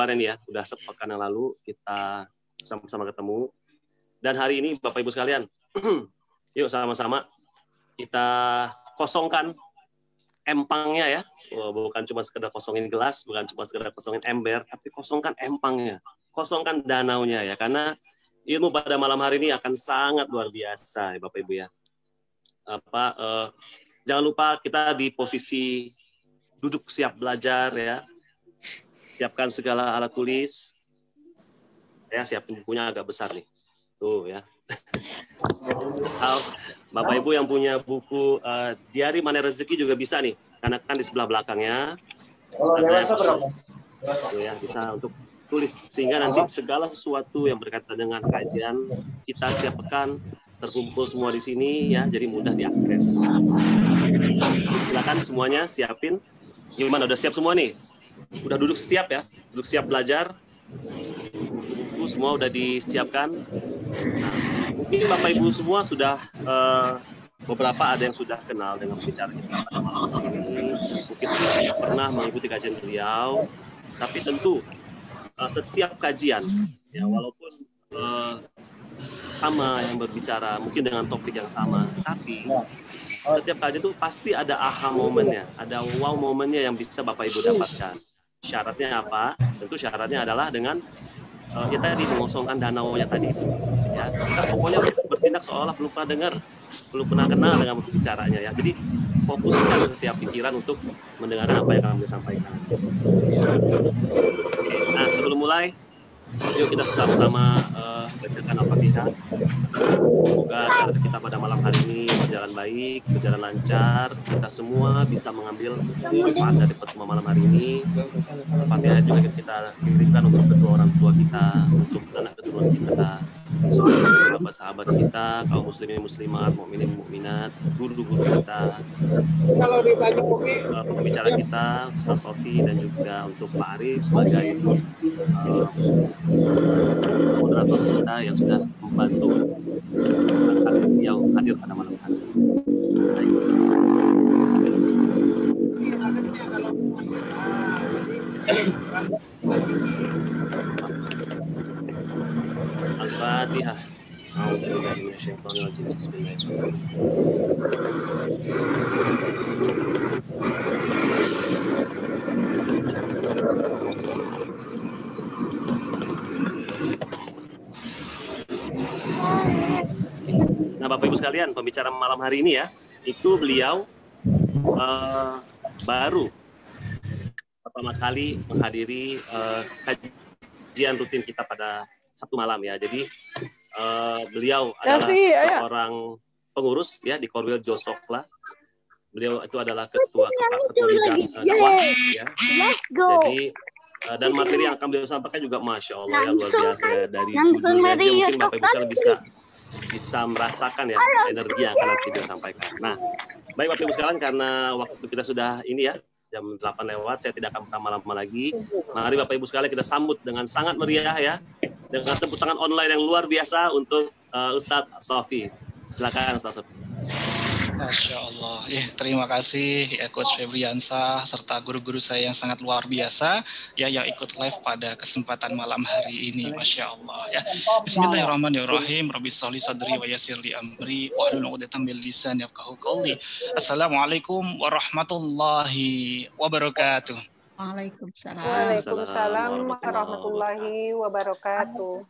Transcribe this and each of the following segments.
kabarnya nih ya? Udah sepekan yang lalu kita sama-sama ketemu. Dan hari ini Bapak Ibu sekalian, yuk sama-sama kita kosongkan empangnya ya. Bukan cuma sekedar kosongin gelas, bukan cuma sekedar kosongin ember, tapi kosongkan empangnya, kosongkan danaunya ya. Karena ilmu pada malam hari ini akan sangat luar biasa ya Bapak Ibu ya. Jangan lupa kita di posisi duduk siap belajar ya. Siapkan segala alat tulis. Ya, siapin bukunya agak besar nih. Tuh ya. Bapak Ibu yang punya buku Diari Mana Rezeki juga bisa nih. Karena kan di sebelah belakangnya. Tuh ya, bisa untuk tulis. Sehingga nanti segala sesuatu yang berkaitan dengan kajian kita setiap pekan terkumpul semua di sini ya, jadi mudah diakses. Silakan semuanya siapin. Gimana, udah siap semua nih? Udah duduk siap ya? Duduk siap belajar? Buku semua udah disiapkan? Nah, mungkin Bapak Ibu semua sudah, beberapa ada yang sudah kenal dengan pembicara kita pada malam ini. Mungkin sudah pernah mengikuti kajian beliau. Tapi tentu, setiap kajian, ya walaupun sama yang berbicara, mungkin dengan topik yang sama, tapi setiap kajian itu pasti ada aha momennya, ada wow momennya yang bisa Bapak Ibu dapatkan. Syaratnya apa? Tentu syaratnya adalah dengan ya tadi mengosongkan danaunya tadi itu. Ya, kita pokoknya bertindak seolah belum pernah dengar, belum pernah kenal dengan pembicaranya ya. Jadi fokuskan setiap pikiran untuk mendengarkan apa yang kami sampaikan. Nah, sebelum mulai, yuk kita sama-sama bacakan Al-Fatihah. Semoga acara kita pada malam hari ini berjalan baik, berjalan lancar. Kita semua bisa mengambil manfaat dari pertemuan malam hari ini. Al-Fatihah juga kita kirimkan untuk kedua orang tua kita, untuk anak keturunan kita, sahabat-sahabat kita, kaum muslimin muslimat, mukminin mukminat, guru-guru kita, pembicara kita, Ustaz Sofi, dan juga untuk Pak Arif sebagai moderator kita yang sudah membantu beliau hadir pada malam hari ini. Al-Fatihah. A'udzubillahi minasyaitonir rajim. Nah, Bapak Ibu sekalian, pembicara malam hari ini ya, itu beliau baru pertama kali menghadiri kajian rutin kita pada Sabtu malam ya. Jadi beliau adalah seorang pengurus ya di Korwil Josokla. Beliau itu adalah ketua bidang dakwah ya. Jadi dan materi yang akan beliau sampaikan juga Masya Allah ya, luar biasa ya. Dari judulnya aja mungkin Bapak Ibu sekalian bisa merasakan ya energi yang akan nanti beliau sampaikan. Nah, baik Bapak Ibu sekalian, karena waktu kita sudah ini ya, jam 8 lewat, saya tidak akan berlama-lama lagi. Mari Bapak Ibu sekalian kita sambut dengan sangat meriah ya, dengan tepuk tangan online yang luar biasa untuk Ustadz Sofi. Silakan Ustadz Sofi. Masya Allah. Terima kasih ya Coach Febriansah serta guru-guru saya yang sangat luar biasa ya yang ikut live pada kesempatan malam hari ini. Masya Allah ya. Bismillahirrahmanirrahim. Rabbi sholli sadri wa yassir li amri wa hlul 'uqdatam min lisani yafqahu qawli. Assalamualaikum warahmatullahi wabarakatuh. Waalaikumsalam. Waalaikumsalam warahmatullahi wabarakatuh.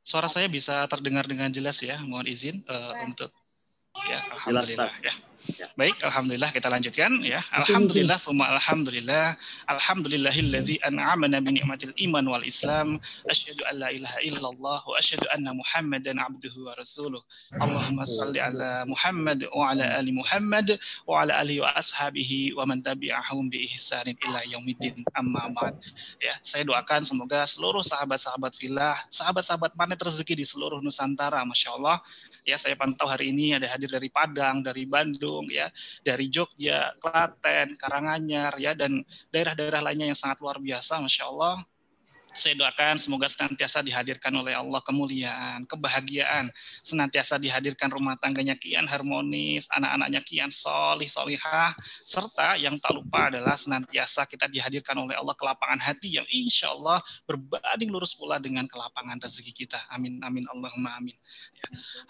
Suara saya bisa terdengar dengan jelas ya. Mohon izin untuk ya, alhamdulillah ya. Baik, alhamdulillah kita lanjutkan ya. Alhamdulillah summa alhamdulillah. Alhamdulillahilladzi an'amana bi ni'matil iman wal Islam. Asyhadu an la ilaha illallah wa asyhadu anna Muhammadan abduhu wa rasuluh. Allahumma shalli ala Muhammad wa ala ali Muhammad wa ala alihi wa ashabihi wa man tabi'ahum bi ihsanin ila yaumiddin. Amma ba'd. Ya, saya doakan semoga seluruh sahabat-sahabat fillah, sahabat-sahabat Planet Rezeki di seluruh Nusantara, Masya Allah. Ya, saya pantau hari ini ada hadir dari Padang, dari Bandung, ya, dari Jogja, Klaten, Karanganyar, ya, dan daerah-daerah lainnya yang sangat luar biasa, Masya Allah. Saya doakan semoga senantiasa dihadirkan oleh Allah kemuliaan, kebahagiaan, senantiasa dihadirkan rumah tangganya kian harmonis, anak-anaknya kian solih, solihah, serta yang tak lupa adalah senantiasa kita dihadirkan oleh Allah kelapangan hati yang insya Allah berbanding lurus pula dengan kelapangan rezeki kita. Amin, amin, Allahumma amin. Ya.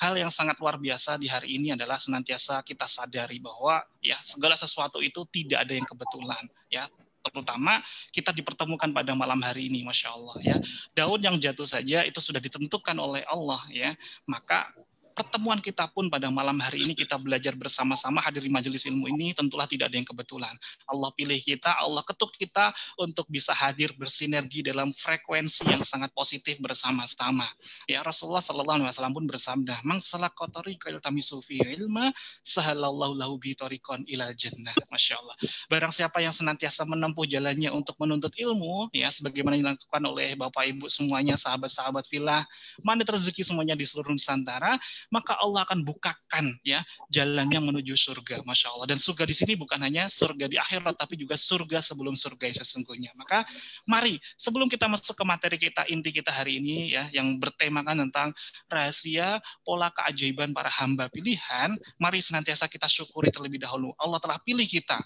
Hal yang sangat luar biasa di hari ini adalah senantiasa kita sadari bahwa ya segala sesuatu itu tidak ada yang kebetulan. Ya. Terutama kita dipertemukan pada malam hari ini, Masya Allah ya. Daun yang jatuh saja itu sudah ditentukan oleh Allah ya. Maka pertemuan kita pun pada malam hari ini kita belajar bersama-sama hadiri majelis ilmu ini tentulah tidak ada yang kebetulan. Allah pilih kita, Allah ketuk kita untuk bisa hadir bersinergi dalam frekuensi yang sangat positif bersama-sama. Ya Rasulullah Sallallahu Alaihi Wasallam pun bersabda, "Man salaka tariqan yaltamisu fihi ilma, sahalallahu lahu bi tariqan ilal jannah." Masya Allah. Barang siapa yang senantiasa menempuh jalannya untuk menuntut ilmu, ya sebagaimana dilakukan oleh Bapak Ibu semuanya, sahabat-sahabat filah, mandat rezeki semuanya di seluruh Nusantara, maka Allah akan bukakan ya jalannya menuju surga, Masya Allah. Dan surga di sini bukan hanya surga di akhirat, tapi juga surga sebelum surga yang sesungguhnya. Maka mari sebelum kita masuk ke materi kita, inti kita hari ini ya, yang bertemakan tentang rahasia pola keajaiban para hamba pilihan, mari senantiasa kita syukuri terlebih dahulu. Allah telah pilih kita.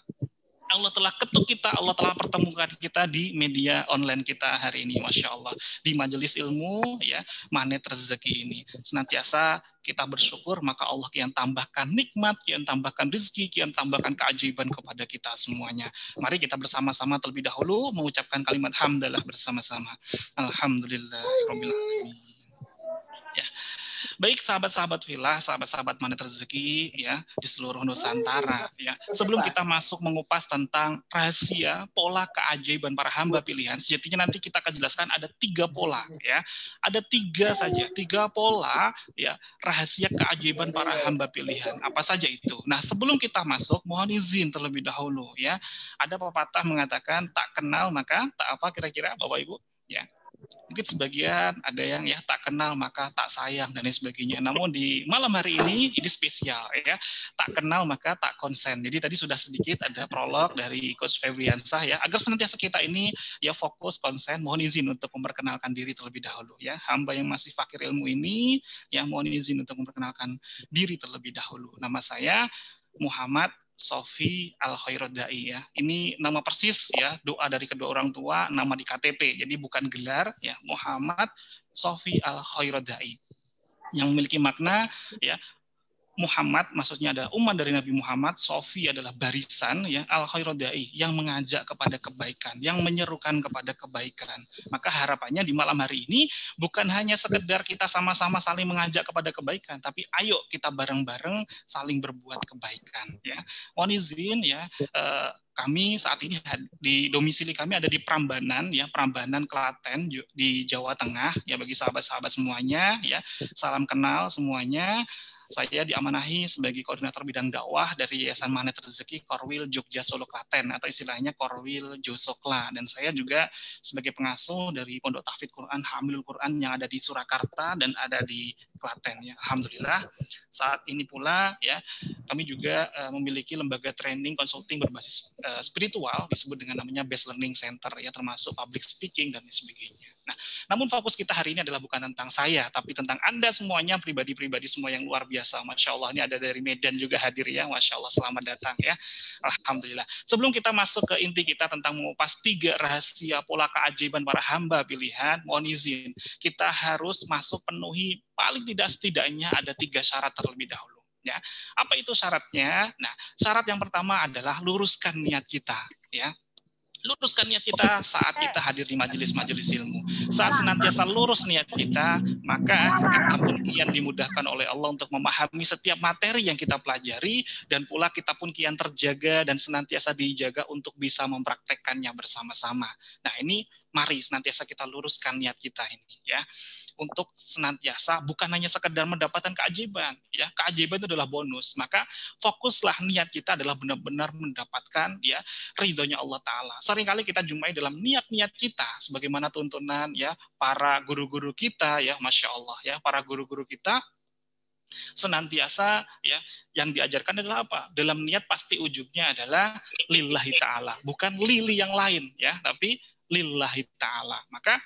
Allah telah ketuk kita, Allah telah pertemukan kita di media online kita hari ini, Masya Allah. Di majelis ilmu, ya, Manet Rezeki ini. Senantiasa kita bersyukur, maka Allah kian tambahkan nikmat, kian tambahkan rezeki, kian tambahkan keajaiban kepada kita semuanya. Mari kita bersama-sama terlebih dahulu mengucapkan kalimat hamdalah bersama-sama. Alhamdulillahirabbil alamin. Ya. Baik sahabat-sahabat filah, sahabat-sahabat Manet Rezeki ya di seluruh Nusantara ya. Sebelum kita masuk mengupas tentang rahasia pola keajaiban para hamba pilihan, sejatinya nanti kita akan jelaskan ada 3 pola ya. Ada 3 saja, 3 pola ya rahasia keajaiban para hamba pilihan. Apa saja itu? Nah, sebelum kita masuk mohon izin terlebih dahulu ya. Ada pepatah mengatakan tak kenal maka tak apa kira-kira Bapak Ibu ya. Mungkin sebagian ada yang ya tak kenal maka tak sayang dan lain sebagainya. Namun di malam hari ini spesial ya. Tak kenal maka tak konsen. Jadi tadi sudah sedikit ada prolog dari Coach Febriansah ya. Agar senantiasa kita ini ya fokus konsen. Mohon izin untuk memperkenalkan diri terlebih dahulu ya. Hamba yang masih fakir ilmu ini ya mohon izin untuk memperkenalkan diri terlebih dahulu. Nama saya Muhammad Sofi Al-Khairodai ya. Ini nama persis ya, doa dari kedua orang tua, nama di KTP. Jadi bukan gelar ya, Muhammad Sofi Al-Khairodai. Yang memiliki makna ya Muhammad maksudnya adalah umat dari Nabi Muhammad, Sofi adalah barisan ya Al-Khairodai yang mengajak kepada kebaikan, yang menyerukan kepada kebaikan. Maka harapannya di malam hari ini bukan hanya sekedar kita sama-sama saling mengajak kepada kebaikan, tapi ayo kita bareng-bareng saling berbuat kebaikan ya. Mohon izin ya kami saat ini di domisili kami ada di Prambanan ya, Prambanan Klaten di Jawa Tengah ya. Bagi sahabat-sahabat semuanya ya, salam kenal semuanya. Saya diamanahi sebagai koordinator bidang dakwah dari Yayasan Manet Rezeki Korwil Jogja Solo Klaten atau istilahnya Korwil Josokla, dan saya juga sebagai pengasuh dari Pondok Tahfidz Quran Hamilul Quran yang ada di Surakarta dan ada di Klaten ya. Alhamdulillah saat ini pula ya kami juga memiliki lembaga training consulting berbasis spiritual disebut dengan namanya Best Learning Center ya, termasuk public speaking dan sebagainya. Nah, namun fokus kita hari ini adalah bukan tentang saya, tapi tentang Anda semuanya, pribadi-pribadi semua yang luar biasa. Masya Allah, ini ada dari Medan juga hadir ya. Masya Allah, selamat datang ya. Alhamdulillah. Sebelum kita masuk ke inti kita tentang mengupas 3 rahasia pola keajaiban para hamba pilihan, mohon izin, kita harus masuk penuhi paling tidak setidaknya ada 3 syarat terlebih dahulu. Ya. Apa itu syaratnya? Nah, syarat yang pertama adalah luruskan niat kita ya. Luruskan niat kita saat kita hadir di majelis-majelis ilmu. Saat senantiasa lurus niat kita, maka kita pun kian dimudahkan oleh Allah untuk memahami setiap materi yang kita pelajari, dan pula kita pun kian terjaga dan senantiasa dijaga untuk bisa mempraktekkannya bersama-sama. Nah, ini mari senantiasa kita luruskan niat kita ini ya. Untuk senantiasa bukan hanya sekedar mendapatkan keajaiban ya, keajaiban itu adalah bonus, maka fokuslah niat kita adalah benar-benar mendapatkan ya ridhonya Allah Ta'ala. Seringkali kita jumpai dalam niat-niat kita sebagaimana tuntunan ya para guru-guru kita ya, Masya Allah ya, para guru-guru kita senantiasa ya yang diajarkan adalah apa? Dalam niat pasti ujungnya adalah lillahi ta'ala, bukan lili yang lain ya, tapi lillahi ta'ala. Maka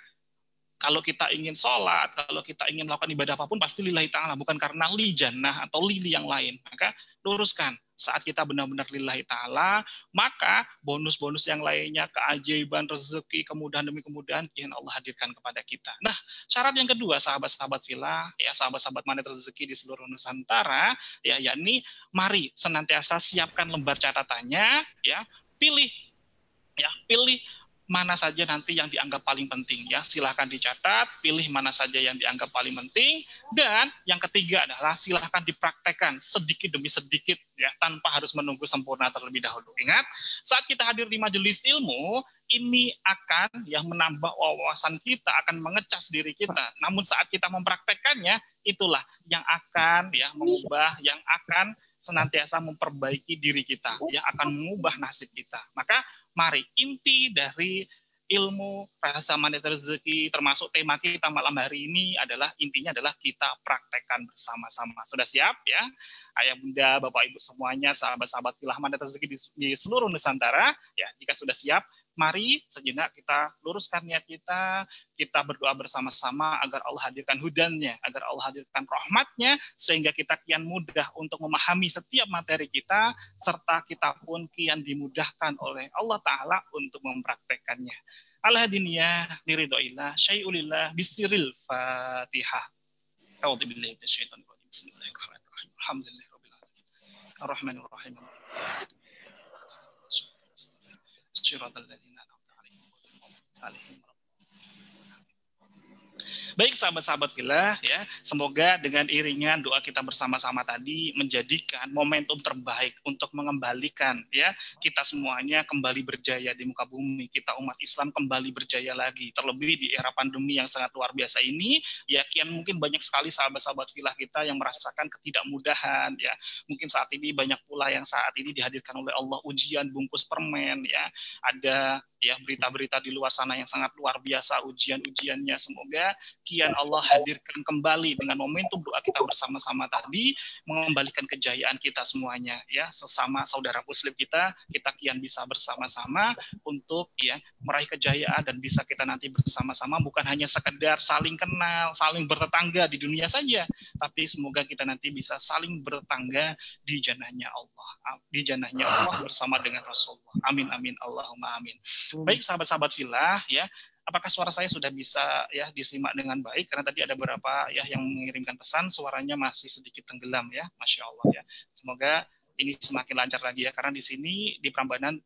kalau kita ingin sholat, kalau kita ingin melakukan ibadah apapun, pasti lillahi ta'ala, bukan karena li jannah atau li yang lain. Maka luruskan, saat kita benar-benar lillahi ta'ala, maka bonus-bonus yang lainnya, keajaiban, rezeki, kemudahan demi kemudahan, yang Allah hadirkan kepada kita. Nah, syarat yang kedua, sahabat-sahabat filah, ya sahabat-sahabat magnet rezeki di seluruh Nusantara, ya yakni mari senantiasa siapkan lembar catatannya, ya pilih mana saja nanti yang dianggap paling penting, ya silahkan dicatat, pilih mana saja yang dianggap paling penting, dan yang ketiga adalah silahkan dipraktekkan sedikit demi sedikit, ya tanpa harus menunggu sempurna terlebih dahulu. Ingat, saat kita hadir di majelis ilmu ini akan yang menambah wawasan kita, akan mengecas diri kita. Namun saat kita mempraktekkannya, itulah yang akan ya mengubah, yang akan senantiasa memperbaiki diri kita, ya akan mengubah nasib kita. Maka mari, inti dari ilmu Rahasia Magnet Rezeki termasuk tema kita malam hari ini adalah intinya adalah kita praktekkan bersama-sama. Sudah siap ya? Ayah bunda, bapak ibu semuanya, sahabat-sahabat filah Magnet Rezeki di seluruh Nusantara, ya jika sudah siap, mari sejenak kita luruskan niat kita berdoa bersama-sama agar Allah hadirkan hudannya, agar Allah hadirkan rahmatnya, sehingga kita kian mudah untuk memahami setiap materi kita, serta kita pun kian dimudahkan oleh Allah Ta'ala untuk mempraktekannya. Al-hadiniyah, liridhoillah, syai'ulillah, bisiril fatihah. A'udzubillahi minasyaitonir rajim. Bismillahirrahmanirrahim. Alhamdulillahirabbil alamin. Arrahmanirrahim. Baik sahabat-sahabat filah, ya semoga dengan iringan doa kita bersama-sama tadi menjadikan momentum terbaik untuk mengembalikan ya kita semuanya kembali berjaya di muka bumi, kita umat Islam kembali berjaya lagi, terlebih di era pandemi yang sangat luar biasa ini. Ya kian mungkin banyak sekali sahabat-sahabat filah kita yang merasakan ketidakmudahan, ya mungkin saat ini banyak pula yang saat ini dihadirkan oleh Allah ujian bungkus permen, ya ada ya berita-berita di luar sana yang sangat luar biasa ujian-ujiannya. Semoga kian Allah hadirkan kembali dengan momentum doa kita bersama-sama tadi, mengembalikan kejayaan kita semuanya ya, sesama saudara muslim kita kian bisa bersama-sama untuk ya meraih kejayaan, dan bisa kita nanti bersama-sama bukan hanya sekedar saling kenal, saling bertetangga di dunia saja, tapi semoga kita nanti bisa saling bertetangga di jannahnya Allah bersama dengan Rasulullah. Amin amin Allahumma amin. Baik sahabat-sahabat filah ya, apakah suara saya sudah bisa ya disimak dengan baik? Karena tadi ada beberapa ya yang mengirimkan pesan suaranya masih sedikit tenggelam ya, Masya Allah ya. Semoga ini semakin lancar lagi ya, karena di sini di Prambanan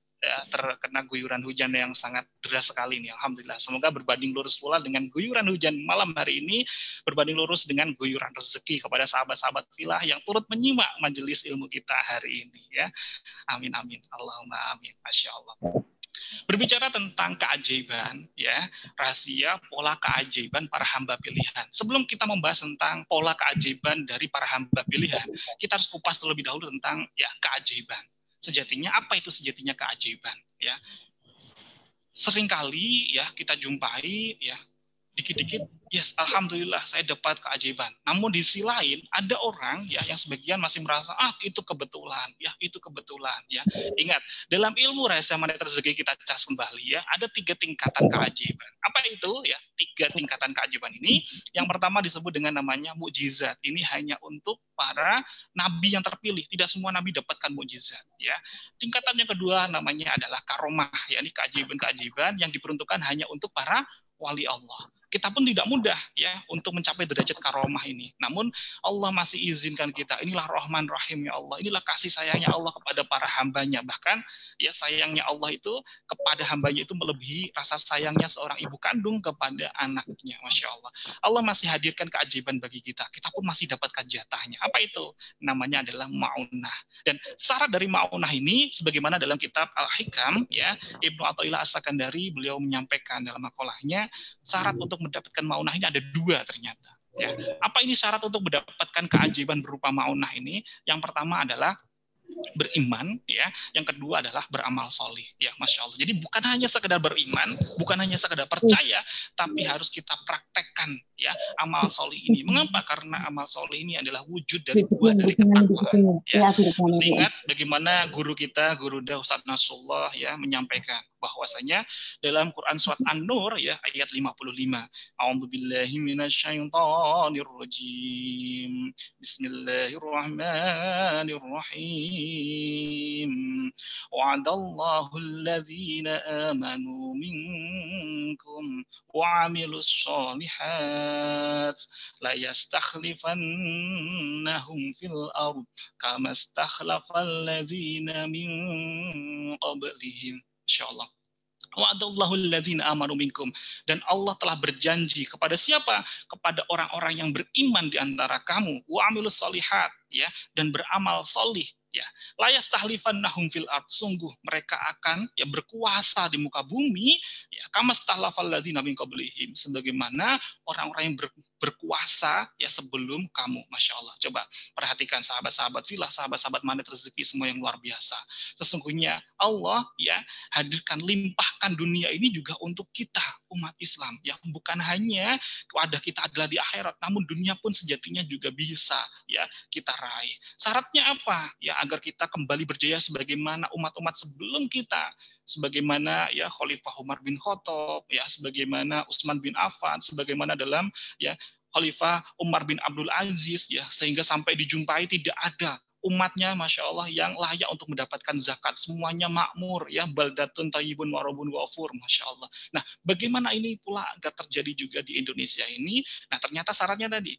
terkena guyuran hujan yang sangat deras sekali nih. Alhamdulillah. Semoga berbanding lurus pula dengan guyuran hujan malam hari ini, berbanding lurus dengan guyuran rezeki kepada sahabat-sahabat filah yang turut menyimak majelis ilmu kita hari ini ya. Amin amin. Allahumma amin. Masya Allah. Berbicara tentang keajaiban, ya rahasia pola keajaiban para hamba pilihan. Sebelum kita membahas tentang pola keajaiban dari para hamba pilihan, kita harus kupas terlebih dahulu tentang ya keajaiban. Sejatinya apa itu sejatinya keajaiban? Ya, seringkali ya kita jumpai ya dikit-dikit, yes, alhamdulillah saya dapat keajaiban. Namun di sisi lain ada orang ya yang sebagian masih merasa itu kebetulan, ya itu kebetulan. Ya ingat dalam ilmu rahasia magnet rezeki kita cas kembali ya ada 3 tingkatan keajaiban. Apa itu ya 3 tingkatan keajaiban ini? Yang pertama disebut dengan namanya mukjizat. Ini hanya untuk para nabi yang terpilih. Tidak semua nabi dapatkan mukjizat. Ya tingkatan yang kedua namanya adalah karomah. Ya ini keajaiban-keajaiban yang diperuntukkan hanya untuk para wali Allah. Kita pun tidak mudah ya untuk mencapai derajat karomah ini. Namun Allah masih izinkan kita. Inilah Rahman Rahim ya Allah. Inilah kasih sayangnya Allah kepada para hambanya. Bahkan ya sayangnya Allah itu kepada hambanya itu melebihi rasa sayangnya seorang ibu kandung kepada anaknya. Masya Allah. Allah masih hadirkan keajaiban bagi kita. Kita pun masih dapatkan jatahnya. Apa itu? Namanya adalah ma'unah. Dan syarat dari ma'unah ini sebagaimana dalam kitab Al-Hikam ya Ibnu Athaillah As-Sakandari beliau menyampaikan dalam makalahnya, syarat untuk mendapatkan ma'unah ini ada 2 ternyata. Ya. Apa ini syarat untuk mendapatkan keajaiban berupa ma'unah ini? Yang pertama adalah beriman, ya. Yang kedua adalah beramal solih, ya, Masya Allah. Jadi bukan hanya sekedar beriman, bukan hanya sekedar percaya, tapi harus kita praktekkan, ya. ya amal soleh ini. Mengapa? Karena amal soleh ini adalah wujud dari buah dari ketakwaan. Ya. Ingat bagaimana guru kita, Guru Ustadz Nasrullah ya menyampaikan bahwasanya dalam Quran surat An-Nur ya ayat 55. A'udzubillahi minasyaitonirrajim. Bismillahirrahmanirrahim. Wa'adallahu alladhina amanu minkum wa'amilus sholihat la yastakhlifannahum fil ard kama istakhlafal ladzina min qablihim. Insyaallah. Wa'adallahu alladhina amanu minkum, dan Allah telah berjanji kepada siapa? Kepada orang-orang yang beriman di antara kamu, wa'amilus sholihat ya, dan beramal solih ya. La yastahlifannahum fil ard, sungguh mereka akan ya berkuasa di muka bumi ya, kama istakhlafal ladzina min qablihim, sebagaimana orang-orang yang berkuasa ya sebelum kamu. Masya Allah. Coba perhatikan sahabat-sahabat filah, sahabat-sahabat Magnet Rezeki semua yang luar biasa. Sesungguhnya Allah ya hadirkan, limpahkan dunia ini juga untuk kita umat Islam ya, bukan hanya wadah kita adalah di akhirat, namun dunia pun sejatinya juga bisa ya kita raih. Syaratnya apa? Ya agar kita kembali berjaya sebagaimana umat-umat sebelum kita, sebagaimana ya Khalifah Umar bin Khattab, ya sebagaimana Utsman bin Affan, sebagaimana dalam ya Khalifah Umar bin Abdul Aziz ya, sehingga sampai dijumpai tidak ada umatnya Masya Allah yang layak untuk mendapatkan zakat, semuanya makmur ya, baldatun thayyibun wa rabbun ghafur. Masya Allah. Nah, bagaimana ini pula agar terjadi juga di Indonesia ini? Nah, ternyata syaratnya tadi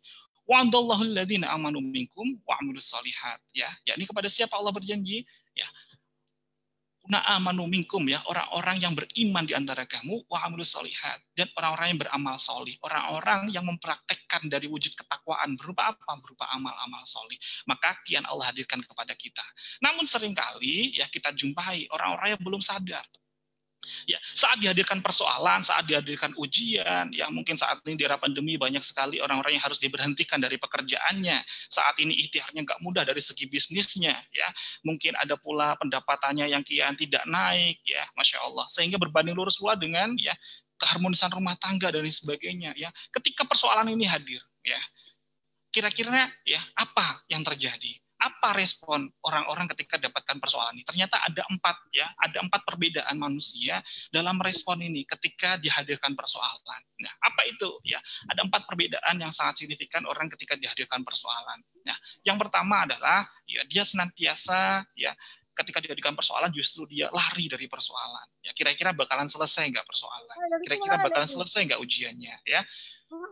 wa'adallahu alladhina amanu minkum wa'amilus sholihat ya, yakni kepada siapa Allah berjanji ya, amanu minkum ya, orang-orang yang beriman di antara kamu, wa'amilus sholihat, dan orang-orang yang beramal solih, orang-orang yang mempraktekkan dari wujud ketakwaan berupa apa? Berupa amal-amal solih. Maka kian Allah hadirkan kepada kita. Namun seringkali ya kita jumpai orang-orang yang belum sadar. Ya, saat dihadirkan persoalan, saat dihadirkan ujian, ya mungkin saat ini di era pandemi banyak sekali orang-orang yang harus diberhentikan dari pekerjaannya. Saat ini ikhtiarnya nggak mudah dari segi bisnisnya, ya. Mungkin ada pula pendapatannya yang kian tidak naik, ya, Masya Allah. Sehingga berbanding lurus pula dengan ya keharmonisan rumah tangga dan sebagainya, ya. Ketika persoalan ini hadir, ya, kira-kira ya apa yang terjadi? Apa respon orang-orang ketika dapatkan persoalan ini? Ternyata ada empat perbedaan manusia dalam respon ini ketika dihadirkan persoalan. Nah, apa itu? Ya, ada 4 perbedaan yang sangat signifikan orang ketika dihadirkan persoalan. Nah, yang pertama adalah ya dia senantiasa ya ketika dihadirkan persoalan justru dia lari dari persoalan. Ya, kira-kira bakalan selesai nggak persoalan? Kira-kira bakalan selesai nggak ujiannya? Ya.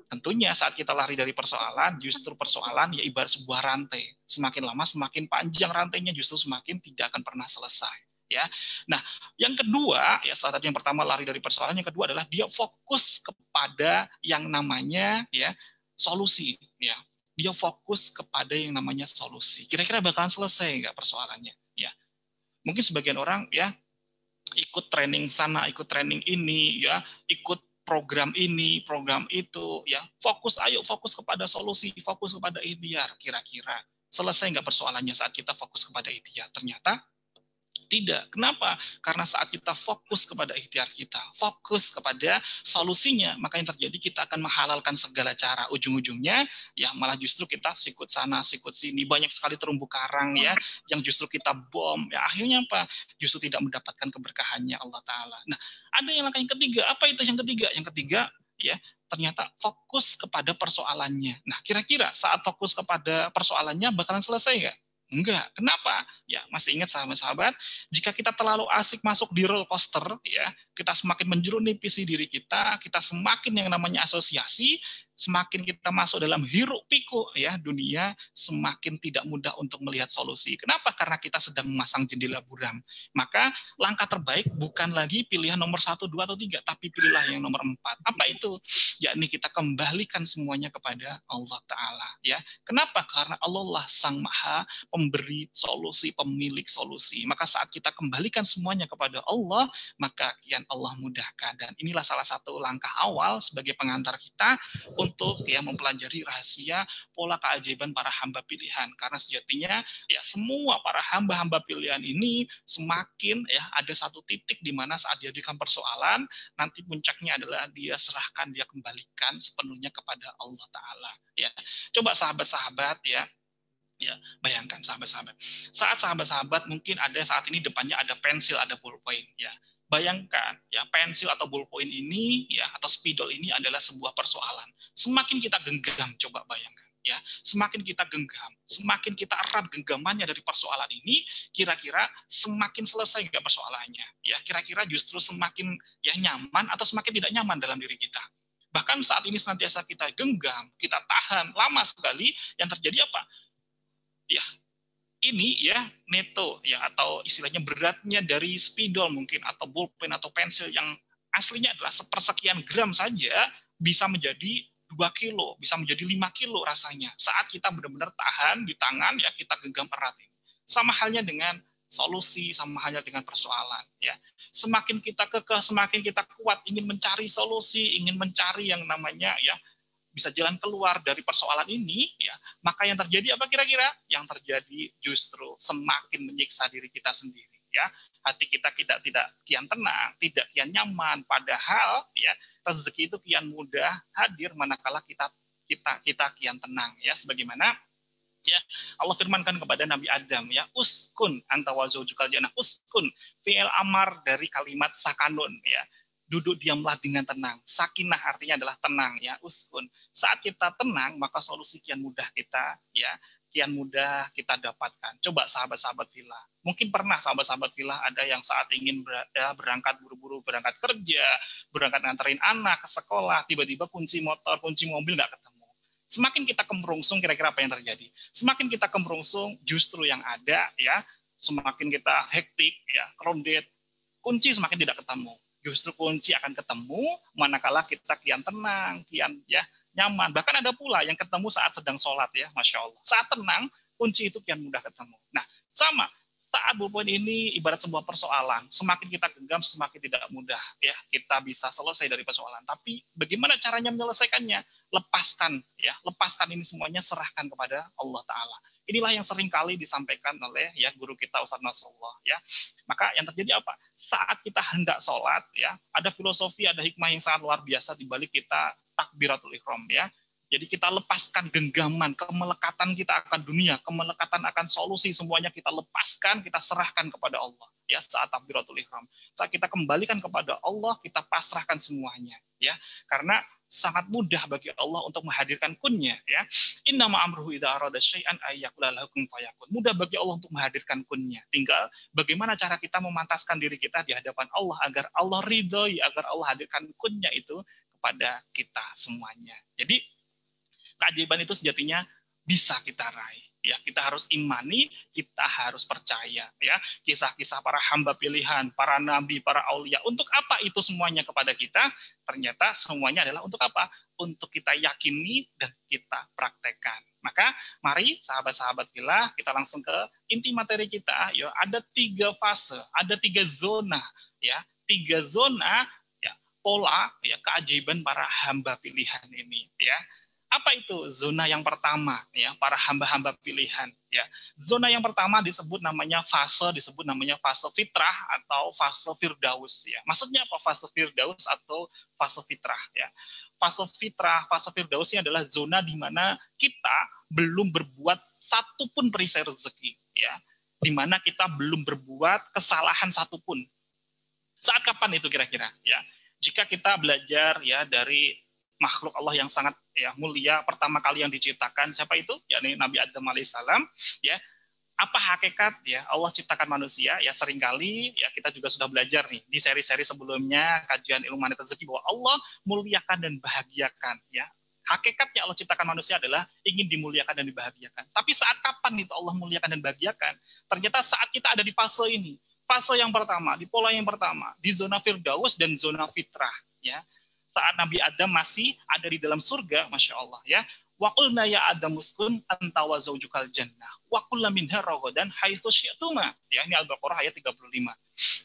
Tentunya saat kita lari dari persoalan, justru persoalan ya ibarat sebuah rantai. Semakin lama semakin panjang rantainya, justru semakin tidak akan pernah selesai. Ya, nah yang kedua ya setelah tadi yang pertama lari dari persoalan, yang kedua adalah dia fokus kepada yang namanya ya solusi. Ya, dia fokus kepada yang namanya solusi. Kira-kira bakalan selesai nggak persoalannya? Ya, mungkin sebagian orang ya ikut training sana, ikut training ini, ya ikut program ini, program itu, ya fokus kepada solusi, fokus kepada ikhtiar. Kira-kira selesai nggak persoalannya saat kita fokus kepada ikhtiar? Ternyata tidak. Kenapa? Karena saat kita fokus kepada ikhtiar kita, fokus kepada solusinya, maka yang terjadi kita akan menghalalkan segala cara. Ujung-ujungnya ya malah justru kita sikut sana, sikut sini, banyak sekali terumbu karang ya yang justru kita bom. Ya akhirnya apa? Justru tidak mendapatkan keberkahannya Allah Ta'ala. Nah, ada yang langkah yang ketiga. Apa itu yang ketiga? Yang ketiga ya ternyata fokus kepada persoalannya. Nah, kira-kira saat fokus kepada persoalannya bakalan selesai nggak? Enggak. Kenapa? Ya, masih ingat sahabat-sahabat, jika kita terlalu asik masuk di roller coaster, ya, kita semakin menjeruni visi diri kita semakin yang namanya asosiasi, semakin kita masuk dalam hiruk pikuk ya dunia, semakin tidak mudah untuk melihat solusi. Kenapa? Karena kita sedang memasang jendela buram. Maka langkah terbaik bukan lagi pilihan nomor 1, 2, atau 3, tapi pilihlah yang nomor 4. Apa itu? Yakni kita kembalikan semuanya kepada Allah Ta'ala. Ya. Kenapa? Karena Allah lah Sang Maha pemberi solusi, pemilik solusi. Maka saat kita kembalikan semuanya kepada Allah, maka kian Allah mudahkan. Dan inilah salah satu langkah awal sebagai pengantar kita untuk ya mempelajari rahasia pola keajaiban para hamba pilihan. Karena sejatinya ya semua para hamba-hamba pilihan ini semakin ya ada satu titik di mana saat dihadapkan persoalan, nanti puncaknya adalah dia serahkan, dia kembalikan sepenuhnya kepada Allah Ta'ala. Ya, coba sahabat-sahabat ya bayangkan sahabat-sahabat. Saat sahabat-sahabat mungkin ada saat ini depannya ada pensil, ada ballpoint ya. Bayangkan ya pensil atau ballpoint ini ya atau spidol ini adalah sebuah persoalan. Semakin kita genggam, coba bayangkan ya, semakin kita genggam, semakin kita erat genggamannya dari persoalan ini, kira-kira semakin selesai nggak persoalannya? Ya, kira-kira justru semakin ya nyaman atau semakin tidak nyaman dalam diri kita. Bahkan saat ini senantiasa kita genggam, kita tahan lama sekali, yang terjadi apa? Ya, ini ya neto ya atau istilahnya beratnya dari spidol mungkin atau bolpen atau pensil yang aslinya adalah sepersekian gram saja bisa menjadi 2 kilo, bisa menjadi 5 kilo rasanya saat kita benar-benar tahan di tangan ya, kita genggam erat ini. Sama halnya dengan solusi, sama halnya dengan persoalan ya. Semakin kita kekeh, semakin kita kuat ingin mencari solusi, ingin mencari yang namanya ya bisa jalan keluar dari persoalan ini, ya, maka yang terjadi apa kira-kira? Yang terjadi justru semakin menyiksa diri kita sendiri, ya. Hati kita tidak kian tenang, tidak kian nyaman. Padahal, ya, rezeki itu kian mudah hadir manakala kita kian tenang, ya. Sebagaimana ya Allah firmankan kepada Nabi Adam, ya, uskun anta wa zaujukal jannah. Uskun fi'il amar dari kalimat sakanun, ya. Duduk diamlah dengan tenang. Sakinah artinya adalah tenang ya, uskun. Saat kita tenang, maka solusi kian mudah kita ya, kian mudah kita dapatkan. Coba sahabat-sahabat Filah. Mungkin pernah sahabat-sahabat Filah ada yang saat ingin berangkat buru-buru berangkat kerja, berangkat nganterin anak ke sekolah, tiba-tiba kunci motor, kunci mobil nggak ketemu. Semakin kita kemerungsung, kira-kira apa yang terjadi? Semakin kita kemerungsung, justru yang ada ya, semakin kita hektik ya, crowded, kunci semakin tidak ketemu. Justru kunci akan ketemu manakala kita kian tenang, kian ya nyaman. Bahkan ada pula yang ketemu saat sedang sholat ya, Masya Allah. Saat tenang, kunci itu kian mudah ketemu. Nah, sama. Saat ballpoint ini ibarat sebuah persoalan. Semakin kita genggam, semakin tidak mudah ya kita bisa selesai dari persoalan. Tapi bagaimana caranya menyelesaikannya? Lepaskan ya, lepaskan ini semuanya, serahkan kepada Allah Ta'ala. Inilah yang sering kali disampaikan oleh ya guru kita Ustaz Nasrullah ya. Maka yang terjadi apa? Saat kita hendak sholat ya, ada filosofi, ada hikmah yang sangat luar biasa di balik kita takbiratul ihram ya. Jadi kita lepaskan genggaman, kemelekatan kita akan dunia, kemelekatan akan solusi, semuanya kita lepaskan, kita serahkan kepada Allah ya saat takbiratul ihram. Saat kita kembalikan kepada Allah, kita pasrahkan semuanya ya. Karena sangat mudah bagi Allah untuk menghadirkan kunnya ya. Innama amruhu idza arada syai'an ayyaqula lahu kun fayakun. Mudah bagi Allah untuk menghadirkan kunnya. Tinggal bagaimana cara kita memantaskan diri kita di hadapan Allah agar Allah ridhoi, agar Allah hadirkan kunnya itu kepada kita semuanya. Jadi keajaiban itu sejatinya bisa kita raih. Ya, kita harus imani, kita harus percaya. Ya, kisah-kisah para hamba pilihan, para nabi, para aulia. Untuk apa itu semuanya kepada kita? Ternyata semuanya adalah untuk apa? Untuk kita yakini dan kita praktekkan. Maka mari sahabat-sahabat Filah, kita langsung ke inti materi kita. Ya, ada 3 fase, ada 3 zona. Ya, 3 zona ya, pola ya keajaiban para hamba pilihan ini. Ya. Apa itu zona yang pertama ya para hamba-hamba pilihan ya. Zona yang pertama disebut namanya fase fitrah atau fase firdaus ya. Maksudnya apa fase firdaus atau fase fitrah ya? Fase fitrah, fase firdaus ini adalah zona di mana kita belum berbuat satupun perisai rezeki ya. Di mana kita belum berbuat kesalahan satupun. Saat kapan itu kira-kira ya? Jika kita belajar ya dari makhluk Allah yang sangat ya mulia pertama kali yang diciptakan, siapa itu? Yakni Nabi Adam alaihissalam ya. Apa hakikat ya Allah ciptakan manusia ya, seringkali ya kita juga sudah belajar nih di seri-seri sebelumnya kajian ilmu manit rezeki bahwa Allah muliakan dan bahagiakan ya. Hakikatnya Allah ciptakan manusia adalah ingin dimuliakan dan dibahagiakan. Tapi saat kapan itu Allah muliakan dan bahagiakan? Ternyata saat kita ada di fase ini. Fase yang pertama, di pola yang pertama, di zona firdaus dan zona fitrah ya. Saat Nabi Adam masih ada di dalam surga, Masya Allah ya. Wa qulna ya Adam uskun anta wa zaujukal jannah wa kullu minha ragadan haitsu syi'tuma. Ya, ini Al-Baqarah ayat 35.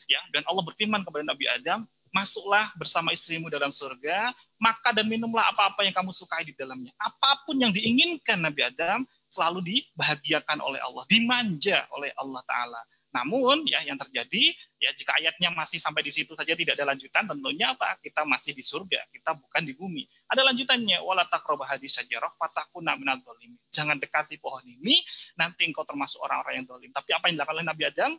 Ya, dan Allah berfirman kepada Nabi Adam, masuklah bersama istrimu dalam surga, maka dan minumlah apa-apa yang kamu sukai di dalamnya. Apapun yang diinginkan Nabi Adam selalu dibahagiakan oleh Allah, dimanja oleh Allah Ta'ala. Namun ya yang terjadi ya jika ayatnya masih sampai di situ saja tidak ada lanjutan, tentunya apa? Kita masih di surga, kita bukan di bumi. Ada lanjutannya, wala taqrabu hadhihi syajarah fatakuna minadh dhalimin. Jangan dekati pohon ini, nanti engkau termasuk orang-orang yang zalim. Tapi apa yang dilakukan oleh Nabi Adam?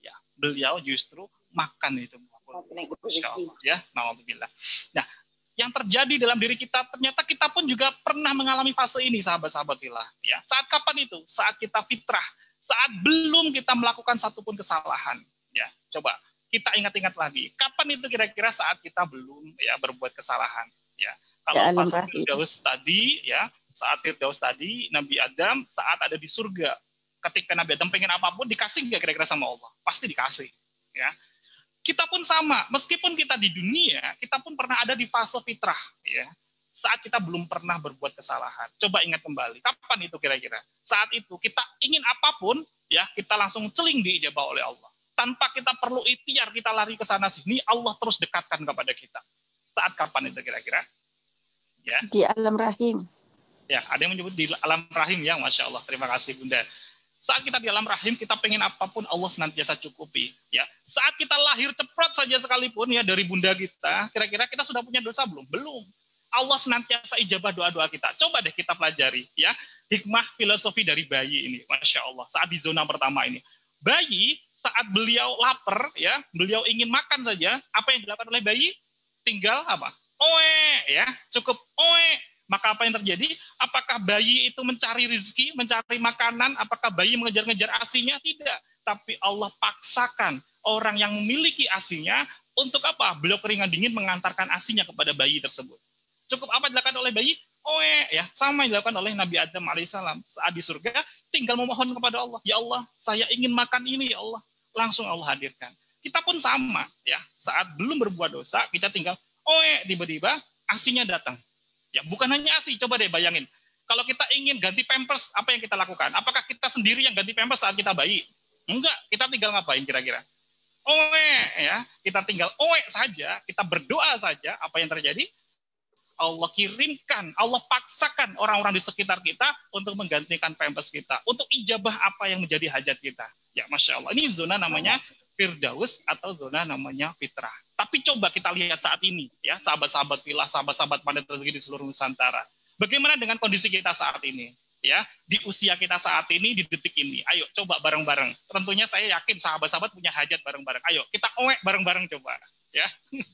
Ya, beliau justru makan itu buah kulbi. Insyaallah ya, naudzubillah. Nah, yang terjadi dalam diri kita ternyata kita pun juga pernah mengalami fase ini, sahabat-sahabat fillah. Ya, saat kapan itu? Saat kita fitrah, saat belum kita melakukan satupun kesalahan. Ya, coba kita ingat-ingat lagi. Kapan itu kira-kira saat kita belum ya berbuat kesalahan? Ya, kalau pas Firdaus tadi, ya saat Firdaus tadi, Nabi Adam saat ada di surga. Ketika Nabi Adam pengen apapun dikasih nggak kira-kira sama Allah? Pasti dikasih. Ya, kita pun sama. Meskipun kita di dunia, kita pun pernah ada di fase fitrah. Ya, saat kita belum pernah berbuat kesalahan. Coba ingat kembali, kapan itu kira-kira? Saat itu kita ingin apapun, ya kita langsung celing diijabah oleh Allah. Tanpa kita perlu ikhtiar, kita lari ke sana sini, Allah terus dekatkan kepada kita. Saat kapan itu kira-kira? Ya. Di alam rahim. Ya, ada yang menyebut di alam rahim ya, Masya Allah. Terima kasih Bunda. Saat kita di alam rahim, kita pengen apapun Allah senantiasa cukupi. Ya, saat kita lahir cepat saja sekalipun ya dari bunda kita, kira-kira kita sudah punya dosa belum? Belum. Allah senantiasa ijabah doa-doa kita. Coba deh kita pelajari ya hikmah filosofi dari bayi ini, Masya Allah. Saat di zona pertama ini, bayi saat beliau lapar ya, beliau ingin makan saja, apa yang dilakukan oleh bayi? Tinggal apa? Oe ya, cukup oe. Maka apa yang terjadi? Apakah bayi itu mencari rezeki, mencari makanan? Apakah bayi mengejar-ngejar asinya? Tidak. Tapi Allah paksakan orang yang memiliki asinya untuk apa? Beliau keringat dingin mengantarkan asinya kepada bayi tersebut. Cukup apa dilakukan oleh bayi? Oe, ya sama yang dilakukan oleh Nabi Adam alaihissalam. Saat di surga, tinggal memohon kepada Allah. Ya Allah, saya ingin makan ini, ya Allah. Langsung Allah hadirkan. Kita pun sama, ya. Saat belum berbuat dosa, kita tinggal oe, tiba-tiba asinya datang. Ya, bukan hanya asi, coba deh bayangin. Kalau kita ingin ganti pampers, apa yang kita lakukan? Apakah kita sendiri yang ganti pampers saat kita bayi? Enggak, kita tinggal ngapain kira-kira? Oe, ya. Kita tinggal oe saja, kita berdoa saja, apa yang terjadi? Allah kirimkan, Allah paksakan orang-orang di sekitar kita untuk menggantikan pampers kita, untuk ijabah apa yang menjadi hajat kita. Ya, Masya Allah. Ini zona namanya Firdaus atau zona namanya fitrah. Tapi coba kita lihat saat ini, ya, sahabat-sahabat filah, sahabat-sahabat pandai rezeki di seluruh Nusantara. Bagaimana dengan kondisi kita saat ini? Ya, di usia kita saat ini, di detik ini. Ayo, coba bareng-bareng. Tentunya saya yakin sahabat-sahabat punya hajat bareng-bareng. Ayo, kita oek bareng-bareng coba. Ya,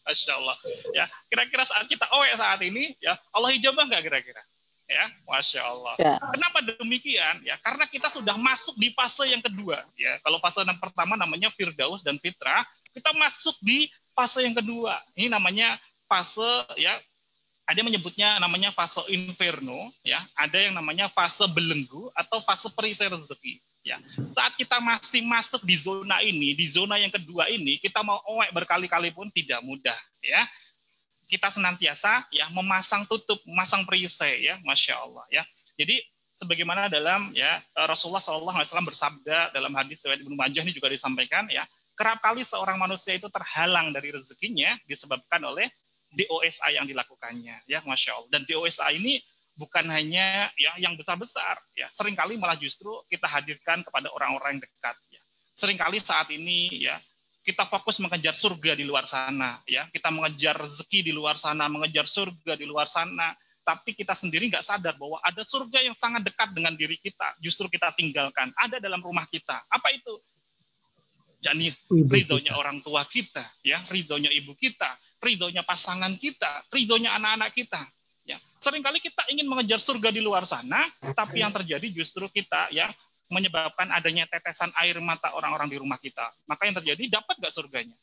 Masya Allah. Ya, kira-kira saat kita oek saat ini, ya Allah ijabah nggak kira-kira? Ya, Masya Allah. Ya. Kenapa demikian? Ya, karena kita sudah masuk di fase yang kedua. Ya, kalau fase yang pertama namanya Firdaus dan Fitrah, kita masuk di fase yang kedua. Ini namanya fase ya. Ada yang menyebutnya namanya fase inferno, ya. Ada yang namanya fase belenggu atau fase perisai rezeki. Ya, saat kita masih masuk di zona ini, di zona yang kedua ini, kita mau oek berkali-kali pun tidak mudah, ya. Kita senantiasa ya memasang tutup, memasang perisai, ya, Masya Allah, ya. Jadi sebagaimana dalam ya Rasulullah SAW bersabda dalam hadis riwayat Ibnu Majah ini juga disampaikan, ya, kerap kali seorang manusia itu terhalang dari rezekinya disebabkan oleh DOSA yang dilakukannya, ya, Masya Allah. Dan DOSA ini bukan hanya ya yang besar-besar, ya, seringkali malah justru kita hadirkan kepada orang-orang yang dekat. Ya. Seringkali saat ini ya kita fokus mengejar surga di luar sana, ya, kita mengejar rezeki di luar sana, mengejar surga di luar sana, tapi kita sendiri nggak sadar bahwa ada surga yang sangat dekat dengan diri kita, justru kita tinggalkan, ada dalam rumah kita. Apa itu? Jadi ridhonya orang tua kita, ya, ridhonya ibu kita, ridhonya pasangan kita, ridhonya anak-anak kita. Ya, seringkali kita ingin mengejar surga di luar sana, tapi yang terjadi justru kita ya menyebabkan adanya tetesan air mata orang-orang di rumah kita. Maka yang terjadi, dapat nggak surganya?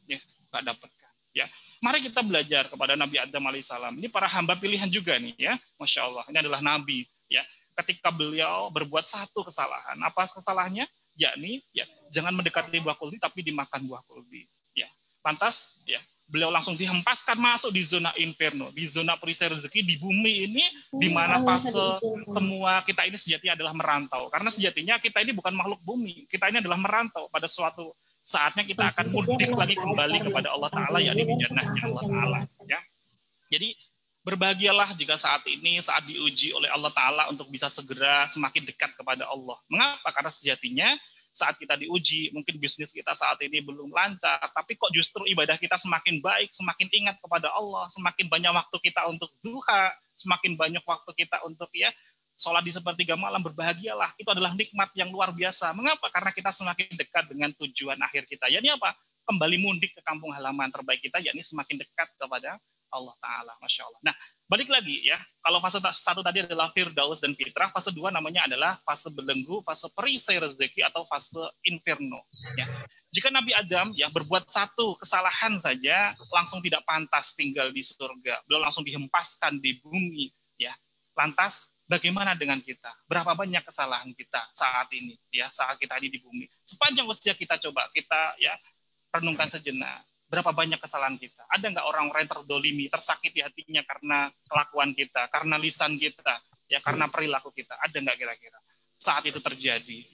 Ya, nggak dapatkan. Ya, mari kita belajar kepada Nabi Adam alaihissalam. Ini para hamba pilihan juga nih, ya, Masya Allah. Ini adalah Nabi. Ya, ketika beliau berbuat satu kesalahan, apa kesalahannya? Yakni, ya, jangan mendekati buah kulbi, tapi dimakan buah kulbi. Ya, pantas, ya. Beliau langsung dihempaskan masuk di zona inferno, di zona perisai rezeki di bumi ini, di mana fase semua kita ini sejatinya adalah merantau. Karena sejatinya kita ini bukan makhluk bumi, kita ini adalah merantau pada suatu saatnya kita akan mudik lagi kembali kepada Allah Ta'ala, yakni di jannahnya Allah Ta'ala. Ya. Jadi berbahagialah jika saat ini, saat diuji oleh Allah Ta'ala untuk bisa segera semakin dekat kepada Allah. Mengapa? Karena sejatinya saat kita diuji, mungkin bisnis kita saat ini belum lancar, tapi kok justru ibadah kita semakin baik, semakin ingat kepada Allah, semakin banyak waktu kita untuk duha, semakin banyak waktu kita untuk sholat di sepertiga malam, berbahagialah. Itu adalah nikmat yang luar biasa. Mengapa? Karena kita semakin dekat dengan tujuan akhir kita. Yakni apa? Kembali mudik ke kampung halaman terbaik kita, yakni semakin dekat kepada Allah Ta'ala. Masya Allah. Nah, balik lagi ya, kalau fase 1 tadi adalah Firdaus dan Fitrah, fase 2 namanya adalah fase belenggu, fase perisai rezeki, atau fase inferno. Ya. Jika Nabi Adam berbuat satu kesalahan saja, langsung tidak pantas tinggal di surga. Beliau langsung dihempaskan di bumi. Ya. Lantas, bagaimana dengan kita? Berapa banyak kesalahan kita saat ini? Ya, saat kita ini di bumi. Sepanjang usia kita coba, kita renungkan sejenak. Berapa banyak kesalahan kita? Ada nggak orang-orang yang terdolimi, tersakiti hatinya karena kelakuan kita, karena lisan kita, karena perilaku kita? Ada nggak kira-kira? Saat itu terjadi,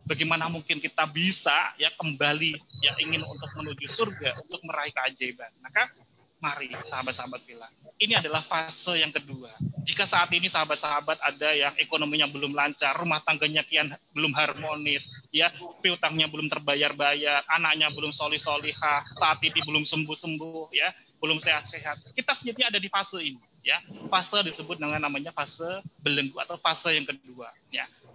bagaimana mungkin kita bisa kembali ingin untuk menuju surga, untuk meraih keajaiban? Maka mari sahabat-sahabat bilang, ini adalah fase yang kedua. Jika saat ini sahabat-sahabat ada yang ekonominya belum lancar, rumah tangganya kian belum harmonis, piutangnya belum terbayar-bayar, anaknya belum solih-solihah, saat ini belum sembuh-sembuh, belum sehat-sehat. Kita sejatinya ada di fase ini, fase disebut dengan namanya fase belenggu atau fase yang kedua.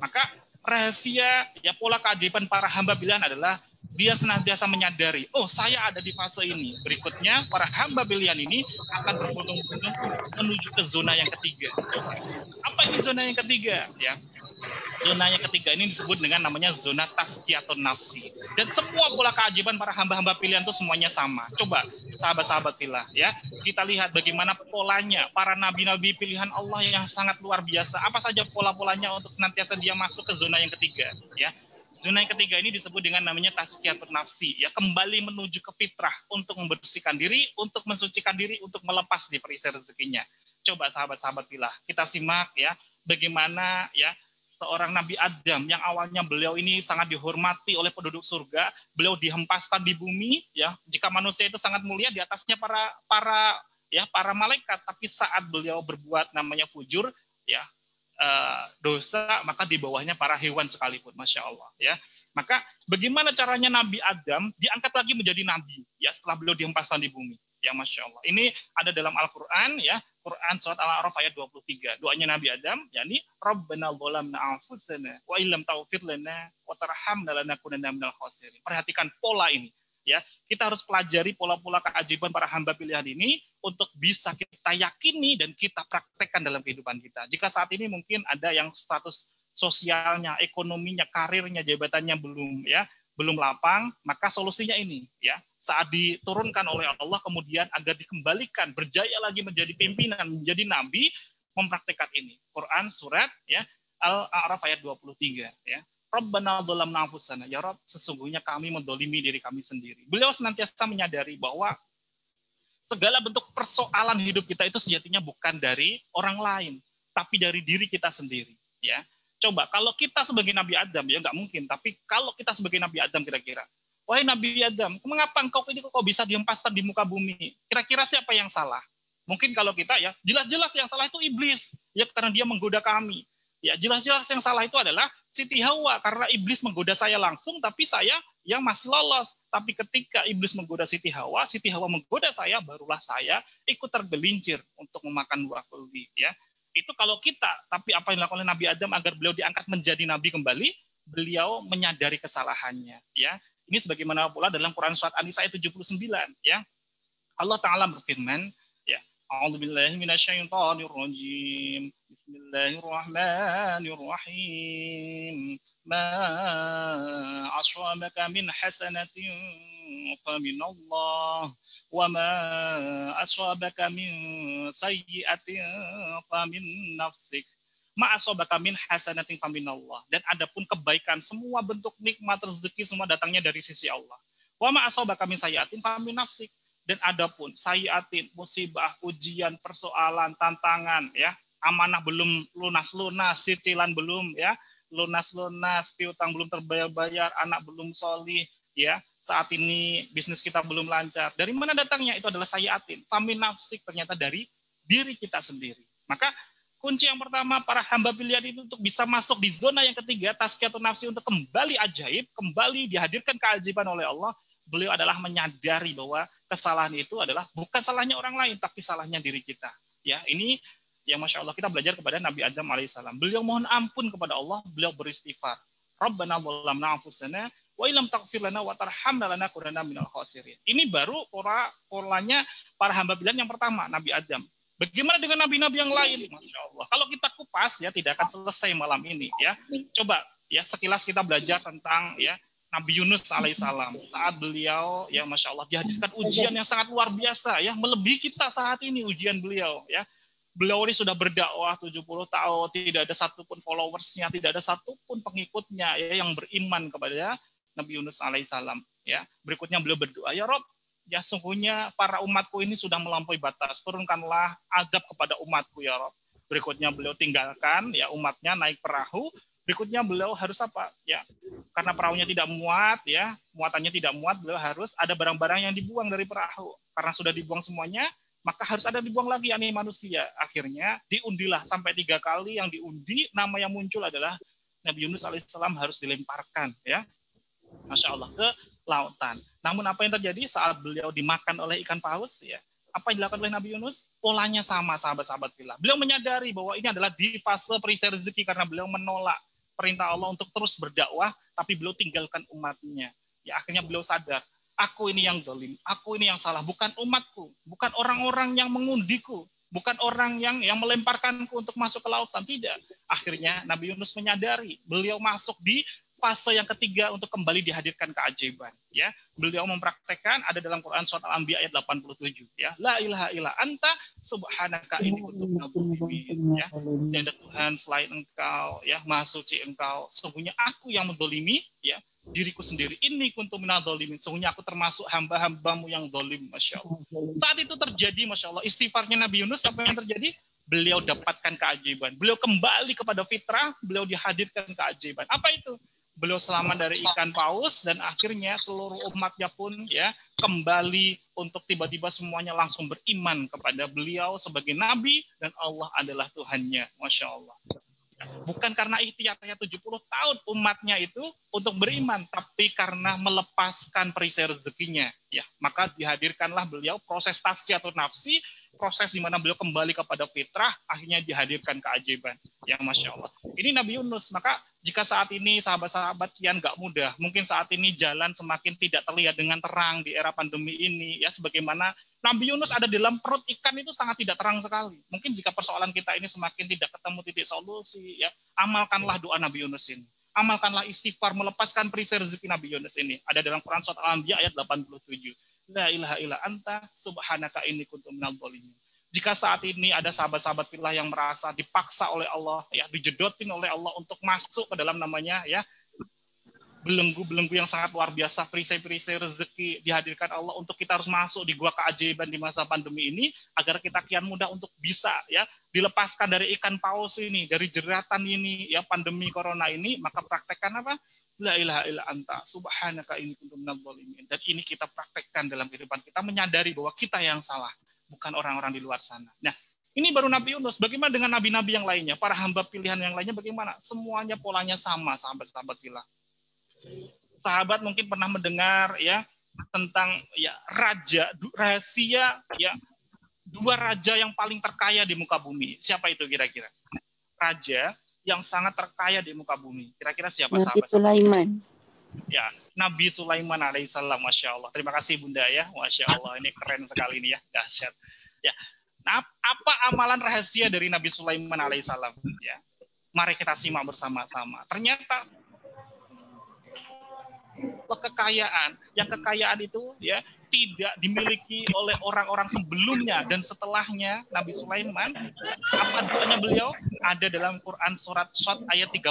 Maka rahasia pola keajaiban para hamba pilihan adalah dia senantiasa menyadari, oh saya ada di fase ini. Berikutnya, para hamba pilihan ini akan berbondong-bondong menuju ke zona yang ketiga. Apa ini zona yang ketiga? Zona yang ketiga ini disebut dengan namanya zona tazkiyatun nafsi. Dan semua pola keajaiban para hamba-hamba pilihan itu semuanya sama. Coba sahabat-sahabat pilih, kita lihat bagaimana polanya para nabi-nabi pilihan Allah yang sangat luar biasa. Apa saja pola-polanya untuk senantiasa dia masuk ke zona yang ketiga, Zona yang ketiga ini disebut dengan namanya tazkiyatun nafsi, kembali menuju ke fitrah untuk membersihkan diri, untuk mensucikan diri, untuk melepas di perisai rezekinya. Coba sahabat-sahabat pilih, kita simak bagaimana seorang Nabi Adam yang awalnya beliau ini sangat dihormati oleh penduduk surga, beliau dihempaskan di bumi, jika manusia itu sangat mulia di atasnya para malaikat, tapi saat beliau berbuat namanya fujur, dosa, maka di bawahnya para hewan sekalipun, Masya Allah. Maka bagaimana caranya Nabi Adam diangkat lagi menjadi nabi setelah beliau dihempaskan di bumi, Masya Allah. Ini ada dalam Al-Quran, Quran surat Al-A'raf ayat 23. Doanya Nabi Adam, yakni Rabbana zalamna anfusana wa illam taghfir lana wa tarhamna lanakunanna minal khasirin. Perhatikan pola ini. Kita harus pelajari pola-pola keajaiban para hamba pilihan ini untuk bisa kita yakini dan kita praktekkan dalam kehidupan kita. Jika saat ini mungkin ada yang status sosialnya, ekonominya, karirnya, jabatannya belum lapang, maka solusinya ini, saat diturunkan oleh Allah kemudian agar dikembalikan, berjaya lagi menjadi pimpinan, menjadi nabi, mempraktekkan ini. Quran surat Al-A'raf ayat 23, Rabbana dhalamna anfusana, ya Rabb, sesungguhnya kami mendolimi diri kami sendiri. Beliau senantiasa menyadari bahwa segala bentuk persoalan hidup kita itu sejatinya bukan dari orang lain, tapi dari diri kita sendiri. Coba kalau kita sebagai Nabi Adam, nggak mungkin, tapi kalau kita sebagai Nabi Adam kira-kira, wahai Nabi Adam, mengapa engkau ini kok bisa dihempaskan di muka bumi? Kira-kira siapa yang salah? Mungkin kalau kita jelas-jelas yang salah itu iblis, karena dia menggoda kami. Jelas-jelas yang salah itu adalah Siti Hawa, karena iblis menggoda saya langsung, tapi saya yang masih lolos. Tapi ketika iblis menggoda Siti Hawa menggoda saya, barulah saya ikut tergelincir untuk memakan buah kuldi. Itu kalau kita, tapi apa yang dilakukan oleh Nabi Adam agar beliau diangkat menjadi nabi kembali, beliau menyadari kesalahannya. Ini sebagaimana pula dalam Quran surat An-Nisa ayat 79. Allah Ta'ala berfirman, A'udzubillahi minasyaitonir rajim. Bismillahirrahmanirrahim. Ma ashabaka min hasanatin faminallah wa ma ashabaka min sayyi'atin famin nafsik. Ma ashabaka min hasanatin faminallah. Dan adapun kebaikan, semua bentuk nikmat rezeki semua datangnya dari sisi Allah. Wa ma ashabaka min sayyi'atin famin nafsik. Dan adapun sayiatin, musibah, ujian, persoalan, tantangan, amanah belum lunas-lunas, cicilan belum lunas-lunas, piutang belum terbayar-bayar, anak belum solih, saat ini bisnis kita belum lancar. Dari mana datangnya? Itu adalah sayiatin. Famin nafsik, ternyata dari diri kita sendiri. Maka kunci yang pertama para hamba pilihan itu untuk bisa masuk di zona yang ketiga, tazkiyatun nafsi, untuk kembali ajaib, kembali dihadirkan keajaiban oleh Allah. Beliau adalah menyadari bahwa kesalahan itu adalah bukan salahnya orang lain, tapi salahnya diri kita. Ya, ini yang Masya Allah kita belajar kepada Nabi Adam alaihissalam. Beliau mohon ampun kepada Allah, beliau beristighfar. Rabbana zalamna anfusana wa illam taghfir lana wa tarhamna lanakunanna minal khasirin. Ini baru polanya para hamba pilihan yang pertama, Nabi Adam. Bagaimana dengan nabi-nabi yang lain? Masya Allah. Kalau kita kupas ya tidak akan selesai malam ini ya. Coba ya sekilas kita belajar tentang ya Nabi Yunus alaihissalam. Saat beliau ya Masya Allah dihadirkan ujian yang sangat luar biasa ya, melebihi kita saat ini ujian beliau ya. Beliau ini sudah berdakwah 70 tahun, tidak ada satupun followersnya, tidak ada satupun pengikutnya ya yang beriman kepada Nabi Yunus alaihissalam ya. Berikutnya beliau berdoa, ya Rob, ya sungguhnya para umatku ini sudah melampaui batas, turunkanlah azab kepada umatku ya Rob. Berikutnya beliau tinggalkan ya umatnya naik perahu. Berikutnya beliau harus apa? Ya, karena perahunya tidak muat ya, muatannya tidak muat, beliau harus ada barang-barang yang dibuang dari perahu. Karena sudah dibuang semuanya, maka harus ada dibuang lagi, yakni manusia. Akhirnya diundilah sampai 3 kali, yang diundi nama yang muncul adalah Nabi Yunus alaihissalam harus dilemparkan ya, Masya Allah, ke lautan. Namun apa yang terjadi saat beliau dimakan oleh ikan paus ya? Apa yang dilakukan oleh Nabi Yunus? Polanya sama, sahabat-sahabat fillah. Beliau menyadari bahwa ini adalah di fase perisai rezeki karena beliau menolak perintah Allah untuk terus berdakwah, tapi beliau tinggalkan umatnya. Ya akhirnya beliau sadar, aku ini yang zalim, aku ini yang salah, bukan umatku, bukan orang-orang yang mengundiku, bukan orang yang melemparkanku untuk masuk ke lautan, tidak. Akhirnya Nabi Yunus menyadari, beliau masuk di fase yang ketiga untuk kembali dihadirkan keajaiban ya. Beliau mempraktekkan ada dalam Quran surat Al-Anbiya ayat 87 ya. La ilaha illa anta subhanaka inni kuntu minadz dzalimin ya. Tiada Tuhan selain Engkau ya, Maha Suci Engkau. Sesungguhnya aku yang mendolimi ya diriku sendiri. Ini kuntu minadz dzalimin. Sesungguhnya aku termasuk hamba-hambamu yang zalim. Masya Allah. Saat itu terjadi Masya Allah istighfarnya Nabi Yunus, apa yang terjadi? Beliau dapatkan keajaiban. Beliau kembali kepada fitrah, beliau dihadirkan keajaiban. Apa itu? Beliau selamat dari ikan paus dan akhirnya seluruh umatnya pun ya kembali untuk tiba-tiba semuanya langsung beriman kepada beliau sebagai nabi dan Allah adalah Tuhannya. Masya Allah. Bukan karena ikhtiarnya 70 tahun umatnya itu untuk beriman, tapi karena melepaskan perisai rezekinya ya, maka dihadirkanlah beliau proses tazkiyatun nafsi, proses di mana beliau kembali kepada fitrah, akhirnya dihadirkan keajaiban yang Masya Allah. Ini Nabi Yunus. Maka jika saat ini sahabat-sahabat kian gak mudah, mungkin saat ini jalan semakin tidak terlihat dengan terang di era pandemi ini ya, sebagaimana Nabi Yunus ada di dalam perut ikan itu sangat tidak terang sekali. Mungkin jika persoalan kita ini semakin tidak ketemu titik solusi ya, amalkanlah doa Nabi Yunus ini. Amalkanlah istighfar, melepaskan perisai rezeki Nabi Yunus ini. Ada dalam Quran surat Al-Anbiya ayat 87. La ilaha illa anta subhanaka inni kuntu minadz dzalimin. Jika saat ini ada sahabat-sahabat fillah yang merasa dipaksa oleh Allah ya, dijedotin oleh Allah untuk masuk ke dalam namanya ya belenggu-belenggu yang sangat luar biasa, perisai-perisai rezeki dihadirkan Allah untuk kita harus masuk di gua keajaiban di masa pandemi ini agar kita kian mudah untuk bisa ya dilepaskan dari ikan paus ini, dari jeratan ini ya pandemi corona ini, maka praktekkan apa? La ilaha illa anta subhanaka inni kuntu minadz dzalimin. Dan ini kita praktekkan dalam kehidupan kita, menyadari bahwa kita yang salah, bukan orang-orang di luar sana. Nah, ini baru Nabi Yunus. Bagaimana dengan nabi-nabi yang lainnya? Para hamba pilihan yang lainnya bagaimana? Semuanya polanya sama, sahabat-sahabat fillah. Sahabat mungkin pernah mendengar ya tentang ya rahasia ya 2 raja yang paling terkaya di muka bumi. Siapa itu kira-kira? Raja yang sangat terkaya di muka bumi. Kira-kira siapa? Nabi Sulaiman. Ya, Nabi Sulaiman alaihissalam. Masya Allah. Terima kasih Bunda ya. Masya Allah, ini keren sekali ini ya. Dahsyat. Ya. Nah, apa amalan rahasia dari Nabi Sulaiman alaihissalam? Ya. Mari kita simak bersama-sama. Ternyata kekayaan itu ya tidak dimiliki oleh orang-orang sebelumnya dan setelahnya Nabi Sulaiman. Apa doanya beliau? Ada dalam Quran surat Shad ayat 35.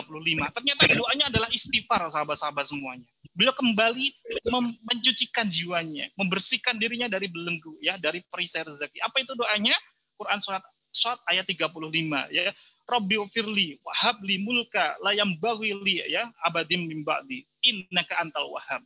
Ternyata doanya adalah istighfar, sahabat-sahabat semuanya. Beliau kembali mencucikan jiwanya, membersihkan dirinya dari belenggu ya, dari perisai rezeki. Apa itu doanya? Quran surat Shad ayat 35 ya. Rabbi firli wa habli mulka la yambaghi li ya abadim min ba'di innaka antal wahhab.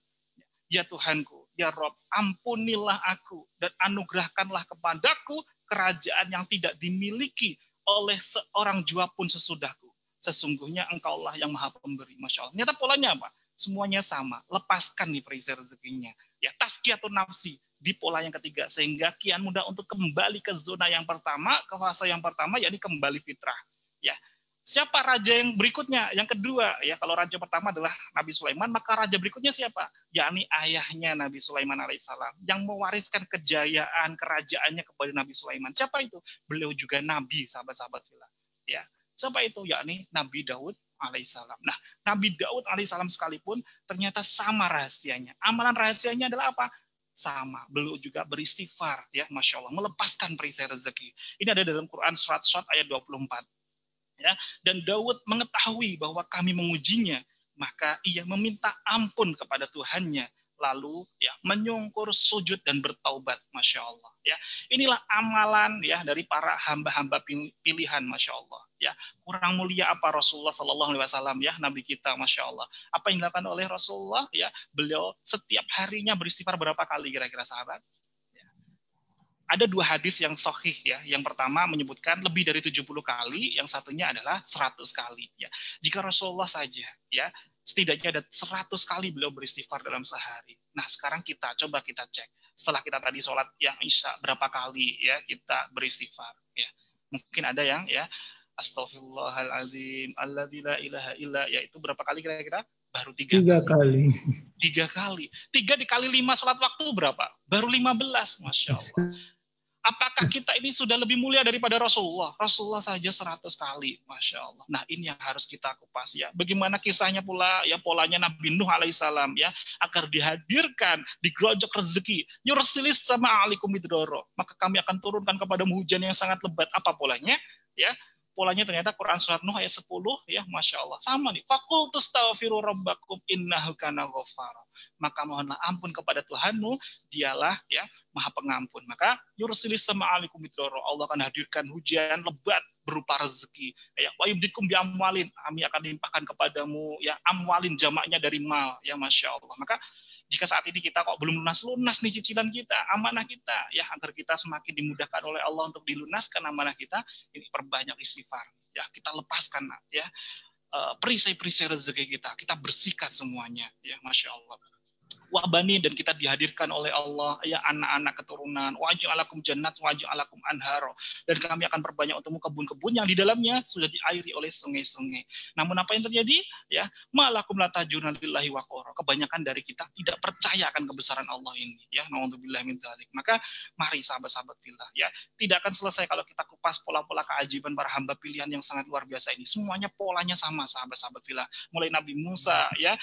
ya Tuhanku, ya Rob, ampunilah aku dan anugerahkanlah kepadaku kerajaan yang tidak dimiliki oleh seorang jua pun sesudahku. Sesungguhnya engkaulah yang maha pemberi. Masya Allah. Ternyata polanya apa? Semuanya sama. Lepaskan nih perisai rezekinya. Ya, tazkiyatun nafsi di pola yang ketiga. Sehingga kian mudah untuk kembali ke zona yang pertama, ke fase yang pertama, yakni kembali fitrah. Ya. Siapa raja yang berikutnya? Yang kedua, ya kalau raja pertama adalah Nabi Sulaiman, maka raja berikutnya siapa? Yakni ayahnya Nabi Sulaiman alaihissalam yang mewariskan kejayaan kerajaannya kepada Nabi Sulaiman. Siapa itu? Beliau juga nabi, sahabat-sahabat fillah. Ya. Siapa itu? Yakni Nabi Daud alaihissalam. Nah, Nabi Daud alaihissalam sekalipun ternyata sama rahasianya. Amalan rahasianya adalah apa? Sama. Beliau juga beristighfar, ya, Masya Allah, melepaskan perisai rezeki. Ini ada dalam Quran surat Shad ayat 24. Ya, dan Daud mengetahui bahwa kami mengujinya, maka ia meminta ampun kepada Tuhannya, lalu ya menyungkur, sujud dan bertaubat. Masya Allah. Ya, inilah amalan ya dari para hamba-hamba pilihan. Masya Allah. Ya, kurang mulia apa Rasulullah Sallallahu Alaihi Wasallam, ya, Nabi kita. Masya Allah. Apa yang dilakukan oleh Rasulullah? Ya, beliau setiap harinya beristighfar berapa kali kira-kira, sahabat? Ada dua hadis yang sahih, ya. Yang pertama menyebutkan lebih dari 70 kali, yang satunya adalah 100 kali, ya. Jika Rasulullah saja, ya, setidaknya ada 100 kali beliau beristighfar dalam sehari. Nah, sekarang coba kita cek. Setelah kita tadi sholat yang Isya, berapa kali ya kita beristighfar, ya. Mungkin ada yang ya Astaghfirullahaladzim, alladzi la ilaha illa, yaitu berapa kali kira-kira? Baru 3 kali. 3 kali. 3 dikali 5 sholat waktu berapa? Baru 15, Masya Allah. Apakah kita ini sudah lebih mulia daripada Rasulullah? Rasulullah saja 100 kali, Masya Allah. Nah, ini yang harus kita kupas, ya. Bagaimana kisahnya pula, ya, polanya Nabi Nuh alaihissalam, ya, agar dihadirkan, digerojok rezeki. Yursilis sama alikum midroro. Maka kami akan turunkan kepadamu hujan yang sangat lebat. Apa polanya? Ya, polanya ternyata Quran surat Nuh ayat 10, ya, Masya Allah. Sama nih. Fakul tustaghfiru rabbakum innahu kana ghaffara. Maka mohonlah ampun kepada Tuhanmu, dialah ya maha pengampun. Maka yursilis sama alikum midroro. Allah akan hadirkan hujan lebat berupa rezeki. Ya, wa yumdikum bi amwalin. Kami akan limpahkan kepadamu ya amwalin, jamaknya dari mal, ya, Masya Allah. Maka jika saat ini kita kok belum lunas-lunas nih cicilan kita, amanah kita, ya, agar kita semakin dimudahkan oleh Allah untuk dilunaskan amanah kita, ini perbanyak istighfar. Ya, kita lepaskan ya perisai-perisai rezeki kita bersihkan semuanya, ya, Masya Allah. Wabani, dan kita dihadirkan oleh Allah ya anak-anak keturunan, waj'alakum jannat waj'alakum anhar, dan kami akan perbanyak untukmu kebun-kebun yang di dalamnya sudah diairi oleh sungai-sungai. Namun apa yang terjadi? Ya, malakum la tajuna lillahi waqara. Kebanyakan dari kita tidak percaya akan kebesaran Allah ini, ya, naudzubillah min dzalik. Maka mari sahabat-sahabat fillah, ya, tidak akan selesai kalau kita kupas pola-pola keajaiban para hamba pilihan yang sangat luar biasa ini. Semuanya polanya sama, sahabat-sahabat fillah. Mulai Nabi Musa, ya,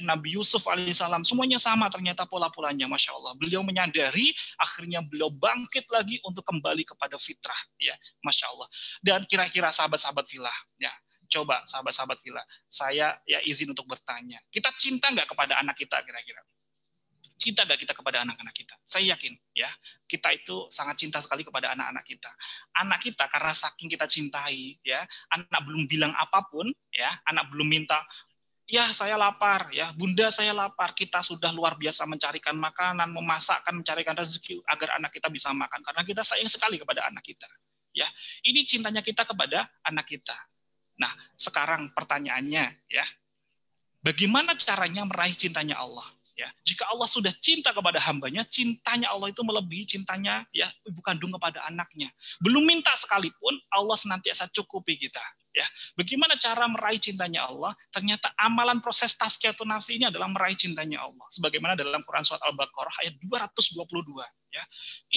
Nabi Yusuf alaihissalam, semuanya sama ternyata pola-polanya, Masya Allah. Beliau menyadari, akhirnya beliau bangkit lagi untuk kembali kepada fitrah, ya, Masya Allah. Dan kira-kira sahabat-sahabat fillah, ya, coba sahabat-sahabat fillah, saya ya izin untuk bertanya, kita cinta nggak kepada anak kita kira-kira? Cinta nggak kita kepada anak-anak kita? Saya yakin, ya, kita itu sangat cinta sekali kepada anak-anak kita. Anak kita karena saking kita cintai, ya, anak belum bilang apapun, ya, anak belum minta, ya saya lapar, ya bunda saya lapar, kita sudah luar biasa mencarikan makanan, memasakkan, mencarikan rezeki agar anak kita bisa makan, karena kita sayang sekali kepada anak kita. Ya, ini cintanya kita kepada anak kita. Nah, sekarang pertanyaannya, ya, bagaimana caranya meraih cintanya Allah? Ya, jika Allah sudah cinta kepada hambanya, cintanya Allah itu melebihi cintanya ya ibu kandung kepada anaknya. Belum minta sekalipun, Allah senantiasa cukupi kita. Ya, bagaimana cara meraih cintanya Allah? Ternyata amalan proses tazkiyatun nafsi ini adalah meraih cintanya Allah. Sebagaimana dalam Quran surat Al-Baqarah ayat 222. Ya,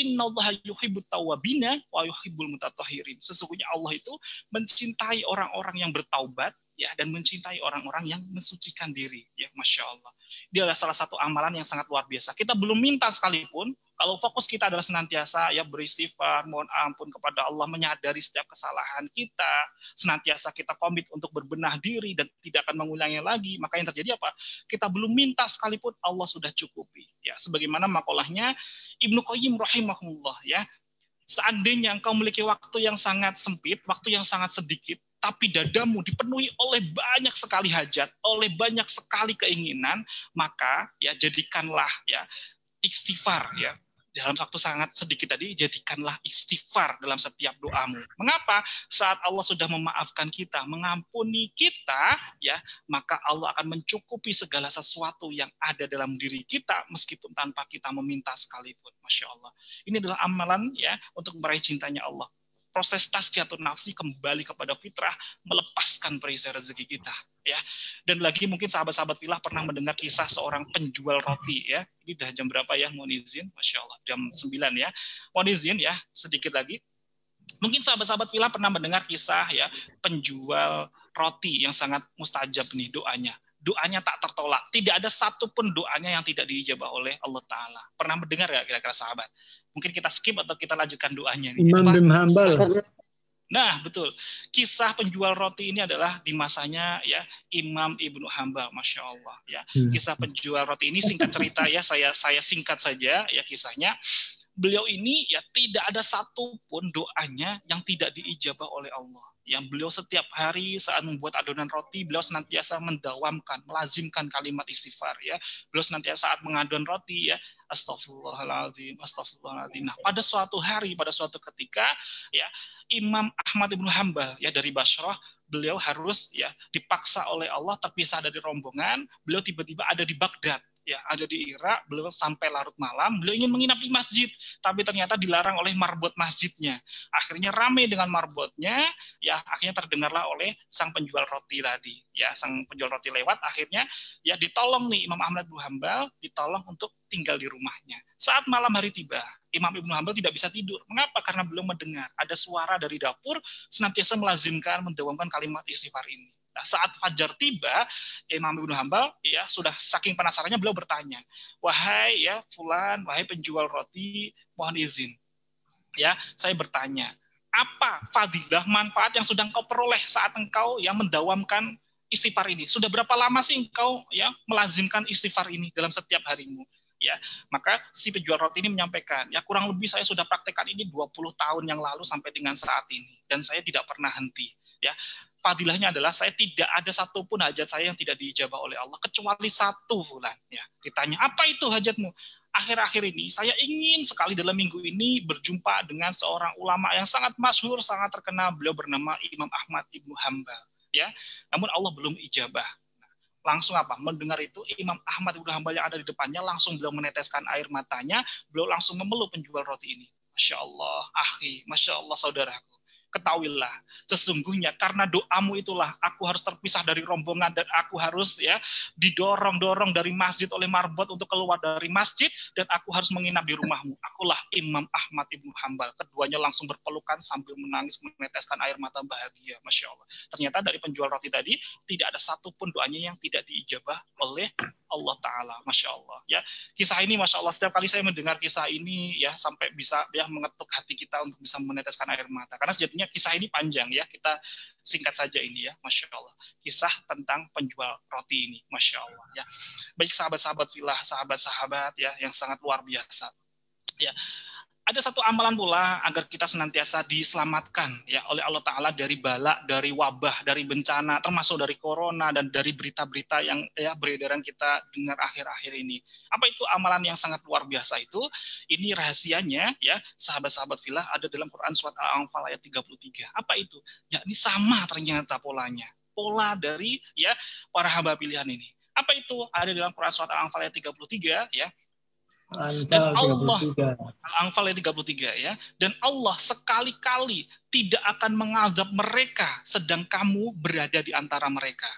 Innallaha yuhibbut tawwabina wa yuhibbul mutatahhirin. Sesungguhnya Allah itu mencintai orang-orang yang bertaubat, ya, dan mencintai orang-orang yang mensucikan diri, ya, Masya Allah. Dia adalah salah satu amalan yang sangat luar biasa. Kita belum minta sekalipun, kalau fokus kita adalah senantiasa ya beristighfar, mohon ampun kepada Allah, menyadari setiap kesalahan kita, senantiasa kita komit untuk berbenah diri dan tidak akan mengulanginya lagi, maka yang terjadi apa? Kita belum minta sekalipun, Allah sudah cukupi. Ya, sebagaimana makolahnya Ibnu Qayyim rahimahullah, ya, seandainya engkau memiliki waktu yang sangat sempit, waktu yang sangat sedikit, tapi dadamu dipenuhi oleh banyak sekali hajat, oleh banyak sekali keinginan, maka ya jadikanlah ya istighfar ya. Dalam waktu sangat sedikit tadi, jadikanlah istighfar dalam setiap doamu. Mengapa? Saat Allah sudah memaafkan kita, mengampuni kita, ya, maka Allah akan mencukupi segala sesuatu yang ada dalam diri kita, meskipun tanpa kita meminta sekalipun. Masya Allah. Ini adalah amalan ya untuk meraih cintanya Allah. Proses tazkiyatun nafsi, kembali kepada fitrah, melepaskan perisai rezeki kita, ya. Dan lagi mungkin sahabat-sahabat filah pernah mendengar kisah seorang penjual roti, ya. Ini dah jam berapa ya, mohon izin, Masya Allah, jam 9 ya. Mohon izin ya, sedikit lagi. Mungkin sahabat-sahabat filah pernah mendengar kisah ya penjual roti yang sangat mustajab nih doanya. Doanya tak tertolak. Tidak ada satupun doanya yang tidak diijabah oleh Allah Ta'ala. Pernah mendengar nggak kira-kira sahabat? Mungkin kita skip atau kita lanjutkan doanya. Imam bin Hambal. Nah, betul. Kisah penjual roti ini adalah di masanya ya Imam Ibnu Hambal, Masya Allah. Ya, kisah penjual roti ini singkat cerita ya, saya singkat saja ya kisahnya. Beliau ini ya tidak ada satupun doanya yang tidak diijabah oleh Allah. Yang beliau setiap hari saat membuat adonan roti, beliau senantiasa mendawamkan, melazimkan kalimat istighfar ya. Beliau senantiasa saat mengadon roti ya, astagfirullahaladzim, astagfirullahaladzim. Nah, pada suatu hari, pada suatu ketika ya Imam Ahmad Ibnu Hambal ya dari Basrah, beliau harus ya dipaksa oleh Allah terpisah dari rombongan. Beliau tiba-tiba ada di Baghdad. Ya, ada di Irak, beliau sampai larut malam, beliau ingin menginap di masjid, tapi ternyata dilarang oleh marbot masjidnya. Akhirnya ramai dengan marbotnya, ya akhirnya terdengarlah oleh sang penjual roti tadi. Ya, sang penjual roti lewat, akhirnya ya ditolong nih Imam Ahmad Ibnu Hambal, ditolong untuk tinggal di rumahnya. Saat malam hari tiba, Imam Ibnu Hambal tidak bisa tidur. Mengapa? Karena belum mendengar ada suara dari dapur senantiasa melazimkan, mendawamkan kalimat istighfar ini. Nah, saat fajar tiba, Imam Ibnu Hambal ya sudah saking penasarannya beliau bertanya, wahai ya fulan, wahai penjual roti, mohon izin. Ya, saya bertanya, apa fadilah manfaat yang sudah engkau peroleh saat engkau yang mendawamkan istighfar ini? Sudah berapa lama sih engkau ya melazimkan istighfar ini dalam setiap harimu? Ya, maka si penjual roti ini menyampaikan, ya kurang lebih saya sudah praktekkan ini 20 tahun yang lalu sampai dengan saat ini dan saya tidak pernah henti. Ya, fadilahnya adalah saya tidak ada satupun hajat saya yang tidak diijabah oleh Allah kecuali satu fulan. Ya, ditanya apa itu hajatmu? Akhir-akhir ini saya ingin sekali dalam minggu ini berjumpa dengan seorang ulama yang sangat masyhur, sangat terkenal. Beliau bernama Imam Ahmad Ibnu Hambal. Ya, namun Allah belum ijabah. Langsung apa? Mendengar itu Imam Ahmad Ibnu Hambal yang ada di depannya langsung beliau meneteskan air matanya, beliau langsung memeluk penjual roti ini. Masya Allah, akhi, Masya Allah saudaraku. Ketahuilah, sesungguhnya karena doamu itulah aku harus terpisah dari rombongan dan aku harus ya didorong-dorong dari masjid oleh marbot untuk keluar dari masjid dan aku harus menginap di rumahmu. Akulah Imam Ahmad Ibnu Hambal. Keduanya langsung berpelukan sambil menangis meneteskan air mata bahagia. Masya Allah. Ternyata dari penjual roti tadi tidak ada satupun doanya yang tidak diijabah oleh Allah Ta'ala. Masya Allah. Ya, kisah ini Masya Allah, setiap kali saya mendengar kisah ini ya sampai bisa ya mengetuk hati kita untuk bisa meneteskan air mata. Karena sejatinya kisah ini panjang ya, kita singkat saja ini ya, Masya Allah. Kisah tentang penjual roti ini, Masya Allah. Ya, baik sahabat-sahabat filah, sahabat-sahabat ya yang sangat luar biasa. Ya, ada satu amalan pula agar kita senantiasa diselamatkan ya oleh Allah Ta'ala dari bala, dari wabah, dari bencana, termasuk dari corona dan dari berita-berita yang ya beredaran kita dengar akhir-akhir ini. Apa itu amalan yang sangat luar biasa itu? Ini rahasianya ya sahabat-sahabat filah ada dalam Quran surat Al-Anfal ayat 33. Apa itu? Ya ini sama ternyata polanya. Pola dari ya para hamba pilihan ini. Apa itu? Ada dalam Quran surat Al-Anfal ayat 33 ya. Dan Allah, Al-Anfal ayat 33 ya. Dan Allah sekali-kali tidak akan mengadab mereka sedang kamu berada di antara mereka.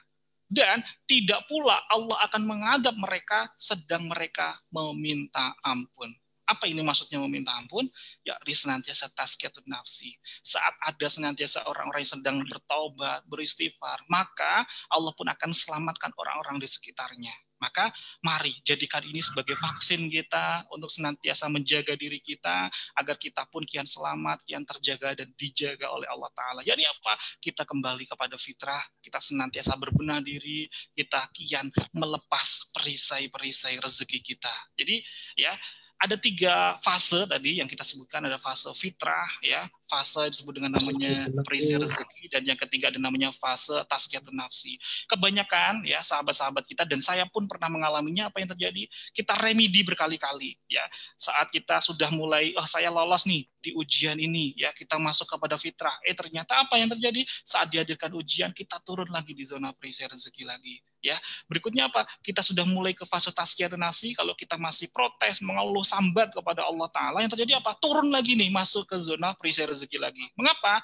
Dan tidak pula Allah akan mengadab mereka sedang mereka meminta ampun. Apa ini maksudnya meminta ampun? Ya, senantiasa tazkiyatun nafsi. Saat ada senantiasa orang-orang yang sedang bertaubat, beristighfar, maka Allah pun akan selamatkan orang-orang di sekitarnya. Maka mari jadikan ini sebagai vaksin kita untuk senantiasa menjaga diri kita agar kita pun kian selamat, kian terjaga dan dijaga oleh Allah Ta'ala. Yani apa? Kita kembali kepada fitrah, kita senantiasa berbenah diri, kita kian melepas perisai-perisai rezeki kita. Jadi ya ada 3 fase tadi yang kita sebutkan, ada fase fitrah, ya, fase disebut dengan namanya perisi rezeki, dan yang ketiga ada namanya fase tazkiyatun nafsi. Kebanyakan ya sahabat-sahabat kita dan saya pun pernah mengalaminya, apa yang terjadi? Kita remedi berkali-kali, ya. Saat kita sudah mulai, saya lolos nih di ujian ini, ya, kita masuk kepada fitrah. Ternyata apa yang terjadi? Saat dihadirkan ujian, kita turun lagi di zona perisi rezeki lagi. Ya, berikutnya apa? Kita sudah mulai ke fase tazkiyatun nafsi. Kalau kita masih protes, mengeluh, sambat kepada Allah Ta'ala, yang terjadi apa? Turun lagi nih, masuk ke zona perisi rezeki lagi. Mengapa?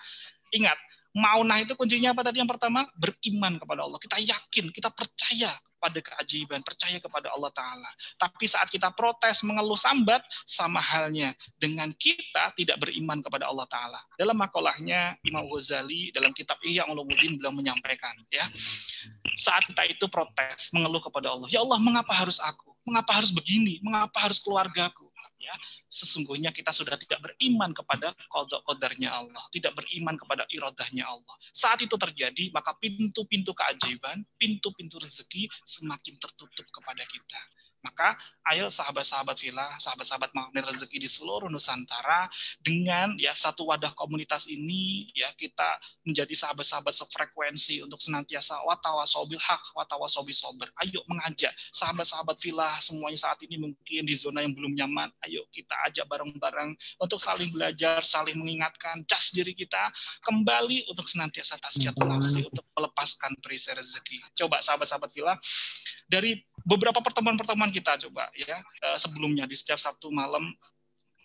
Ingat, maunah itu kuncinya apa tadi? Yang pertama, beriman kepada Allah. Kita yakin, kita percaya pada keajaiban, percaya kepada Allah Ta'ala. Tapi saat kita protes, mengeluh, sambat, sama halnya dengan kita tidak beriman kepada Allah Ta'ala. Dalam makalahnya, Imam Ghazali dalam kitab Ihya Ulumuddin beliau menyampaikan, ya, saat kita itu protes, mengeluh kepada Allah, ya Allah, mengapa harus aku? Mengapa harus begini? Mengapa harus keluargaku? Ya, sesungguhnya kita sudah tidak beriman kepada qada qadarnya Allah, tidak beriman kepada iradahnya Allah. Saat itu terjadi, maka pintu-pintu keajaiban, pintu-pintu rezeki semakin tertutup kepada kita. Maka ayo sahabat-sahabat Filah, sahabat-sahabat magnet rezeki di seluruh Nusantara, dengan ya satu wadah komunitas ini, ya, kita menjadi sahabat-sahabat sefrekuensi untuk senantiasa watawasobil haq, watawasobil sober. Ayo mengajak sahabat-sahabat Filah semuanya saat ini mungkin di zona yang belum nyaman. Ayo kita ajak bareng-bareng untuk saling belajar, saling mengingatkan, cas diri kita kembali untuk senantiasa tazkiyatun nafsi, untuk melepaskan perisi rezeki. Coba sahabat-sahabat Filah, dari beberapa pertemuan-pertemuan kita coba ya, sebelumnya di setiap Sabtu malam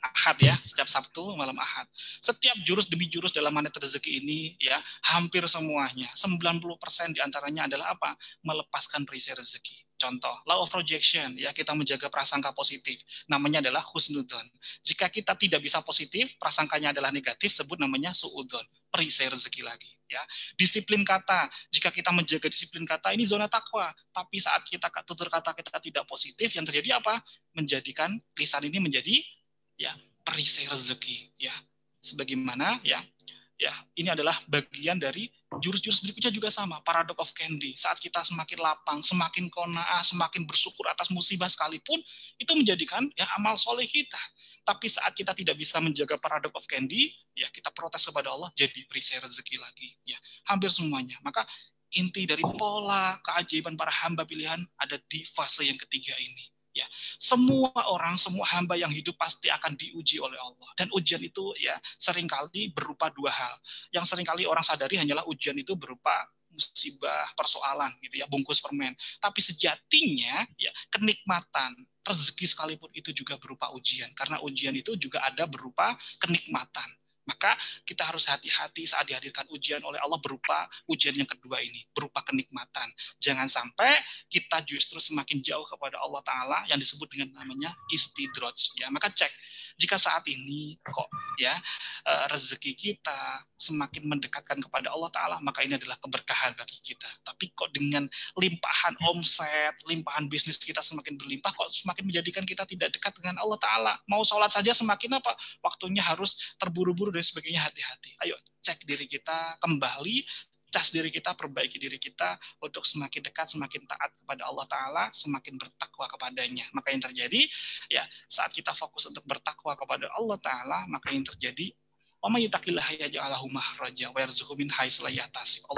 Ahad, ya, setiap Sabtu malam Ahad. Setiap jurus demi jurus dalam magnet rezeki ini, ya, hampir semuanya, 90% diantaranya adalah apa? Melepaskan perisi rezeki. Contoh, law of projection, ya, kita menjaga prasangka positif. Namanya adalah husnudzon. Jika kita tidak bisa positif, prasangkanya adalah negatif, sebut namanya suudzon, perisi rezeki lagi. Ya, disiplin kata. Jika kita menjaga disiplin kata, ini zona takwa. Tapi saat kita tutur kata kita tidak positif, yang terjadi apa? Menjadikan lisan ini menjadi ya perisi rezeki, ya, sebagaimana ya ini adalah bagian dari jurus-jurus berikutnya juga sama, paradox of candy. Saat kita semakin lapang, semakin qanaah, semakin bersyukur atas musibah sekalipun, itu menjadikan ya amal soleh kita. Tapi saat kita tidak bisa menjaga paradox of candy, ya kita protes kepada Allah, jadi perisi rezeki lagi, ya, hampir semuanya. Maka inti dari pola keajaiban para hamba pilihan ada di fase yang ketiga ini. Ya, semua orang, semua hamba yang hidup pasti akan diuji oleh Allah. Dan ujian itu ya seringkali berupa 2 hal. Yang seringkali orang sadari hanyalah ujian itu berupa musibah, persoalan gitu ya, bungkus permen. Tapi sejatinya ya kenikmatan, rezeki sekalipun itu juga berupa ujian. Karena ujian itu juga ada berupa kenikmatan. Maka kita harus hati-hati saat dihadirkan ujian oleh Allah berupa ujian yang kedua ini, berupa kenikmatan. Jangan sampai kita justru semakin jauh kepada Allah Ta'ala yang disebut dengan namanya istidraj. Ya, maka cek, jika saat ini kok ya rezeki kita semakin mendekatkan kepada Allah Ta'ala, maka ini adalah keberkahan bagi kita. Tapi kok dengan limpahan omset, limpahan bisnis kita semakin berlimpah, kok semakin menjadikan kita tidak dekat dengan Allah Ta'ala. Mau sholat saja semakin apa? Waktunya harus terburu-buru dan sebagainya. Hati-hati. Ayo cek diri kita kembali, cas diri kita, perbaiki diri kita untuk semakin dekat, semakin taat kepada Allah Ta'ala, semakin bertakwa kepadanya. Maka yang terjadi, ya saat kita fokus untuk bertakwa kepada Allah Ta'ala, maka yang terjadi, Allah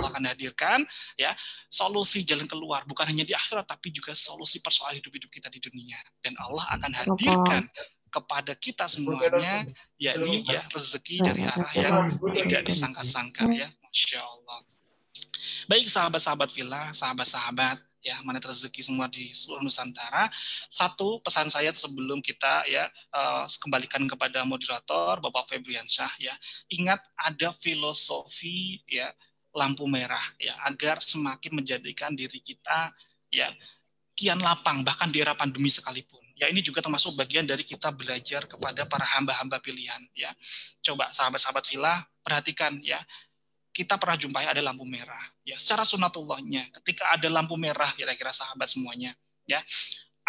akan hadirkan ya solusi jalan keluar, bukan hanya di akhirat, tapi juga solusi persoalan hidup kita di dunia. Dan Allah akan hadirkan kepada kita semuanya, yakni ya rezeki dari arah yang tidak disangka-sangka, ya, Masya Allah. Baik sahabat-sahabat Filah, sahabat-sahabat ya magnet rezeki semua di seluruh Nusantara. Satu pesan saya sebelum kita ya kembalikan kepada moderator Bapak Febriansyah, ya, ingat ada filosofi ya lampu merah ya, agar semakin menjadikan diri kita ya kian lapang bahkan di era pandemi sekalipun. Ya, ini juga termasuk bagian dari kita belajar kepada para hamba-hamba pilihan, ya. Coba sahabat-sahabat Filah perhatikan ya. Kita pernah jumpai ada lampu merah, ya. Secara sunatullahnya, ketika ada lampu merah, kira-kira sahabat semuanya, ya,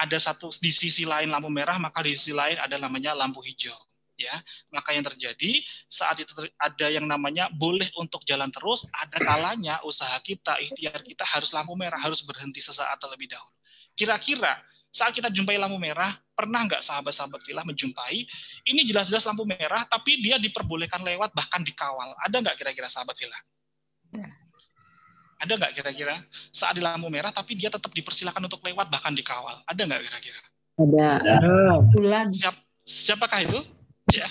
ada satu di sisi lain lampu merah, maka di sisi lain ada namanya lampu hijau, ya. Maka yang terjadi saat itu ada yang namanya boleh untuk jalan terus, ada kalanya usaha kita, ikhtiar kita harus lampu merah, harus berhenti sesaat terlebih dahulu. Kira-kira Saat kita jumpai lampu merah, pernah nggak sahabat-sahabat filah menjumpai ini jelas-jelas lampu merah, tapi dia diperbolehkan lewat bahkan dikawal? Ada nggak kira-kira sahabat filah? Ada nggak kira-kira saat di lampu merah, tapi dia tetap dipersilakan untuk lewat bahkan dikawal? Ada nggak kira-kira? Ada. Ambulans. Siapakah itu? Ya.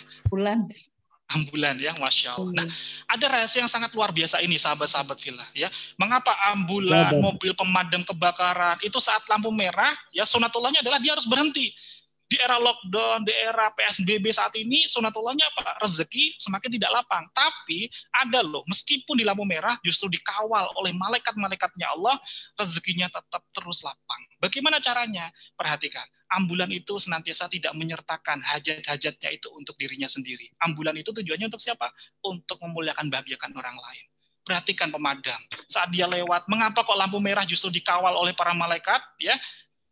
Ambulan ya, Masya Allah. Nah, ada rahasia yang sangat luar biasa ini sahabat-sahabat filah ya. Mengapa ambulan, mobil pemadam kebakaran itu saat lampu merah ya sunatullahnya adalah dia harus berhenti. Di era lockdown, di era PSBB saat ini sunatullahnya apa? Rezeki semakin tidak lapang. Tapi ada loh, meskipun di lampu merah justru dikawal oleh malaikat-malaikatnya Allah, rezekinya tetap terus lapang. Bagaimana caranya? Perhatikan. Ambulan itu senantiasa tidak menyertakan hajat-hajatnya itu untuk dirinya sendiri. Ambulan itu tujuannya untuk siapa? Untuk memuliakan bahagiakan orang lain. Perhatikan pemadam. Saat dia lewat, mengapa kok lampu merah justru dikawal oleh para malaikat? Ya,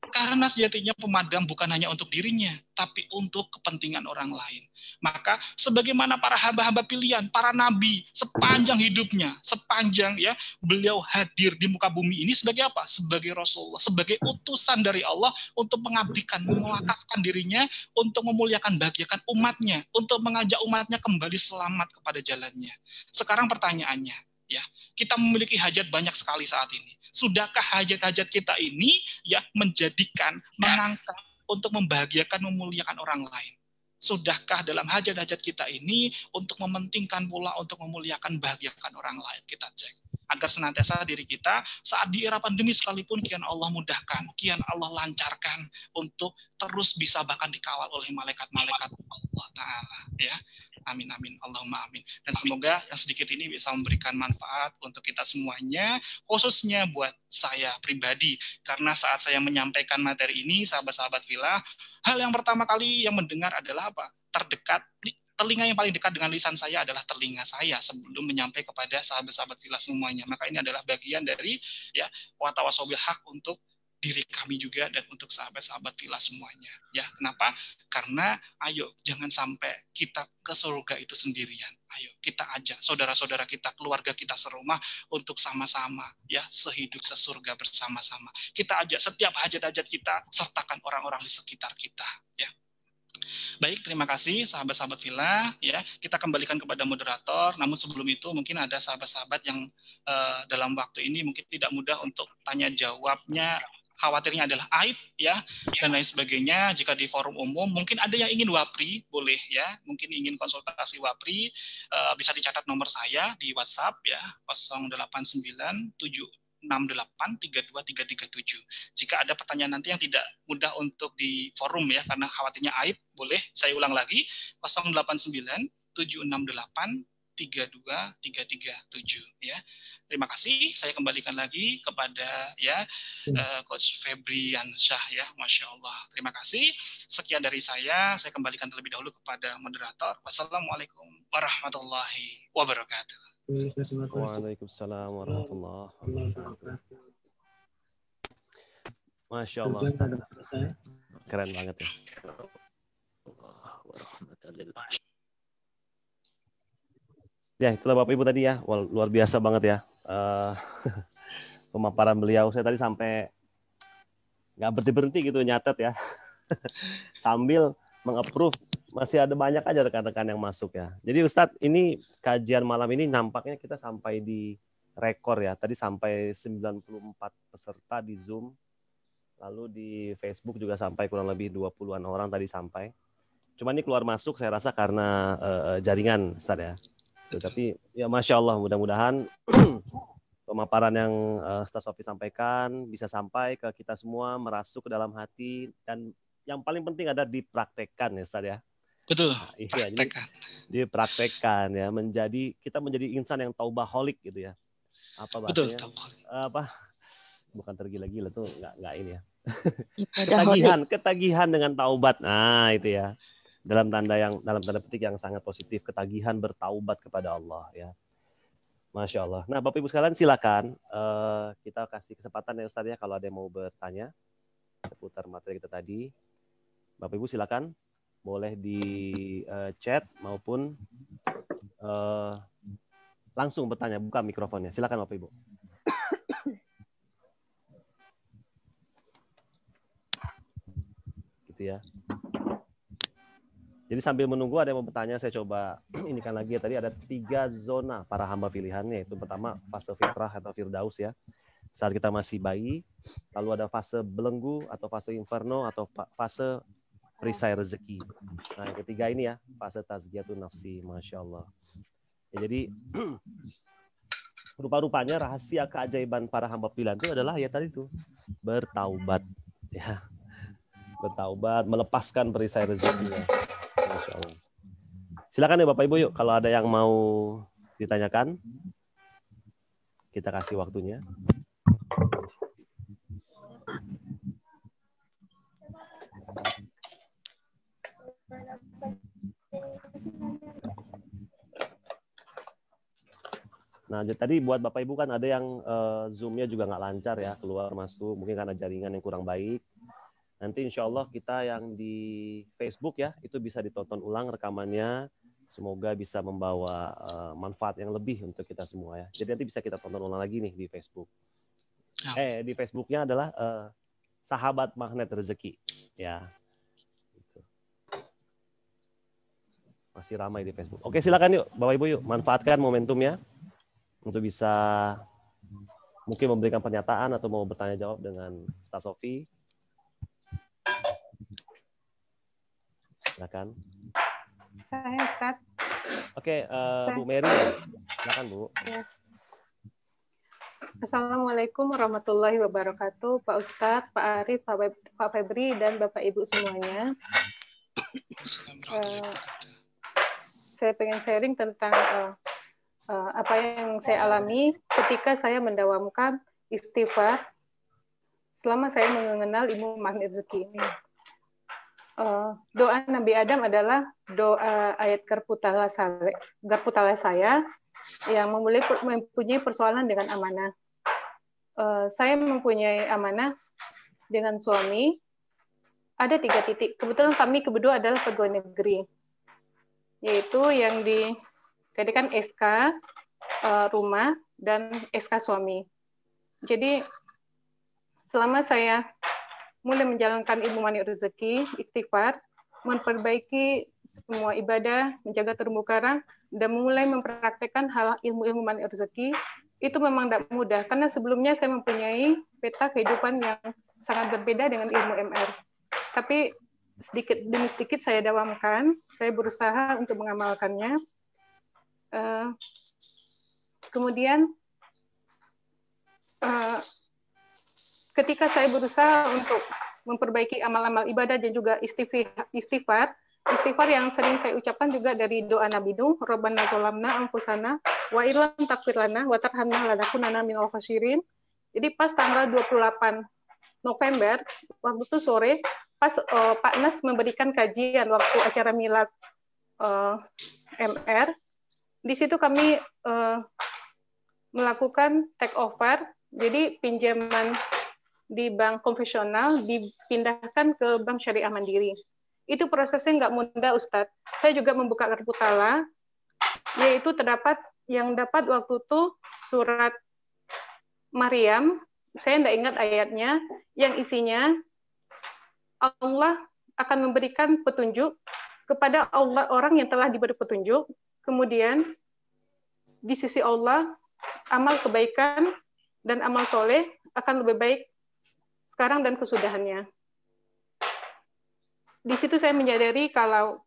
karena sejatinya pemadam bukan hanya untuk dirinya, tapi untuk kepentingan orang lain. Maka sebagaimana para hamba-hamba pilihan, para nabi sepanjang hidupnya, sepanjang ya beliau hadir di muka bumi ini sebagai apa? Sebagai Rasulullah, sebagai utusan dari Allah untuk mengabdikan, mewakafkan dirinya untuk memuliakan bahagiakan umatnya, untuk mengajak umatnya kembali selamat kepada jalannya. Sekarang pertanyaannya, ya, kita memiliki hajat banyak sekali saat ini. Sudahkah hajat-hajat kita ini ya menjadikan, mengangkat untuk membahagiakan, memuliakan orang lain? Sudahkah dalam hajat-hajat kita ini untuk mementingkan pula untuk memuliakan, bahagiakan orang lain? Kita cek. Agar senantiasa diri kita saat di era pandemi sekalipun kian Allah mudahkan, kian Allah lancarkan untuk terus bisa bahkan dikawal oleh malaikat-malaikat Allah Ta'ala. Ya. Amin, amin. Allahumma amin. Dan semoga yang sedikit ini bisa memberikan manfaat untuk kita semuanya, khususnya buat saya pribadi. Karena saat saya menyampaikan materi ini, sahabat-sahabat filah, hal yang pertama kali yang mendengar adalah apa? Terdekat, telinga yang paling dekat dengan lisan saya adalah telinga saya sebelum menyampaikan kepada sahabat-sahabat filah semuanya. Maka ini adalah bagian dari ya watawasaw bil haq untuk diri kami juga dan untuk sahabat-sahabat filah semuanya. Ya, kenapa? Karena ayo jangan sampai kita ke surga itu sendirian. Ayo kita ajak saudara-saudara kita, keluarga kita serumah untuk sama-sama ya sehidup sesurga bersama-sama. Kita ajak setiap hajat-hajat kita, sertakan orang-orang di sekitar kita. Ya. Baik, terima kasih sahabat-sahabat filah. Ya, kita kembalikan kepada moderator. Namun sebelum itu mungkin ada sahabat-sahabat yang dalam waktu ini mungkin tidak mudah untuk tanya jawabnya. Khawatirnya adalah aib ya dan lain sebagainya. Jika di forum umum mungkin ada yang ingin wapri, boleh ya, mungkin ingin konsultasi wapri, bisa dicatat nomor saya di WhatsApp ya 0897683237. Jika ada pertanyaan nanti yang tidak mudah untuk di forum ya karena khawatirnya aib, boleh saya ulang lagi 0897683237 ya. Terima kasih. Saya kembalikan lagi kepada ya Coach Febrian Syah ya, Masya Allah. Terima kasih. Sekian dari saya kembalikan terlebih dahulu kepada moderator. Wassalamualaikum warahmatullahi wabarakatuh. Waalaikumsalam warahmatullahi wabarakatuh. Masya Allah, keren banget ya. Ya, itulah Bapak Ibu tadi ya, luar biasa banget ya. Pemaparan beliau, saya tadi sampai nggak berhenti-berhenti gitu nyatet ya. Sambil meng-approve, masih ada banyak aja rekan-rekan yang masuk ya. Jadi Ustadz, ini kajian malam ini nampaknya kita sampai di rekor ya. Tadi sampai 94 peserta di Zoom. Lalu di Facebook juga sampai kurang lebih 20-an orang tadi sampai. Cuma ini keluar masuk saya rasa karena jaringan Ustadz ya. Tapi ya Masya Allah, mudah-mudahan pemaparan yang Ustaz Sofi sampaikan bisa sampai ke kita semua, merasuk ke dalam hati, dan yang paling penting ada dipraktekkan ya Ustaz ya. Betul, iya, dipraktekkan ya, kita menjadi insan yang taubaholic gitu ya. Apa bahasanya? Betul, bukan tergila-gila tuh, nggak ini ya. Ketagihan dengan taubat. Nah, itu ya. Dalam tanda petik yang sangat positif, ketagihan bertaubat kepada Allah ya. Masya Allah. Nah, Bapak Ibu sekalian silakan kita kasih kesempatan ya Ustaz ya kalau ada yang mau bertanya seputar materi kita tadi. Bapak Ibu silakan, boleh di chat maupun langsung bertanya, buka mikrofonnya. Silakan Bapak Ibu. nanti ya. Jadi sambil menunggu ada yang mau bertanya, saya coba inikan lagi ya. Tadi ada 3 zona para hamba pilihannya. Itu pertama fase fitrah atau firdaus ya, saat kita masih bayi. Lalu ada fase belenggu atau fase inferno atau fase perisai rezeki. Nah yang ketiga ini ya, fase tazkiyatun nafsi. Masya Allah. Ya, jadi rupa-rupanya rahasia keajaiban para hamba pilihan itu adalah ya tadi tuh bertaubat ya, bertaubat, melepaskan perisai rezekinya. Masya Allah. Silakan ya Bapak Ibu, yuk kalau ada yang mau ditanyakan kita kasih waktunya. Nah, tadi buat Bapak Ibu kan ada yang Zoom-nya juga nggak lancar ya, keluar masuk, mungkin karena jaringan yang kurang baik. Nanti insya Allah kita yang di Facebook ya, itu bisa ditonton ulang rekamannya. Semoga bisa membawa manfaat yang lebih untuk kita semua ya. Jadi nanti bisa kita tonton ulang lagi nih di Facebook. Di Facebooknya adalah Sahabat Magnet Rezeki ya. Masih ramai di Facebook. Oke, silakan yuk Bapak Ibu yuk, manfaatkan momentumnya untuk bisa mungkin memberikan pernyataan atau mau bertanya jawab dengan Ustaz Sofi. Silakan. Saya Ustaz. Oke, Bu Mary, silakan Bu. Ya. Assalamualaikum warahmatullahi wabarakatuh, Pak Ustadz, Pak Arif, Pak Febri, dan Bapak Ibu semuanya. Saya pengen sharing tentang apa yang saya alami ketika saya mendawamkan istighfar selama saya mengenal ilmu magnet rezeki ini. Doa Nabi Adam adalah doa ayat Garputala saya yang mempunyai persoalan dengan amanah. Saya mempunyai amanah dengan suami. Ada 3 titik. Kebetulan kami kedua adalah pegawai negeri, yaitu yang dijadikan SK rumah dan SK suami. Jadi selama saya mulai menjalankan ilmu magnet rezeki, istighfar, memperbaiki semua ibadah, menjaga terumbu karang, dan mulai mempraktekkan hal ilmu-ilmu magnet rezeki, itu memang tidak mudah, karena sebelumnya saya mempunyai peta kehidupan yang sangat berbeda dengan ilmu MR. Tapi sedikit demi sedikit saya dawamkan, saya berusaha untuk mengamalkannya. Kemudian ketika saya berusaha untuk memperbaiki amal-amal ibadah dan juga istighfar yang sering saya ucapkan juga dari doa Nabi Nuh, Rabbana zolamna anfusana wa illam taghfir lana wa tarhamna lanakunanna minal khasirin. Jadi pas tanggal 28 November, waktu itu sore, pas Pak Nas memberikan kajian waktu acara milad MR, di situ kami melakukan take over, jadi pinjaman di bank konvensional dipindahkan ke bank syariah mandiri. Itu prosesnya nggak mudah, Ustadz. Saya juga membuka Garputala, yaitu terdapat yang dapat waktu itu surat Maryam, saya tidak ingat ayatnya, yang isinya Allah akan memberikan petunjuk kepada orang yang telah diberi petunjuk, kemudian di sisi Allah, amal kebaikan dan amal soleh akan lebih baik sekarang dan kesudahannya. Di situ saya menyadari kalau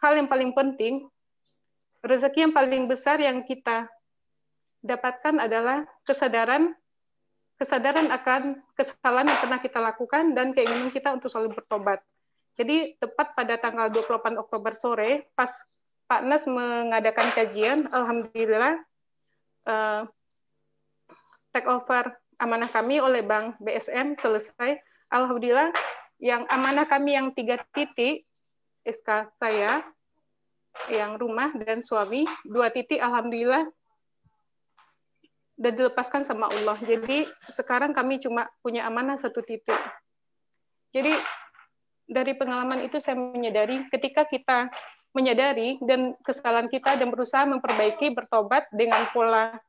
hal yang paling penting, rezeki yang paling besar yang kita dapatkan adalah kesadaran akan kesalahan yang pernah kita lakukan dan keinginan kita untuk selalu bertobat. Jadi tepat pada tanggal 28 Oktober sore, pas Pak Nas mengadakan kajian, alhamdulillah take over amanah kami oleh Bank BSM selesai. Alhamdulillah, yang amanah kami yang 3 titik, SK saya, yang rumah dan suami, 2 titik, alhamdulillah, dan dilepaskan sama Allah. Jadi sekarang kami cuma punya amanah 1 titik. Jadi dari pengalaman itu saya menyadari, ketika kita menyadari dan kesalahan kita dan berusaha memperbaiki, bertobat dengan pola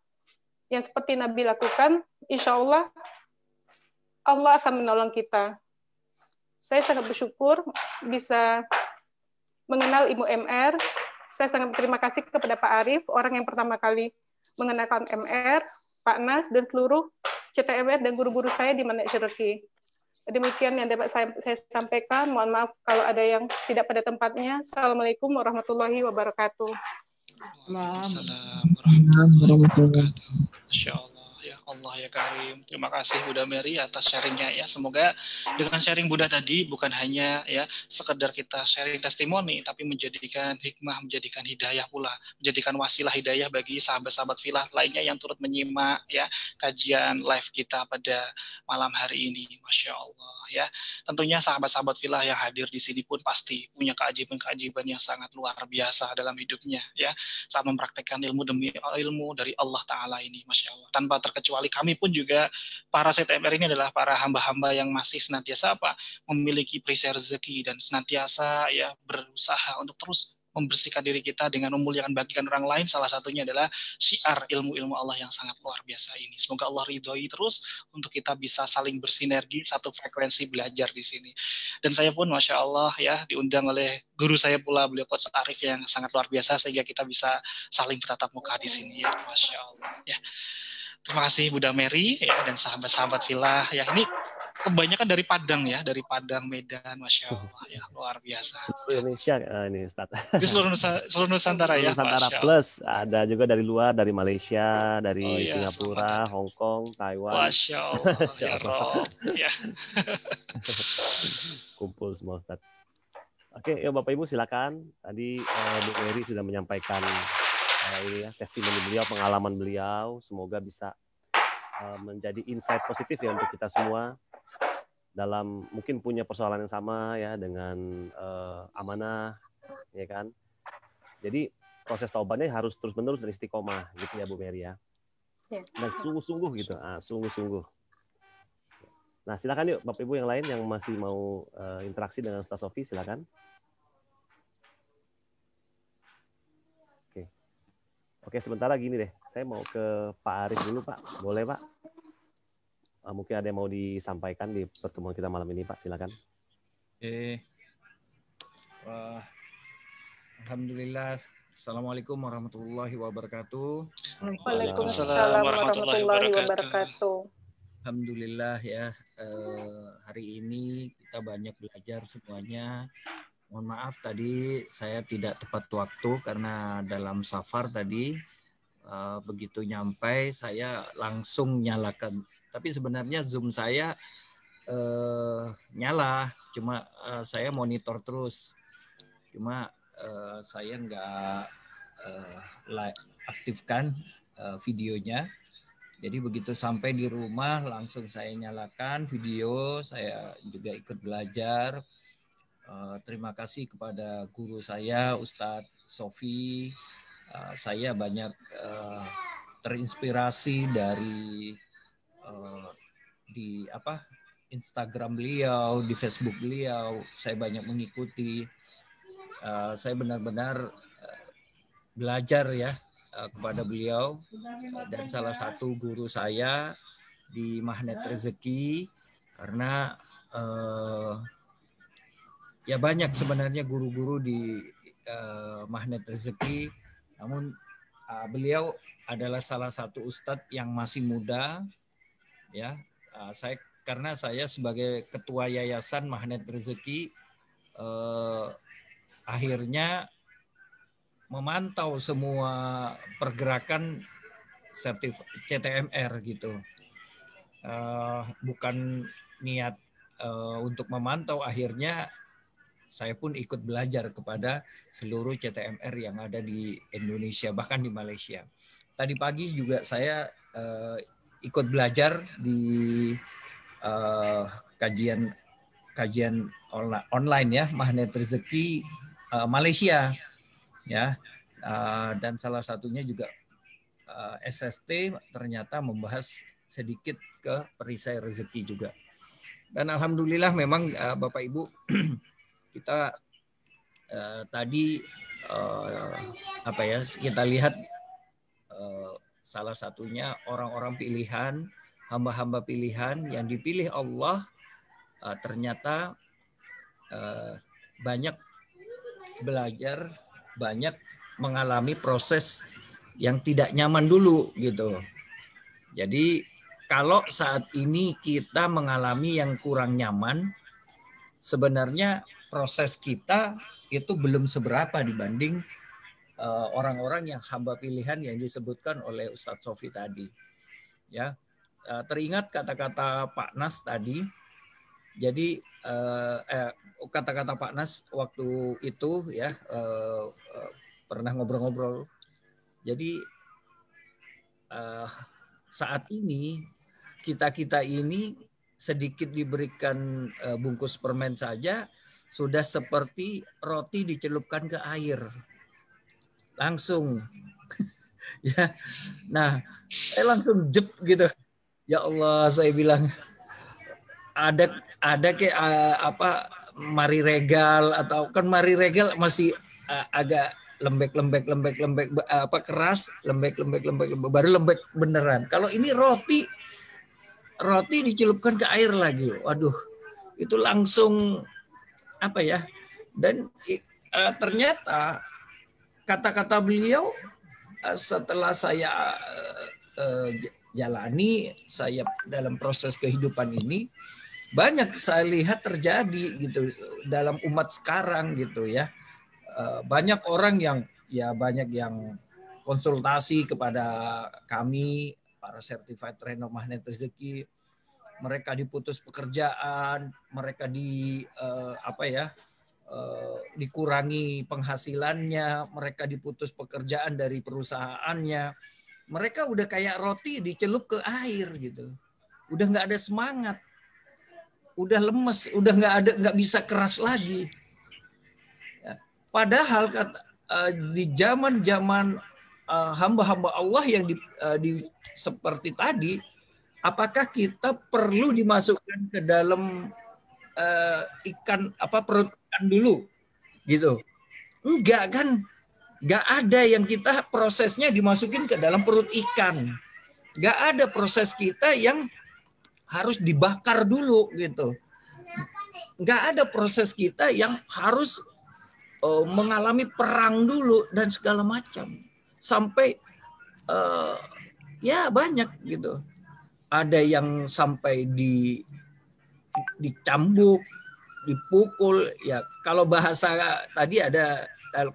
yang seperti Nabi lakukan, insya Allah, Allah akan menolong kita. Saya sangat bersyukur bisa mengenal Ibu MR. Saya sangat berterima kasih kepada Pak Arif, orang yang pertama kali mengenalkan MR, Pak Nas, dan seluruh CTMR dan guru-guru saya di Manhaj Rezeki. Demikian yang dapat saya sampaikan. Mohon maaf kalau ada yang tidak pada tempatnya. Assalamualaikum warahmatullahi wabarakatuh. Waalaikumsalam warahmatullahi wabarakatuh. Masya Allah. Ya Allah ya Karim. Terima kasih Bunda Mary atas sharingnya ya. Semoga dengan sharing Bunda tadi bukan hanya ya sekedar kita sharing testimoni, tapi menjadikan hikmah, menjadikan hidayah pula, menjadikan wasilah hidayah bagi sahabat-sahabat filah lainnya yang turut menyimak ya kajian live kita pada malam hari ini. Masya Allah ya. Tentunya sahabat-sahabat filah yang hadir di sini pun pasti punya keajaiban-keajaiban yang sangat luar biasa dalam hidupnya ya, saat mempraktekkan ilmu demi ilmu dari Allah Ta'ala ini. Masya Allah. Tanpa terkecuali kami pun juga para CTMR ini adalah para hamba-hamba yang masih senantiasa memiliki perisai rezeki dan senantiasa ya berusaha untuk terus membersihkan diri kita dengan memuliakan bagikan orang lain. Salah satunya adalah syiar ilmu-ilmu Allah yang sangat luar biasa ini. Semoga Allah ridhoi terus untuk kita bisa saling bersinergi satu frekuensi belajar di sini. Dan saya pun Masya Allah ya diundang oleh guru saya pula, beliau Coach Arif yang sangat luar biasa, sehingga kita bisa saling bertatap muka di sini ya. Masya Allah ya. Terima kasih Bunda Mary ya, dan sahabat-sahabat filah ya. Ini kebanyakan dari Padang ya, dari Padang, Medan, Masya Allah ya, luar biasa. Indonesia ini Ustaz. Di seluruh Nusantara ya. Nusantara plus ada juga dari luar, dari Malaysia, dari Singapura, Hong Kong, Taiwan. Masya Allah ya Rob ya. Kumpul semua Ustaz. Oke, ya Bapak Ibu silakan. Tadi Bu Mary sudah menyampaikan ini ya, testimoni beliau, pengalaman beliau. Semoga bisa menjadi insight positif ya untuk kita semua dalam mungkin punya persoalan yang sama ya dengan amanah, ya kan. Jadi proses taubatnya harus terus-menerus dan istiqomah gitu ya Bu Mary ya. Dan sungguh-sungguh gitu, sungguh-sungguh. Nah silakan yuk Bapak Ibu yang lain yang masih mau interaksi dengan Ustaz Sofi, silakan. Oke, sementara gini deh, saya mau ke Pak Arif dulu Pak, boleh Pak? Mungkin ada yang mau disampaikan di pertemuan kita malam ini Pak, silakan. Wah, alhamdulillah. Assalamualaikum warahmatullahi wabarakatuh. Waalaikumsalam warahmatullahi wabarakatuh. Alhamdulillah ya, hari ini kita banyak belajar semuanya. Mohon maaf tadi saya tidak tepat waktu karena dalam safar tadi begitu nyampe saya langsung nyalakan. Tapi sebenarnya Zoom saya nyala, cuma saya monitor terus. Cuma saya nggak aktifkan videonya. Jadi begitu sampai di rumah langsung saya nyalakan video, saya juga ikut belajar. Terima kasih kepada guru saya Ustadz Sofi. Saya banyak terinspirasi dari di Instagram beliau, di Facebook beliau. Saya banyak mengikuti. Saya benar-benar belajar ya kepada beliau, dan salah satu guru saya di Magnet Rezeki, karena ya banyak sebenarnya guru-guru di Magnet Rezeki, namun beliau adalah salah satu ustadz yang masih muda ya. Karena saya sebagai ketua yayasan Magnet Rezeki akhirnya memantau semua pergerakan CTMR gitu. Bukan niat untuk memantau, akhirnya saya pun ikut belajar kepada seluruh CTMR yang ada di Indonesia, bahkan di Malaysia. Tadi pagi juga saya ikut belajar di kajian online ya, Magnet Rezeki Malaysia ya, dan salah satunya juga SST ternyata membahas sedikit ke perisai rezeki juga. Dan alhamdulillah memang Bapak Ibu kita tadi kita lihat salah satunya orang-orang pilihan, hamba-hamba pilihan yang dipilih Allah ternyata banyak belajar, banyak mengalami proses yang tidak nyaman dulu gitu. Jadi kalau saat ini kita mengalami yang kurang nyaman, sebenarnya proses kita itu belum seberapa dibanding orang-orang yang hamba pilihan yang disebutkan oleh Ustadz Sofi tadi. Ya, teringat kata-kata Pak Nas tadi. Jadi kata-kata Pak Nas waktu itu ya pernah ngobrol-ngobrol. Jadi saat ini kita ini sedikit diberikan bungkus permen saja sudah seperti roti dicelupkan ke air langsung. Ya, nah saya langsung jep gitu. Ya Allah, saya bilang ada kayak Mari Regal, atau kan Mari Regal masih agak lembek keras, lembek baru lembek beneran. Kalau ini roti dicelupkan ke air lagi. Waduh, itu langsung apa ya? Dan ternyata kata-kata beliau setelah saya jalani, saya dalam proses kehidupan ini banyak saya lihat terjadi gitu dalam umat sekarang gitu ya. Banyak orang yang konsultasi kepada kami para certified trainer magnet rezeki, mereka diputus pekerjaan, mereka dikurangi penghasilannya, mereka diputus pekerjaan dari perusahaannya, mereka udah kayak roti dicelup ke air gitu, udah nggak ada semangat, udah lemes, udah nggak bisa keras lagi. Padahal di zaman hamba-hamba Allah yang seperti tadi, apakah kita perlu dimasukkan ke dalam perut ikan dulu, gitu? Enggak kan? Enggak ada yang kita prosesnya dimasukin ke dalam perut ikan. Enggak ada proses kita yang harus dibakar dulu, gitu. Enggak ada proses kita yang harus mengalami perang dulu dan segala macam sampai ya banyak gitu. Ada yang sampai dicambuk, dipukul ya. Kalau bahasa tadi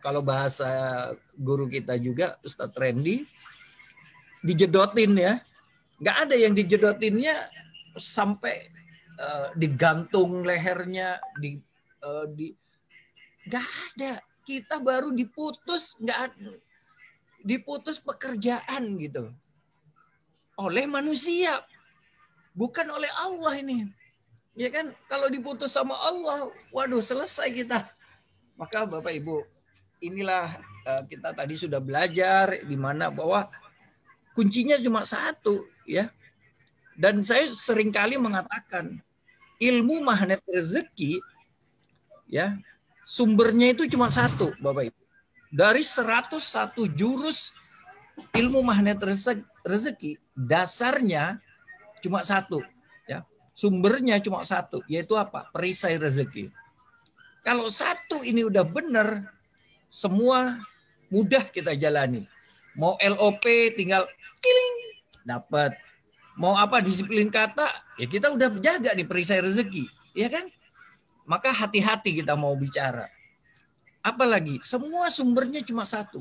kalau bahasa guru kita juga Ustadz Randy, dijedotin ya. Nggak ada yang dijedotinnya sampai digantung lehernya, nggak ada. Kita baru diputus, diputus pekerjaan gitu oleh manusia, bukan oleh Allah ini, ya kan? Kalau diputus sama Allah, waduh, selesai kita. Maka Bapak Ibu, inilah kita tadi sudah belajar di mana bahwa kuncinya cuma satu ya. Dan saya seringkali mengatakan ilmu magnet rezeki ya, sumbernya itu cuma satu, Bapak Ibu. Dari 101 jurus ilmu magnet rezeki, dasarnya cuma satu, ya. Sumbernya cuma satu, yaitu apa? Perisai rezeki. Kalau satu ini udah benar, semua mudah kita jalani. Mau LOP tinggal kiling, dapat. Mau apa disiplin kata, ya kita udah jaga nih perisai rezeki, ya kan? Maka hati-hati kita mau bicara. Apalagi semua sumbernya cuma satu.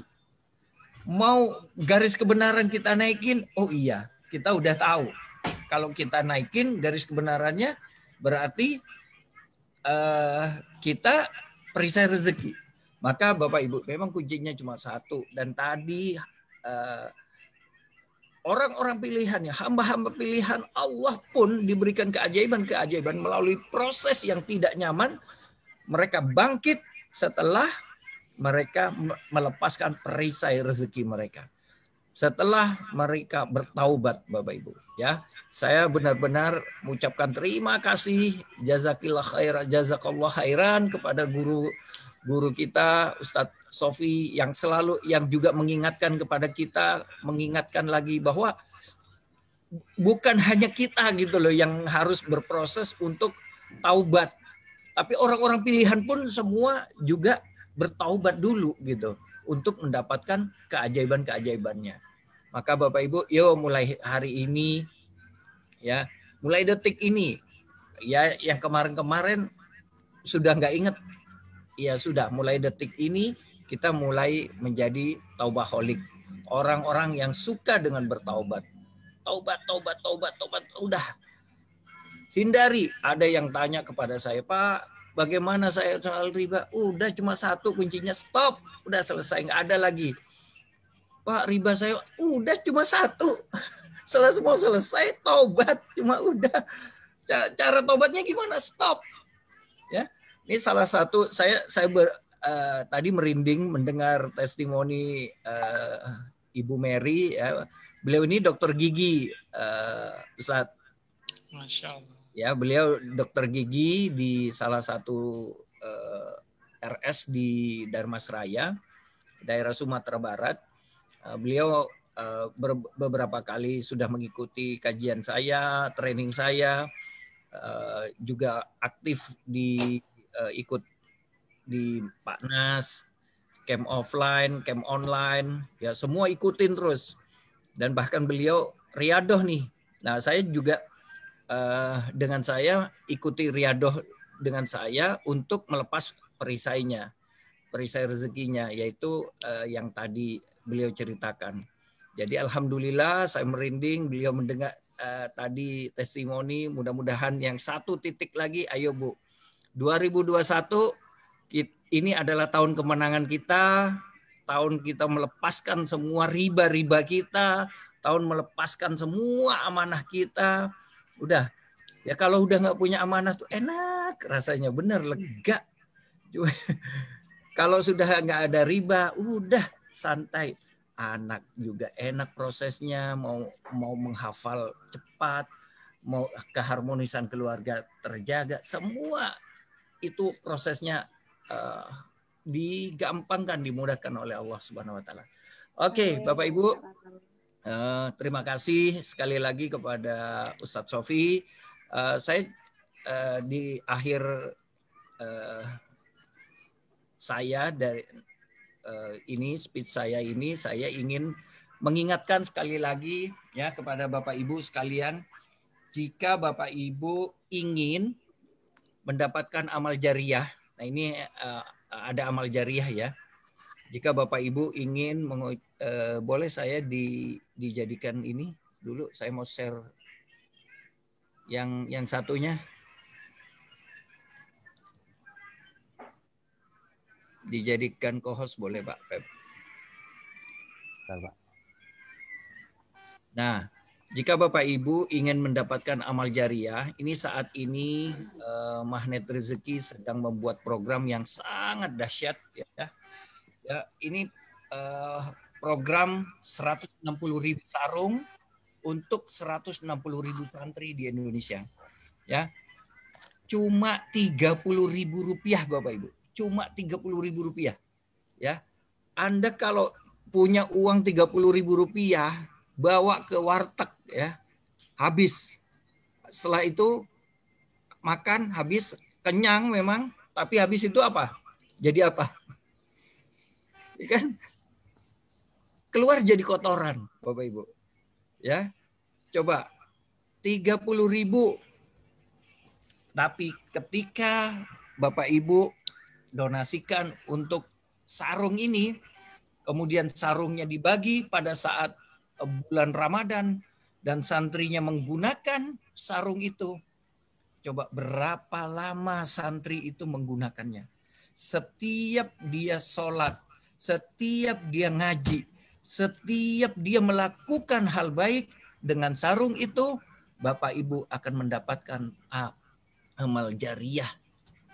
Mau garis kebenaran kita naikin, oh iya, kita udah tahu. Kalau kita naikin garis kebenarannya, berarti kita perisai rezeki. Maka Bapak Ibu, memang kuncinya cuma satu. Dan tadi orang-orang pilihan, ya, hamba-hamba pilihan Allah pun diberikan keajaiban-keajaiban melalui proses yang tidak nyaman. Mereka bangkit setelah mereka melepaskan perisai rezeki mereka. Setelah mereka bertaubat, Bapak Ibu, ya. Saya benar-benar mengucapkan terima kasih, jazakallah khairan kepada guru kita Ustadz Sofi yang juga mengingatkan kepada kita, mengingatkan lagi bahwa bukan hanya kita gitu loh yang harus berproses untuk taubat. Tapi orang-orang pilihan pun semua juga bertaubat dulu gitu untuk mendapatkan keajaiban-keajaibannya. Maka Bapak Ibu, yuk mulai hari ini ya, mulai detik ini ya, yang kemarin-kemarin sudah nggak inget, ya sudah mulai detik ini kita mulai menjadi taubaholik, orang-orang yang suka dengan bertaubat. Taubat, udah. Hindari. Ada yang tanya kepada saya, Pak, bagaimana saya soal riba? Udah cuma satu kuncinya, stop. Udah selesai, nggak ada lagi. Pak, riba saya udah cuma satu. Mau selesai, taubat. Cuma udah. Cara taubatnya gimana? Stop. Ya, ini salah satu, saya tadi merinding mendengar testimoni Ibu Mary, ya. Beliau ini dokter gigi, Ustaz. Masya Allah. Ya, beliau dokter gigi di salah satu RS di Dharmasraya, daerah Sumatera Barat. Beliau beberapa kali sudah mengikuti kajian saya, training saya, juga aktif ikut di Paknas, camp offline, camp online, ya semua ikutin terus. Dan bahkan beliau riadoh nih. Nah, saya juga dengan saya ikuti riadoh dengan saya untuk melepas perisai rezekinya, yaitu yang tadi beliau ceritakan. Jadi alhamdulillah saya merinding beliau mendengar tadi testimoni. Mudah-mudahan yang satu titik lagi, ayo Bu, 2021 ini adalah tahun kemenangan kita, tahun kita melepaskan semua riba-riba kita, tahun melepaskan semua amanah kita. Udah, ya kalau udah nggak punya amanah tuh enak rasanya, bener lega. Kalau sudah nggak ada riba, udah santai. Anak juga enak prosesnya, mau menghafal cepat, mau keharmonisan keluarga terjaga, semua itu prosesnya digampangkan, dimudahkan oleh Allah Subhanahu wa taala. Oke, Bapak Ibu, terima kasih sekali lagi kepada Ustadz Sofi. Saya di akhir saya dari speech saya ini, saya ingin mengingatkan sekali lagi ya kepada Bapak Ibu sekalian, jika Bapak Ibu ingin mendapatkan amal jariah. Nah, ini ada amal jariah ya. Jika Bapak Ibu ingin boleh saya dijadikan ini dulu, saya mau share yang satunya. Dijadikan co-host boleh Pak Pep. Nah, jika Bapak Ibu ingin mendapatkan amal jariah, ini saat ini Magnet Rezeki sedang membuat program yang sangat dahsyat ya. Ya, ini program 160.000 sarung untuk 160.000 santri di Indonesia. Ya. Cuma Rp30.000 Bapak Ibu. Cuma Rp30.000 ya. Anda kalau punya uang Rp30.000 bawa ke warteg ya, habis. Setelah itu makan habis, kenyang memang, tapi habis itu apa? Jadi apa? Ya kan? Keluar jadi kotoran Bapak Ibu. Ya. Coba 30.000. Tapi ketika Bapak Ibu donasikan untuk sarung ini, kemudian sarungnya dibagi pada saat bulan Ramadan dan santrinya menggunakan sarung itu, coba berapa lama santri itu menggunakannya? Setiap dia sholat, setiap dia ngaji, setiap dia melakukan hal baik dengan sarung itu, Bapak Ibu akan mendapatkan amal jariah,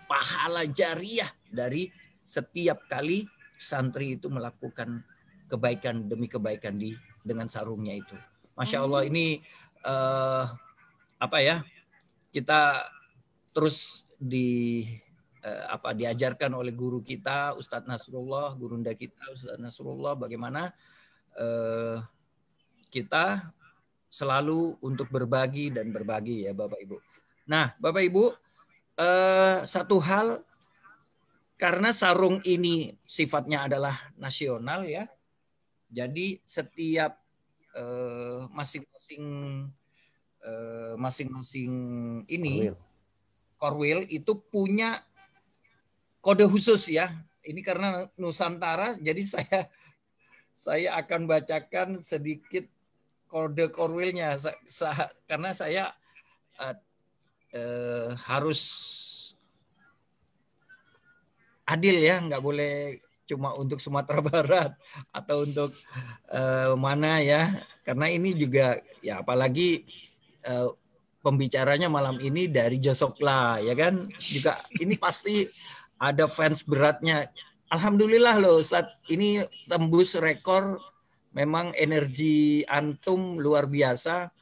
pahala jariah dari setiap kali santri itu melakukan kebaikan demi kebaikan dengan sarungnya itu. Masya Allah, ini kita terus diajarkan oleh guru kita Ustadz Nasrullah, gurunda kita Ustadz Nasrullah, bagaimana kita selalu untuk berbagi dan berbagi ya Bapak Ibu. Nah Bapak Ibu, satu hal, karena sarung ini sifatnya adalah nasional ya, jadi setiap masing-masing ini Korwil itu punya kode khusus ya. Ini karena Nusantara, jadi saya akan bacakan sedikit kode Korwilnya karena saya harus adil ya, nggak boleh cuma untuk Sumatera Barat atau untuk mana ya, karena ini juga ya, apalagi pembicaranya malam ini dari Josokla ya kan, juga ini pasti ada fans beratnya. Alhamdulillah loh Ustaz, ini tembus rekor, memang energi antum luar biasa,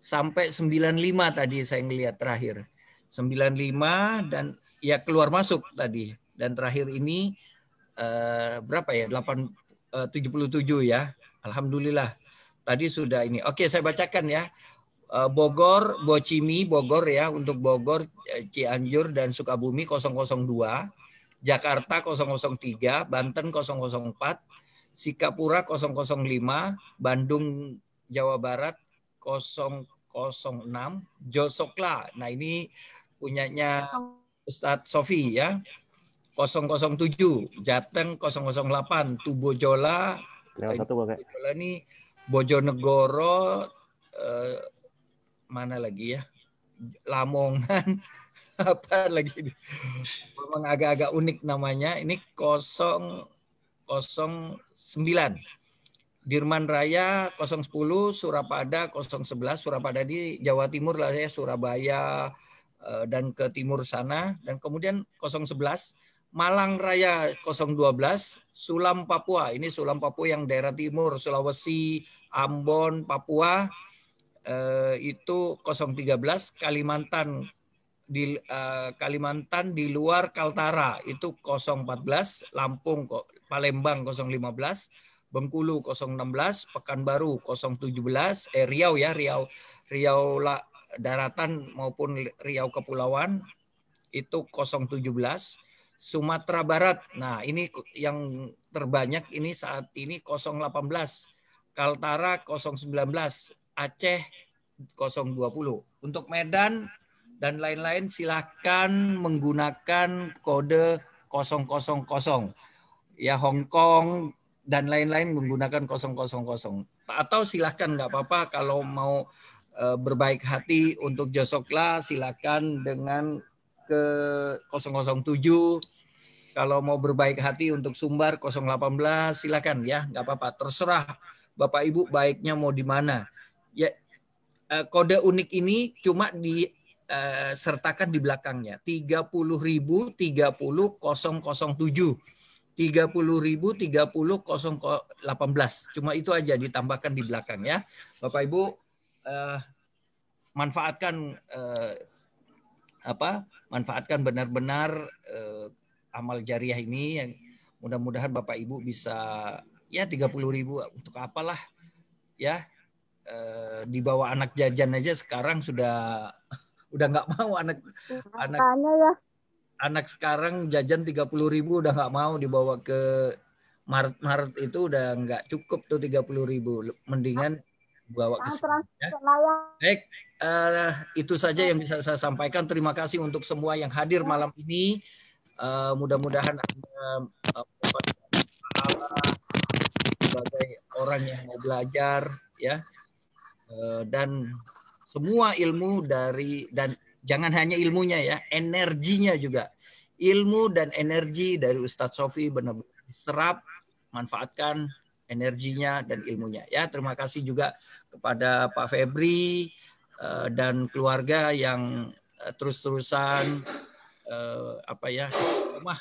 sampai 95 tadi saya ngelihat terakhir. 95 dan ya keluar masuk tadi, dan terakhir ini berapa ya, 77 ya. Alhamdulillah tadi sudah ini. Oke, saya bacakan ya. Bogor, Bocimi, Bogor ya, untuk Bogor, Cianjur dan Sukabumi 002, Jakarta 003, Banten 004, Sikapura 005, Bandung Jawa Barat 006, Josokla. Nah ini punyanya Ustadz Sofi ya, 007, Jateng 008, Tubojola, Tubojola ini Bojonegoro, mana lagi ya, Lamongan, apa lagi, memang agak-agak unik namanya. Ini 009, Dirman Raya 010, Surapada 011, Surapada di Jawa Timur lah ya, Surabaya dan ke timur sana. Dan kemudian 011, Malang Raya 012, Sulam Papua, ini Sulam Papua yang daerah timur, Sulawesi, Ambon, Papua itu 013, Kalimantan di luar Kaltara itu 014, Lampung Palembang 015, Bengkulu 016, Pekanbaru 017, Riau ya, Riau daratan maupun Riau kepulauan itu 017, Sumatera Barat. Nah, ini yang terbanyak ini saat ini 018, Kaltara 019, Aceh 020. Untuk Medan dan lain-lain silakan menggunakan kode 000. Ya, Hong Kong dan lain-lain menggunakan 000. Atau silahkan, nggak apa-apa kalau mau berbaik hati untuk Josokla silakan dengan ke 007. Kalau mau berbaik hati untuk Sumbar 018 silakan ya, nggak apa-apa, terserah Bapak Ibu baiknya mau di mana. Ya, kode unik ini cuma disertakan di belakangnya 30.000 30 007. 30.000 30 018. Cuma itu aja ditambahkan di belakang ya. Bapak Ibu manfaatkan benar-benar amal jariah ini, yang mudah-mudahan Bapak Ibu bisa ya 30.000 untuk apalah ya, dibawa anak jajan aja sekarang udah nggak mau anak sekarang jajan 30.000 udah nggak mau, dibawa ke Maret itu udah nggak cukup tuh 30.000, mendingan bawa ke sini ya. Baik, itu saja yang bisa saya sampaikan. Terima kasih untuk semua yang hadir malam ini. Mudah-mudahan Anda sebagai orang yang mau belajar ya, dan semua ilmu dan jangan hanya ilmunya ya, energinya juga. Ilmu dan energi dari Ustadz Sofi benar-benar diserap, manfaatkan energinya dan ilmunya ya. Terima kasih juga kepada Pak Febri dan keluarga yang terus-terusan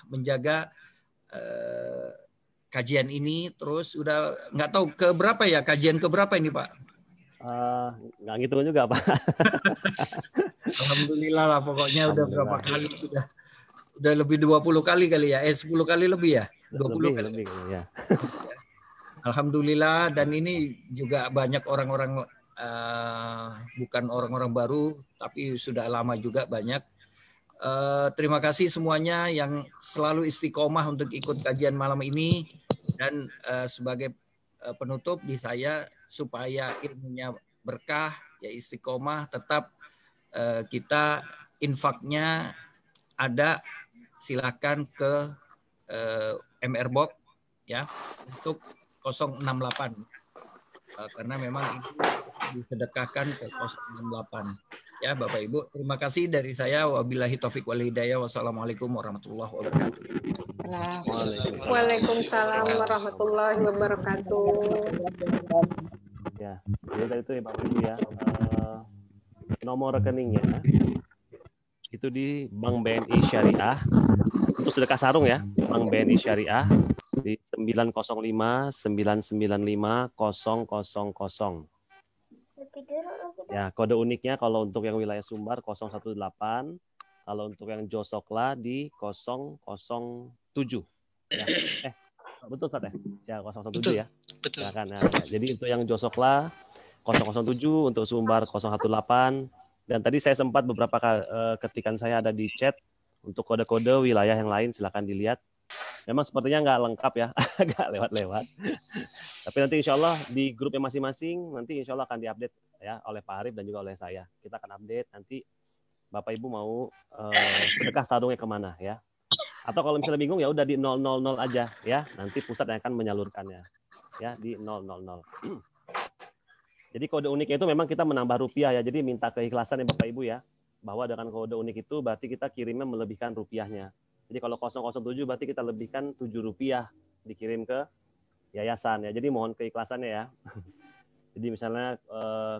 menjaga kajian ini. Terus udah nggak tahu keberapa ya, kajian keberapa ini Pak? Nggak ngitung juga Pak. Alhamdulillah lah, pokoknya udah berapa kali sudah lebih 20 kali ya, 10 kali lebih ya, 20 kali lebih ya. Alhamdulillah, dan ini juga banyak orang-orang bukan orang-orang baru tapi sudah lama juga banyak Terima kasih semuanya yang selalu istiqomah untuk ikut kajian malam ini. Dan sebagai penutup di saya, supaya ilmunya berkah, ya istiqomah, tetap kita infaknya ada, silakan ke MR Box ya untuk 068 karena memang itu disedekahkan ke 068 ya Bapak Ibu. Terima kasih dari saya, wabillahi taufik wal hidayah, wassalamualaikum warahmatullahi wabarakatuh. Waalaikumsalam warahmatullahi wabarakatuh. Ya, jadi itu ya Bapak Ibu ya, nomor rekeningnya itu di Bank BNI Syariah, itu sedekah sarung ya, Bank BNI Syariah di 905 995 000. Ya, kode uniknya kalau untuk yang wilayah Sumbar 018, kalau untuk yang Josokla di 007. Ya. Betul Ustaz ya? Ya 007 betul, ya. Betul. Ya, kan? Nah, jadi itu yang Josokla 007, untuk Sumbar 018. Dan tadi saya sempat beberapa ketikan saya ada di chat untuk kode-kode wilayah yang lain, silakan dilihat. Memang sepertinya nggak lengkap ya, nggak lewat-lewat. Tapi nanti insya Allah di grupnya masing-masing, nanti insya Allah akan diupdate ya oleh Pak Arif dan juga oleh saya. Kita akan update nanti Bapak Ibu mau sedekah sarungnya kemana ya. Atau kalau misalnya bingung ya udah di 000 aja ya, nanti pusat yang akan menyalurkannya ya di 000. Jadi kode uniknya itu memang kita menambah rupiah ya, jadi minta keikhlasan ya Bapak Ibu ya, bahwa dengan kode unik itu berarti kita kirimnya melebihkan rupiahnya. Jadi kalau 007 berarti kita lebihkan 7 rupiah dikirim ke yayasan ya, jadi mohon keikhlasannya ya. Jadi misalnya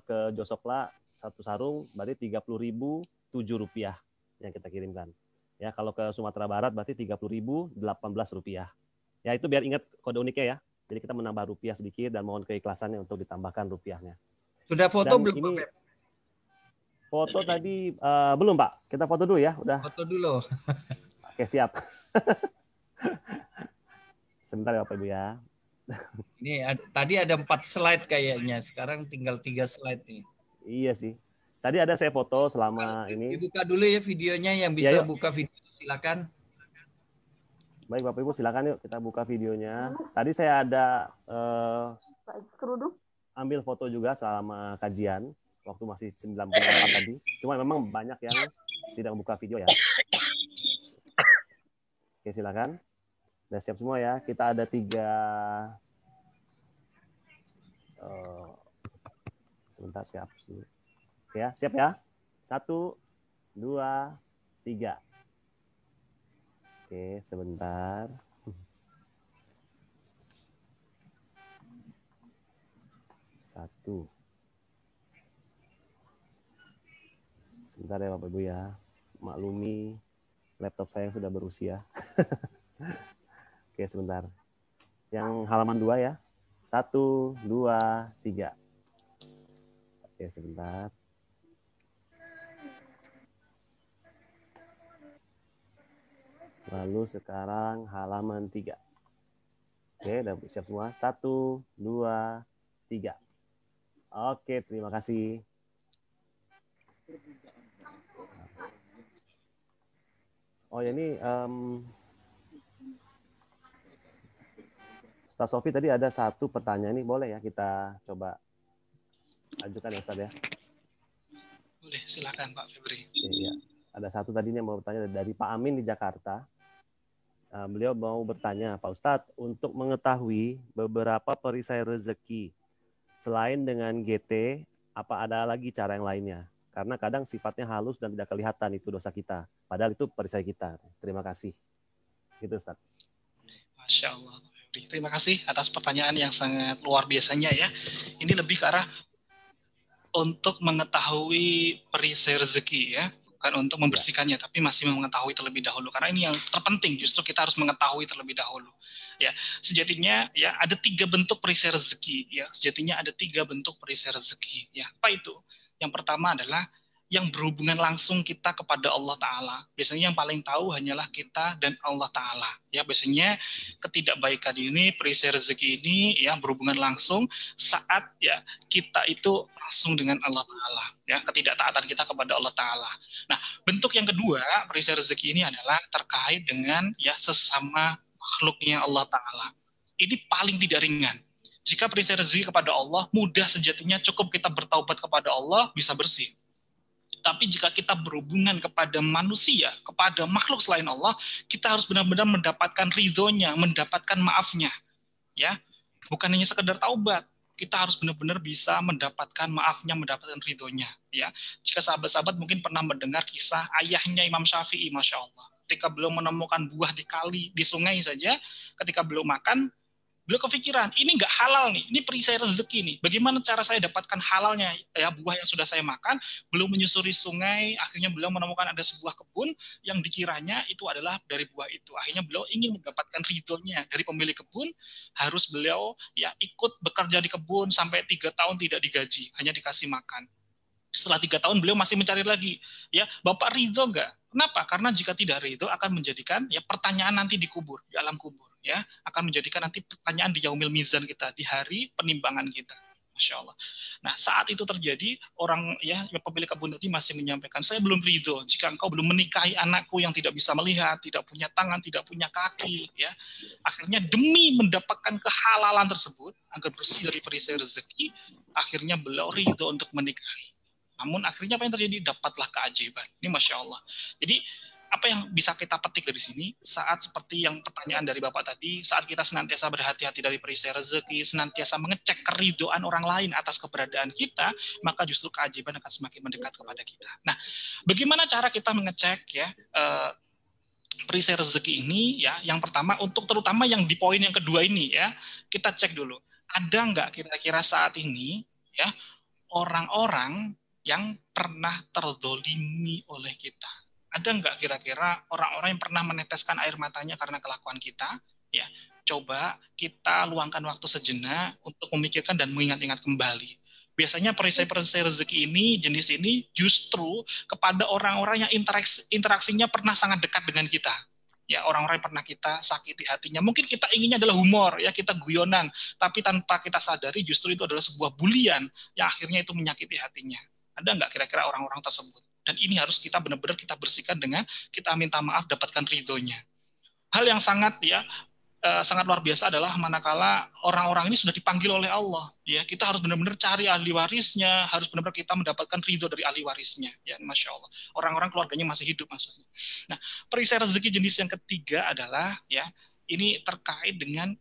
ke Josokla satu sarung berarti 30.007 rupiah yang kita kirimkan. Ya kalau ke Sumatera Barat berarti 30.018 rupiah. Ya itu biar ingat kode uniknya ya. Jadi kita menambah rupiah sedikit dan mohon keikhlasannya untuk ditambahkan rupiahnya. Sudah foto belum ini, Pak? Foto tadi belum Pak. Kita foto dulu ya. Udah. Foto dulu. Oke siap. Sebentar ya Bapak Ibu ya. Ini tadi ada 4 slide kayaknya. Sekarang tinggal 3 slide nih. Iya sih. Tadi ada saya foto selama ini. Dibuka dulu ya videonya, yang bisa buka video silakan. Baik Bapak Ibu silakan yuk kita buka videonya. Tadi saya ada ambil foto juga selama kajian waktu masih 94 tadi. Cuma memang banyak yang tidak membuka video ya. Oke silakan. Sudah siap semua ya. Kita ada 3. Sebentar siap dulu. Oke ya, siap ya. 1, 2, 3. Oke, sebentar. Satu. Sebentar ya Bapak Ibu ya. Maklumi laptop saya yang sudah berusia. Oke, sebentar. Yang halaman 2 ya. 1, 2, 3. Oke, sebentar. Lalu sekarang halaman 3. Oke, udah siap semua. 1, 2, 3. Oke, terima kasih. Oh ya ini Ustaz Sofi tadi ada satu pertanyaan nih, boleh ya kita coba ajukan ya Ustaz ya? Boleh, silakan Pak Febri. Iya, ada satu tadi yang mau bertanya dari Pak Amin di Jakarta. Beliau mau bertanya, Pak Ustadz, untuk mengetahui beberapa perisai rezeki, selain dengan GT, apa ada lagi cara yang lainnya? Karena kadang sifatnya halus dan tidak kelihatan itu dosa kita. Padahal itu perisai kita. Terima kasih. Gitu Ustadz. Masya Allah. Terima kasih atas pertanyaan yang sangat luar biasanya ya. Ini lebih ke arah untuk mengetahui perisai rezeki ya. Bukan untuk membersihkannya, tapi masih mengetahui terlebih dahulu. Karena ini yang terpenting, justru kita harus mengetahui terlebih dahulu. Ya, sejatinya ya ada 3 bentuk perisai rezeki. Ya, sejatinya ada 3 bentuk perisai rezeki. Ya, apa itu? Yang pertama adalah yang berhubungan langsung kita kepada Allah Ta'ala. Biasanya yang paling tahu hanyalah kita dan Allah Ta'ala. Ya, biasanya ketidakbaikan ini, perisai rezeki ini ya berhubungan langsung saat ya kita itu langsung dengan Allah Ta'ala. Ya, ketidaktaatan kita kepada Allah Ta'ala. Nah, bentuk yang kedua perisai rezeki ini adalah terkait dengan ya sesama makhluknya Allah Ta'ala. Ini paling tidak ringan. Jika perisai rezeki kepada Allah, mudah sejatinya, cukup kita bertaubat kepada Allah, bisa bersih. Tapi jika kita berhubungan kepada manusia, kepada makhluk selain Allah, kita harus benar-benar mendapatkan ridhonya, mendapatkan maafnya. Ya, bukan hanya sekedar taubat, kita harus benar-benar bisa mendapatkan maafnya, mendapatkan ridhonya. Ya, jika sahabat-sahabat mungkin pernah mendengar kisah ayahnya Imam Syafi'i, Masya Allah. Ketika beliau menemukan buah di kali, di sungai saja, ketika beliau makan, beliau kepikiran, ini nggak halal nih, ini perisai rezeki nih. Bagaimana cara saya dapatkan halalnya ya buah yang sudah saya makan? Beliau menyusuri sungai, akhirnya beliau menemukan ada sebuah kebun yang dikiranya itu adalah dari buah itu. Akhirnya beliau ingin mendapatkan ridhonya dari pemilik kebun, harus beliau ya ikut bekerja di kebun sampai 3 tahun tidak digaji, hanya dikasih makan. Setelah 3 tahun beliau masih mencari lagi, ya Bapak ridho nggak? Kenapa? Karena jika tidak ridho akan menjadikan ya pertanyaan nanti di kubur, di alam kubur, ya akan menjadikan nanti pertanyaan di yaumil mizan kita, di hari penimbangan kita. Masya Allah. Nah saat itu terjadi, orang ya pemilik kebun tadi masih menyampaikan, saya belum ridho jika engkau belum menikahi anakku yang tidak bisa melihat, tidak punya tangan, tidak punya kaki. Ya, akhirnya demi mendapatkan kehalalan tersebut agar bersih dari perisai rezeki, akhirnya beliau ridho untuk menikahi. Namun akhirnya apa yang terjadi? Dapatlah keajaiban. Ini Masya Allah. Jadi apa yang bisa kita petik dari sini, saat seperti yang pertanyaan dari Bapak tadi, saat kita senantiasa berhati-hati dari perisai rezeki, senantiasa mengecek keridhaan orang lain atas keberadaan kita, maka justru keajaiban akan semakin mendekat kepada kita. Nah, bagaimana cara kita mengecek ya perisai rezeki ini? Ya, yang pertama, untuk terutama yang di poin yang kedua ini ya, kita cek dulu, ada nggak kira-kira saat ini ya orang-orang yang pernah terzolimi oleh kita? Ada nggak kira-kira orang-orang yang pernah meneteskan air matanya karena kelakuan kita? Ya, coba kita luangkan waktu sejenak untuk memikirkan dan mengingat-ingat kembali. Biasanya perisai-perisai rezeki ini, jenis ini justru kepada orang-orang yang interaksinya pernah sangat dekat dengan kita. Ya, orang-orang yang pernah kita sakiti hatinya. Mungkin kita inginnya adalah humor, ya kita guyonan, tapi tanpa kita sadari justru itu adalah sebuah bulian yang akhirnya itu menyakiti hatinya. Ada nggak kira-kira orang-orang tersebut? Dan ini harus kita benar-benar kita bersihkan dengan kita minta maaf, dapatkan ridhonya. Hal yang sangat sangat luar biasa adalah manakala orang-orang ini sudah dipanggil oleh Allah. Ya, kita harus benar-benar cari ahli warisnya, harus benar-benar kita mendapatkan ridho dari ahli warisnya. Ya, Masya Allah. Orang-orang keluarganya masih hidup maksudnya. Nah, perisai rezeki jenis yang ketiga adalah ya ini terkait dengan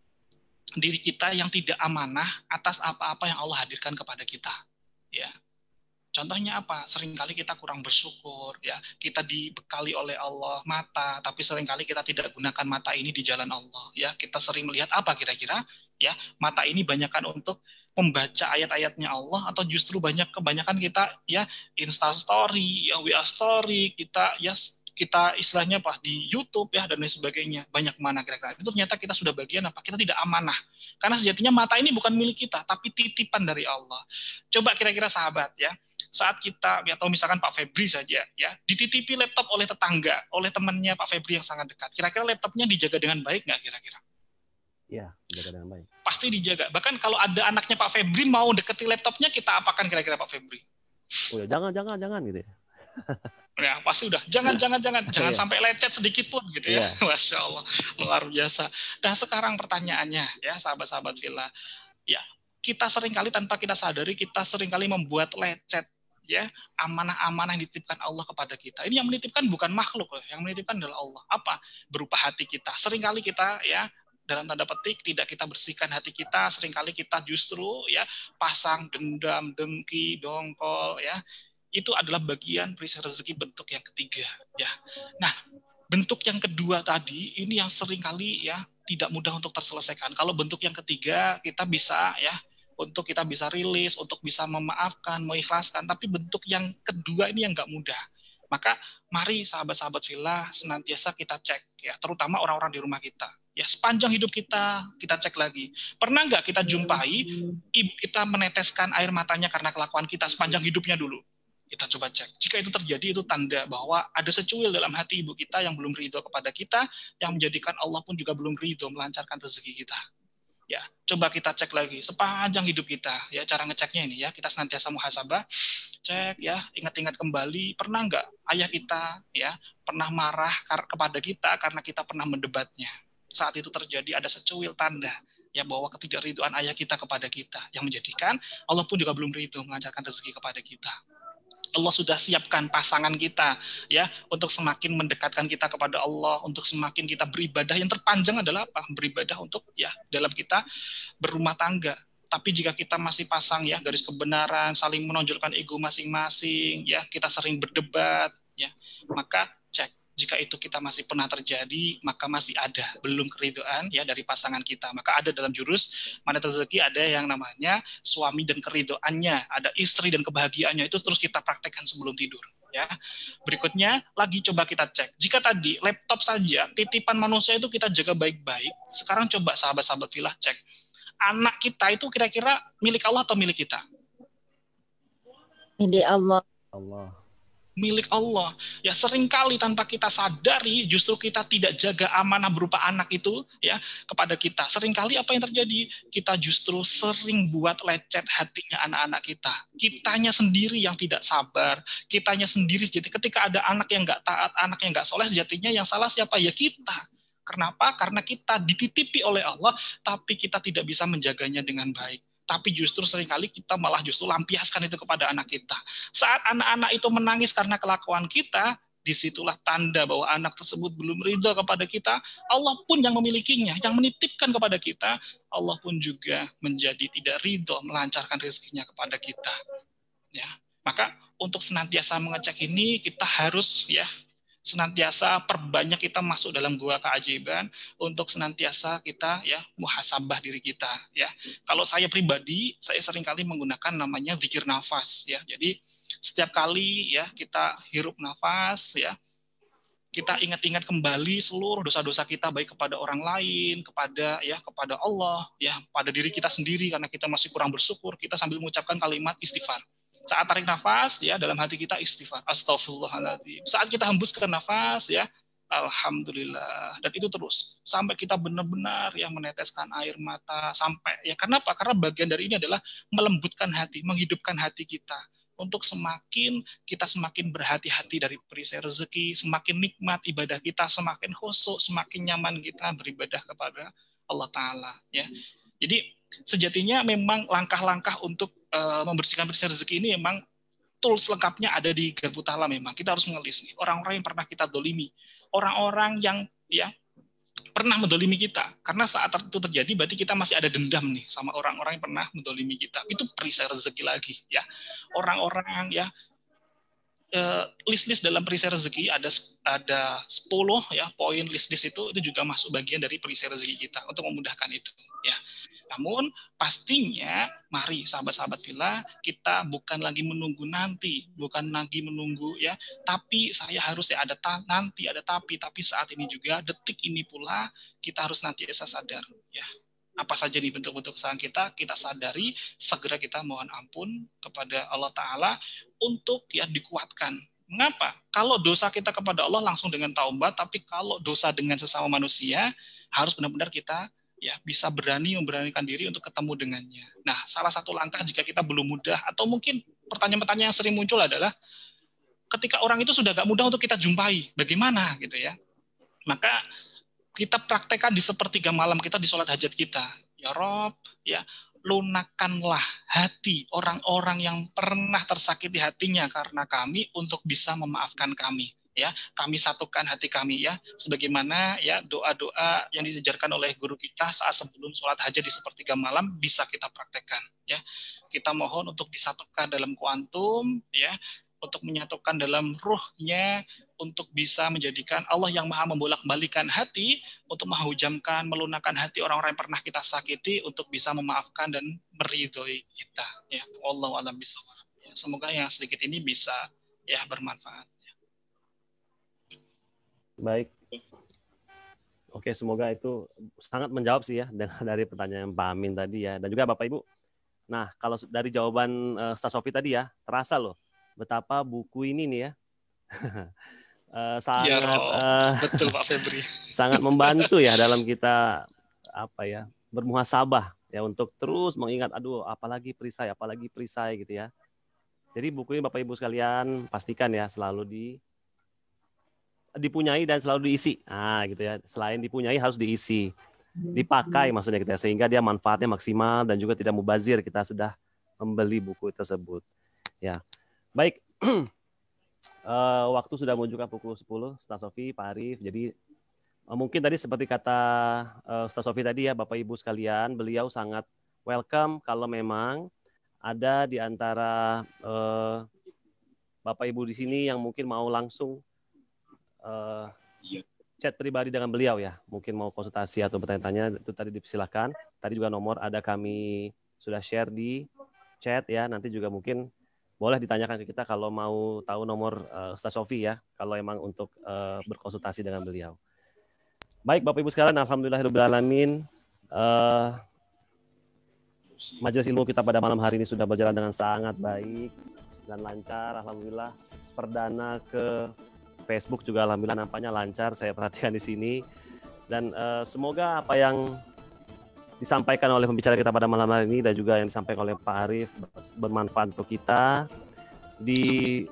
diri kita yang tidak amanah atas apa-apa yang Allah hadirkan kepada kita. Ya. Contohnya apa? Seringkali kita kurang bersyukur, ya. Kita dibekali oleh Allah mata, tapi seringkali kita tidak gunakan mata ini di jalan Allah, ya. Kita sering melihat apa kira-kira? Ya, mata ini banyakkan untuk membaca ayat-ayatnya Allah atau justru kebanyakan kita ya Insta story, ya WA story, kita istilahnya apa di YouTube ya dan lain sebagainya. Banyak mana kira-kira. Itu ternyata kita sudah bagian apa? Kita tidak amanah. Karena sejatinya mata ini bukan milik kita, tapi titipan dari Allah. Coba kira-kira sahabat ya, saat kita atau misalkan Pak Febri saja ya, dititipi laptop oleh tetangga, oleh temannya Pak Febri yang sangat dekat. Kira-kira laptopnya dijaga dengan baik nggak kira-kira? Iya, dijaga dengan baik. Pasti dijaga. Bahkan kalau ada anaknya Pak Febri mau deketi laptopnya, kita apakan kira-kira Pak Febri? Oh ya, jangan gitu ya. Ya pasti udah jangan sampai lecet sedikit pun gitu ya. Masya Allah, luar biasa. Dan sekarang pertanyaannya ya sahabat-sahabat Villa, ya kita seringkali tanpa kita sadari kita seringkali membuat lecet ya amanah-amanah yang dititipkan Allah kepada kita. Ini yang menitipkan bukan makhluk, yang menitipkan adalah Allah. Apa? Berupa hati kita. Seringkali kita ya dalam tanda petik tidak kita bersihkan hati kita, seringkali kita justru ya pasang dendam, dengki, dongkol ya. Itu adalah bagian perisai rezeki bentuk yang ketiga ya. Nah, bentuk yang kedua tadi ini yang seringkali ya tidak mudah untuk terselesaikan. Kalau bentuk yang ketiga kita bisa ya untuk kita bisa rilis, untuk bisa memaafkan, mengikhlaskan, tapi bentuk yang kedua ini yang nggak mudah. Maka mari sahabat-sahabat Villa senantiasa kita cek ya, terutama orang-orang di rumah kita. Ya, sepanjang hidup kita cek lagi. Pernah nggak kita jumpai ibu kita meneteskan air matanya karena kelakuan kita sepanjang hidupnya dulu? Kita coba cek. Jika itu terjadi, itu tanda bahwa ada secuil dalam hati ibu kita yang belum ridho kepada kita, yang menjadikan Allah pun juga belum ridho melancarkan rezeki kita. Ya, coba kita cek lagi sepanjang hidup kita. Ya, cara ngeceknya ini ya, kita senantiasa muhasabah, cek ya, ingat-ingat kembali, pernah nggak ayah kita ya pernah marah kepada kita karena kita pernah mendebatnya. Saat itu terjadi ada secuil tanda ya bahwa ketidakridhoan ayah kita kepada kita yang menjadikan Allah pun juga belum ridho melancarkan rezeki kepada kita. Allah sudah siapkan pasangan kita ya untuk semakin mendekatkan kita kepada Allah, untuk semakin kita beribadah. Yang terpanjang adalah apa? Beribadah untuk ya dalam kita berumah tangga. Tapi jika kita masih pasang ya garis kebenaran, saling menonjolkan ego masing-masing, ya kita sering berdebat, ya maka cek. Jika itu kita masih pernah terjadi, maka masih ada belum keridhaan ya dari pasangan kita. Maka ada dalam jurus Magnet Rezeki ada yang namanya suami dan keridhaannya, ada istri dan kebahagiaannya. Itu terus kita praktekkan sebelum tidur. Ya. Berikutnya lagi coba kita cek. Jika tadi laptop saja titipan manusia itu kita jaga baik-baik, sekarang coba sahabat-sahabat filah cek. Anak kita itu kira-kira milik Allah atau milik kita? Milik Allah. Milik Allah. Ya seringkali tanpa kita sadari justru kita tidak jaga amanah berupa anak itu ya kepada kita. Seringkali apa yang terjadi? Kita justru sering buat lecet hatinya anak-anak kita. Kitanya sendiri yang tidak sabar, kitanya sendiri. Jadi ketika ada anak yang nggak taat, anak yang nggak soleh, sejatinya yang salah siapa? Ya kita. Kenapa? Karena kita dititipi oleh Allah, tapi kita tidak bisa menjaganya dengan baik. Tapi justru seringkali kita malah justru lampiaskan itu kepada anak kita. Saat anak-anak itu menangis karena kelakuan kita, disitulah tanda bahwa anak tersebut belum ridha kepada kita. Allah pun yang memilikinya, yang menitipkan kepada kita, Allah pun juga menjadi tidak ridha melancarkan rezekinya kepada kita. Ya, maka untuk senantiasa mengecek ini kita harus ya senantiasa perbanyak kita masuk dalam gua keajaiban untuk senantiasa kita ya muhasabah diri kita ya. Kalau saya pribadi saya seringkali menggunakan namanya zikir nafas ya. Jadi setiap kali ya kita hirup nafas ya kita ingat-ingat kembali seluruh dosa-dosa kita baik kepada orang lain, kepada Allah ya, pada diri kita sendiri karena kita masih kurang bersyukur, kita sambil mengucapkan kalimat istighfar. Saat tarik nafas ya dalam hati kita istighfar, astagfirullahaladzim. Saat kita hembuskan nafas ya alhamdulillah, dan itu terus sampai kita benar-benar ya meneteskan air mata sampai ya kenapa? Karena bagian dari ini adalah melembutkan hati, menghidupkan hati kita untuk kita semakin berhati-hati dari perisai rezeki, semakin nikmat ibadah kita, semakin khusyuk, semakin nyaman kita beribadah kepada Allah Ta'ala ya. Jadi sejatinya memang langkah-langkah untuk membersihkan perisai rezeki ini memang tools lengkapnya ada di Garpu Ta'ala. Memang kita harus mengelis nih orang-orang yang pernah kita dolimi, orang-orang yang ya pernah mendolimi kita, karena saat itu terjadi berarti kita masih ada dendam nih sama orang-orang yang pernah mendolimi kita. Itu perisai rezeki lagi ya. Orang-orang ya list-list dalam perisai rezeki ada 10 ya poin list-list itu juga masuk bagian dari perisai rezeki kita untuk memudahkan itu ya. Namun pastinya mari sahabat-sahabat Villa kita bukan lagi menunggu nanti, bukan lagi menunggu ya, tapi saya harus ya ada nanti ada tapi saat ini juga detik ini pula kita harus nantiasa sadar ya. Apa saja nih bentuk-bentuk kesalahan kita sadari, segera kita mohon ampun kepada Allah Ta'ala untuk ya dikuatkan. Mengapa? Kalau dosa kita kepada Allah langsung dengan taubat, tapi kalau dosa dengan sesama manusia, harus benar-benar kita ya bisa memberanikan diri untuk ketemu dengannya. Nah, salah satu langkah jika kita belum mudah, atau mungkin pertanyaan-pertanyaan yang sering muncul adalah, ketika orang itu sudah gak mudah untuk kita jumpai, bagaimana gitu ya? Maka kita praktekkan di sepertiga malam kita di sholat hajat kita. Ya Rob, ya lunakkanlah hati orang-orang yang pernah tersakiti hatinya karena kami untuk bisa memaafkan kami. Ya, kami satukan hati kami ya, sebagaimana ya doa-doa yang diajarkan oleh guru kita saat sebelum sholat hajat di sepertiga malam bisa kita praktekkan. Ya, kita mohon untuk disatukan dalam kuantum, ya, untuk menyatukan dalam ruhnya, untuk bisa menjadikan Allah yang maha membolak-balikan hati, untuk menghujamkan, melunakkan hati orang-orang yang pernah kita sakiti, untuk bisa memaafkan dan meridhoi kita. Ya, wallahu a'lam bishawab. Ya, semoga yang sedikit ini bisa ya bermanfaat. Baik. Oke, semoga itu sangat menjawab sih ya dari pertanyaan Pak Amin tadi ya, dan juga Bapak Ibu. Nah, kalau dari jawaban Ustaz Sofi tadi ya, terasa loh betapa buku ini nih ya sangat betul Pak Febri. sangat membantu ya dalam kita bermuhasabah ya untuk terus mengingat apalagi perisai gitu ya. Jadi buku ini Bapak Ibu sekalian pastikan ya selalu dipunyai dan selalu diisi. Gitu ya. Selain dipunyai harus diisi. Dipakai maksudnya kita sehingga dia manfaatnya maksimal dan juga tidak mubazir kita sudah membeli buku tersebut. Ya. Baik. Waktu sudah menunjukkan pukul 10, Ustaz Sofi, Pak Arif. Jadi mungkin tadi seperti kata Ustaz Sofi tadi ya Bapak Ibu sekalian, beliau sangat welcome kalau memang ada di antara Bapak Ibu di sini yang mungkin mau langsung chat pribadi dengan beliau ya. Mungkin mau konsultasi atau bertanya-tanya itu tadi dipersilahkan. Tadi juga nomor ada kami sudah share di chat ya. Nanti juga mungkin boleh ditanyakan ke kita kalau mau tahu nomor Ustaz Sofi ya. Kalau emang untuk berkonsultasi dengan beliau. Baik Bapak Ibu sekalian, alhamdulillahirobbilalamin. Majelis ilmu kita pada malam hari ini sudah berjalan dengan sangat baik dan lancar. Alhamdulillah. Perdana ke Facebook juga alhamdulillah nampaknya lancar. Saya perhatikan di sini. Dan semoga apa yang disampaikan oleh pembicara kita pada malam hari ini dan juga yang disampaikan oleh Pak Arif bermanfaat untuk kita.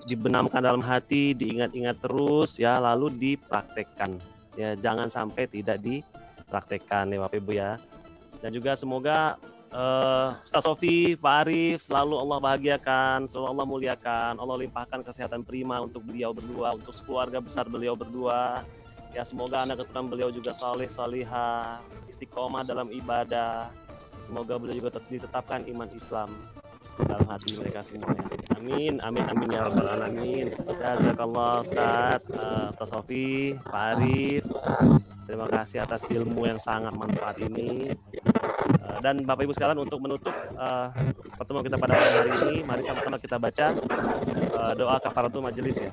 Dibenamkan dalam hati, diingat-ingat terus ya, lalu dipraktekkan. Ya, jangan sampai tidak dipraktekkan ya Bapak Ibu ya. Dan juga semoga Ustaz Sofi, Pak Arif selalu Allah bahagiakan, selalu Allah muliakan, Allah limpahkan kesehatan prima untuk beliau berdua, untuk keluarga besar beliau berdua. Ya semoga anak keturunan beliau juga saleh salihah, istiqomah dalam ibadah. Semoga beliau juga ditetapkan iman Islam dalam hati mereka semuanya. Amin, amin, amin ya rabbal alamin. Jazakallah Ustaz Sofi, Pak Arif. Terima kasih atas ilmu yang sangat manfaat ini. Dan Bapak Ibu sekalian untuk menutup pertemuan kita pada malam hari ini, mari sama-sama kita baca doa kafaratul majelis ya.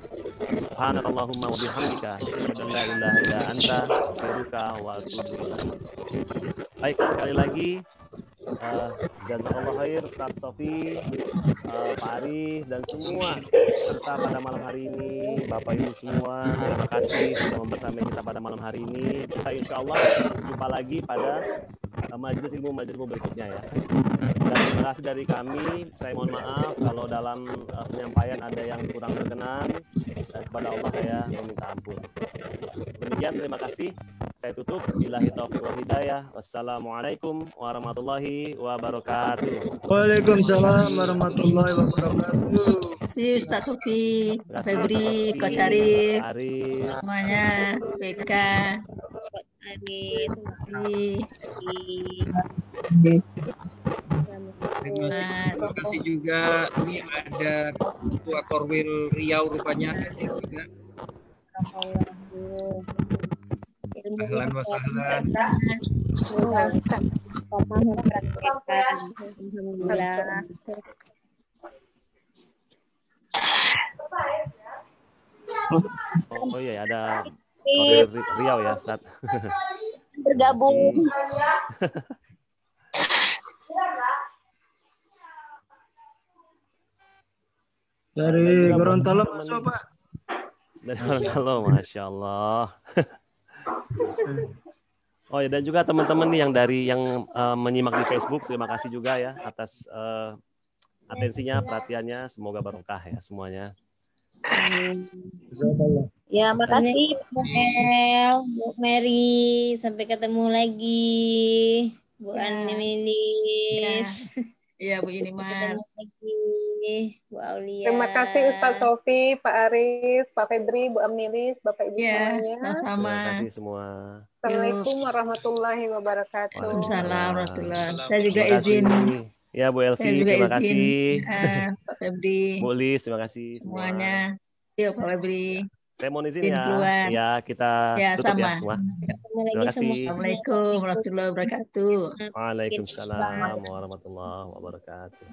Subhanallahumma wa bihamdika asyhadu an la ilaha illa anta astaghfiruka wa atubu ilaik. Baik, sekali lagi jazakallahu khair Ustaz Sofi, Pak Arif dan semua serta pada malam hari ini, Bapak Ibu semua, terima kasih sudah membersamai kita pada malam hari ini. Kita insya Allah jumpa lagi pada majelis ilmu berikutnya ya. Dan terima kasih dari kami. Saya mohon maaf kalau dalam penyampaian ada yang kurang berkenan, dan kepada Allah saya meminta ampun. Demikian, terima kasih. Saya tutup. Billahi taufiq wal hidayah. Wassalamualaikum warahmatullahi wabarakatuh. Waalaikumsalam warahmatullahi wabarakatuh. Si Ustaz Sofi, Pak Febri, Coach Arif, semuanya, BK, Arif, Terima kasih juga. Ini ada Ketua Korwil Riau rupanya juga. Ahlan wa sahlan. Alhamdulillah. Oh iya ada Korwil Riau ya Ustaz. Bergabung. Dari Gorontalo masuk Pak. Dari Gorontalo, Masya Allah. Oh ya, dan juga teman-teman nih yang menyimak di Facebook, terima kasih juga ya atas atensinya, perhatiannya, semoga barokah ya semuanya. Ya, makasih Bu El, Bu Mary, sampai ketemu lagi, Bu Animinis. Iya Bu Yunimar. Ketemu lagi, Bu Aulia. Terima kasih Ustaz Sofi, Pak Arif, Pak Febri, Bu Amnilis, Bapak Ibu semuanya. Sama-sama. Terima kasih semua. Assalamualaikum warahmatullahi wabarakatuh. Waalaikumsalam warahmatullahi. Saya juga izin. Ya Bu Elvi, terima kasih. Pak Febri. Bu Lis, terima kasih Semuanya. Yuk Pak Febri. Saya mohon izin ya. Ya, kita tutup ya semua. Terima kasih. Assalamualaikum warahmatullahi wabarakatuh. Waalaikumsalam warahmatullahi wabarakatuh.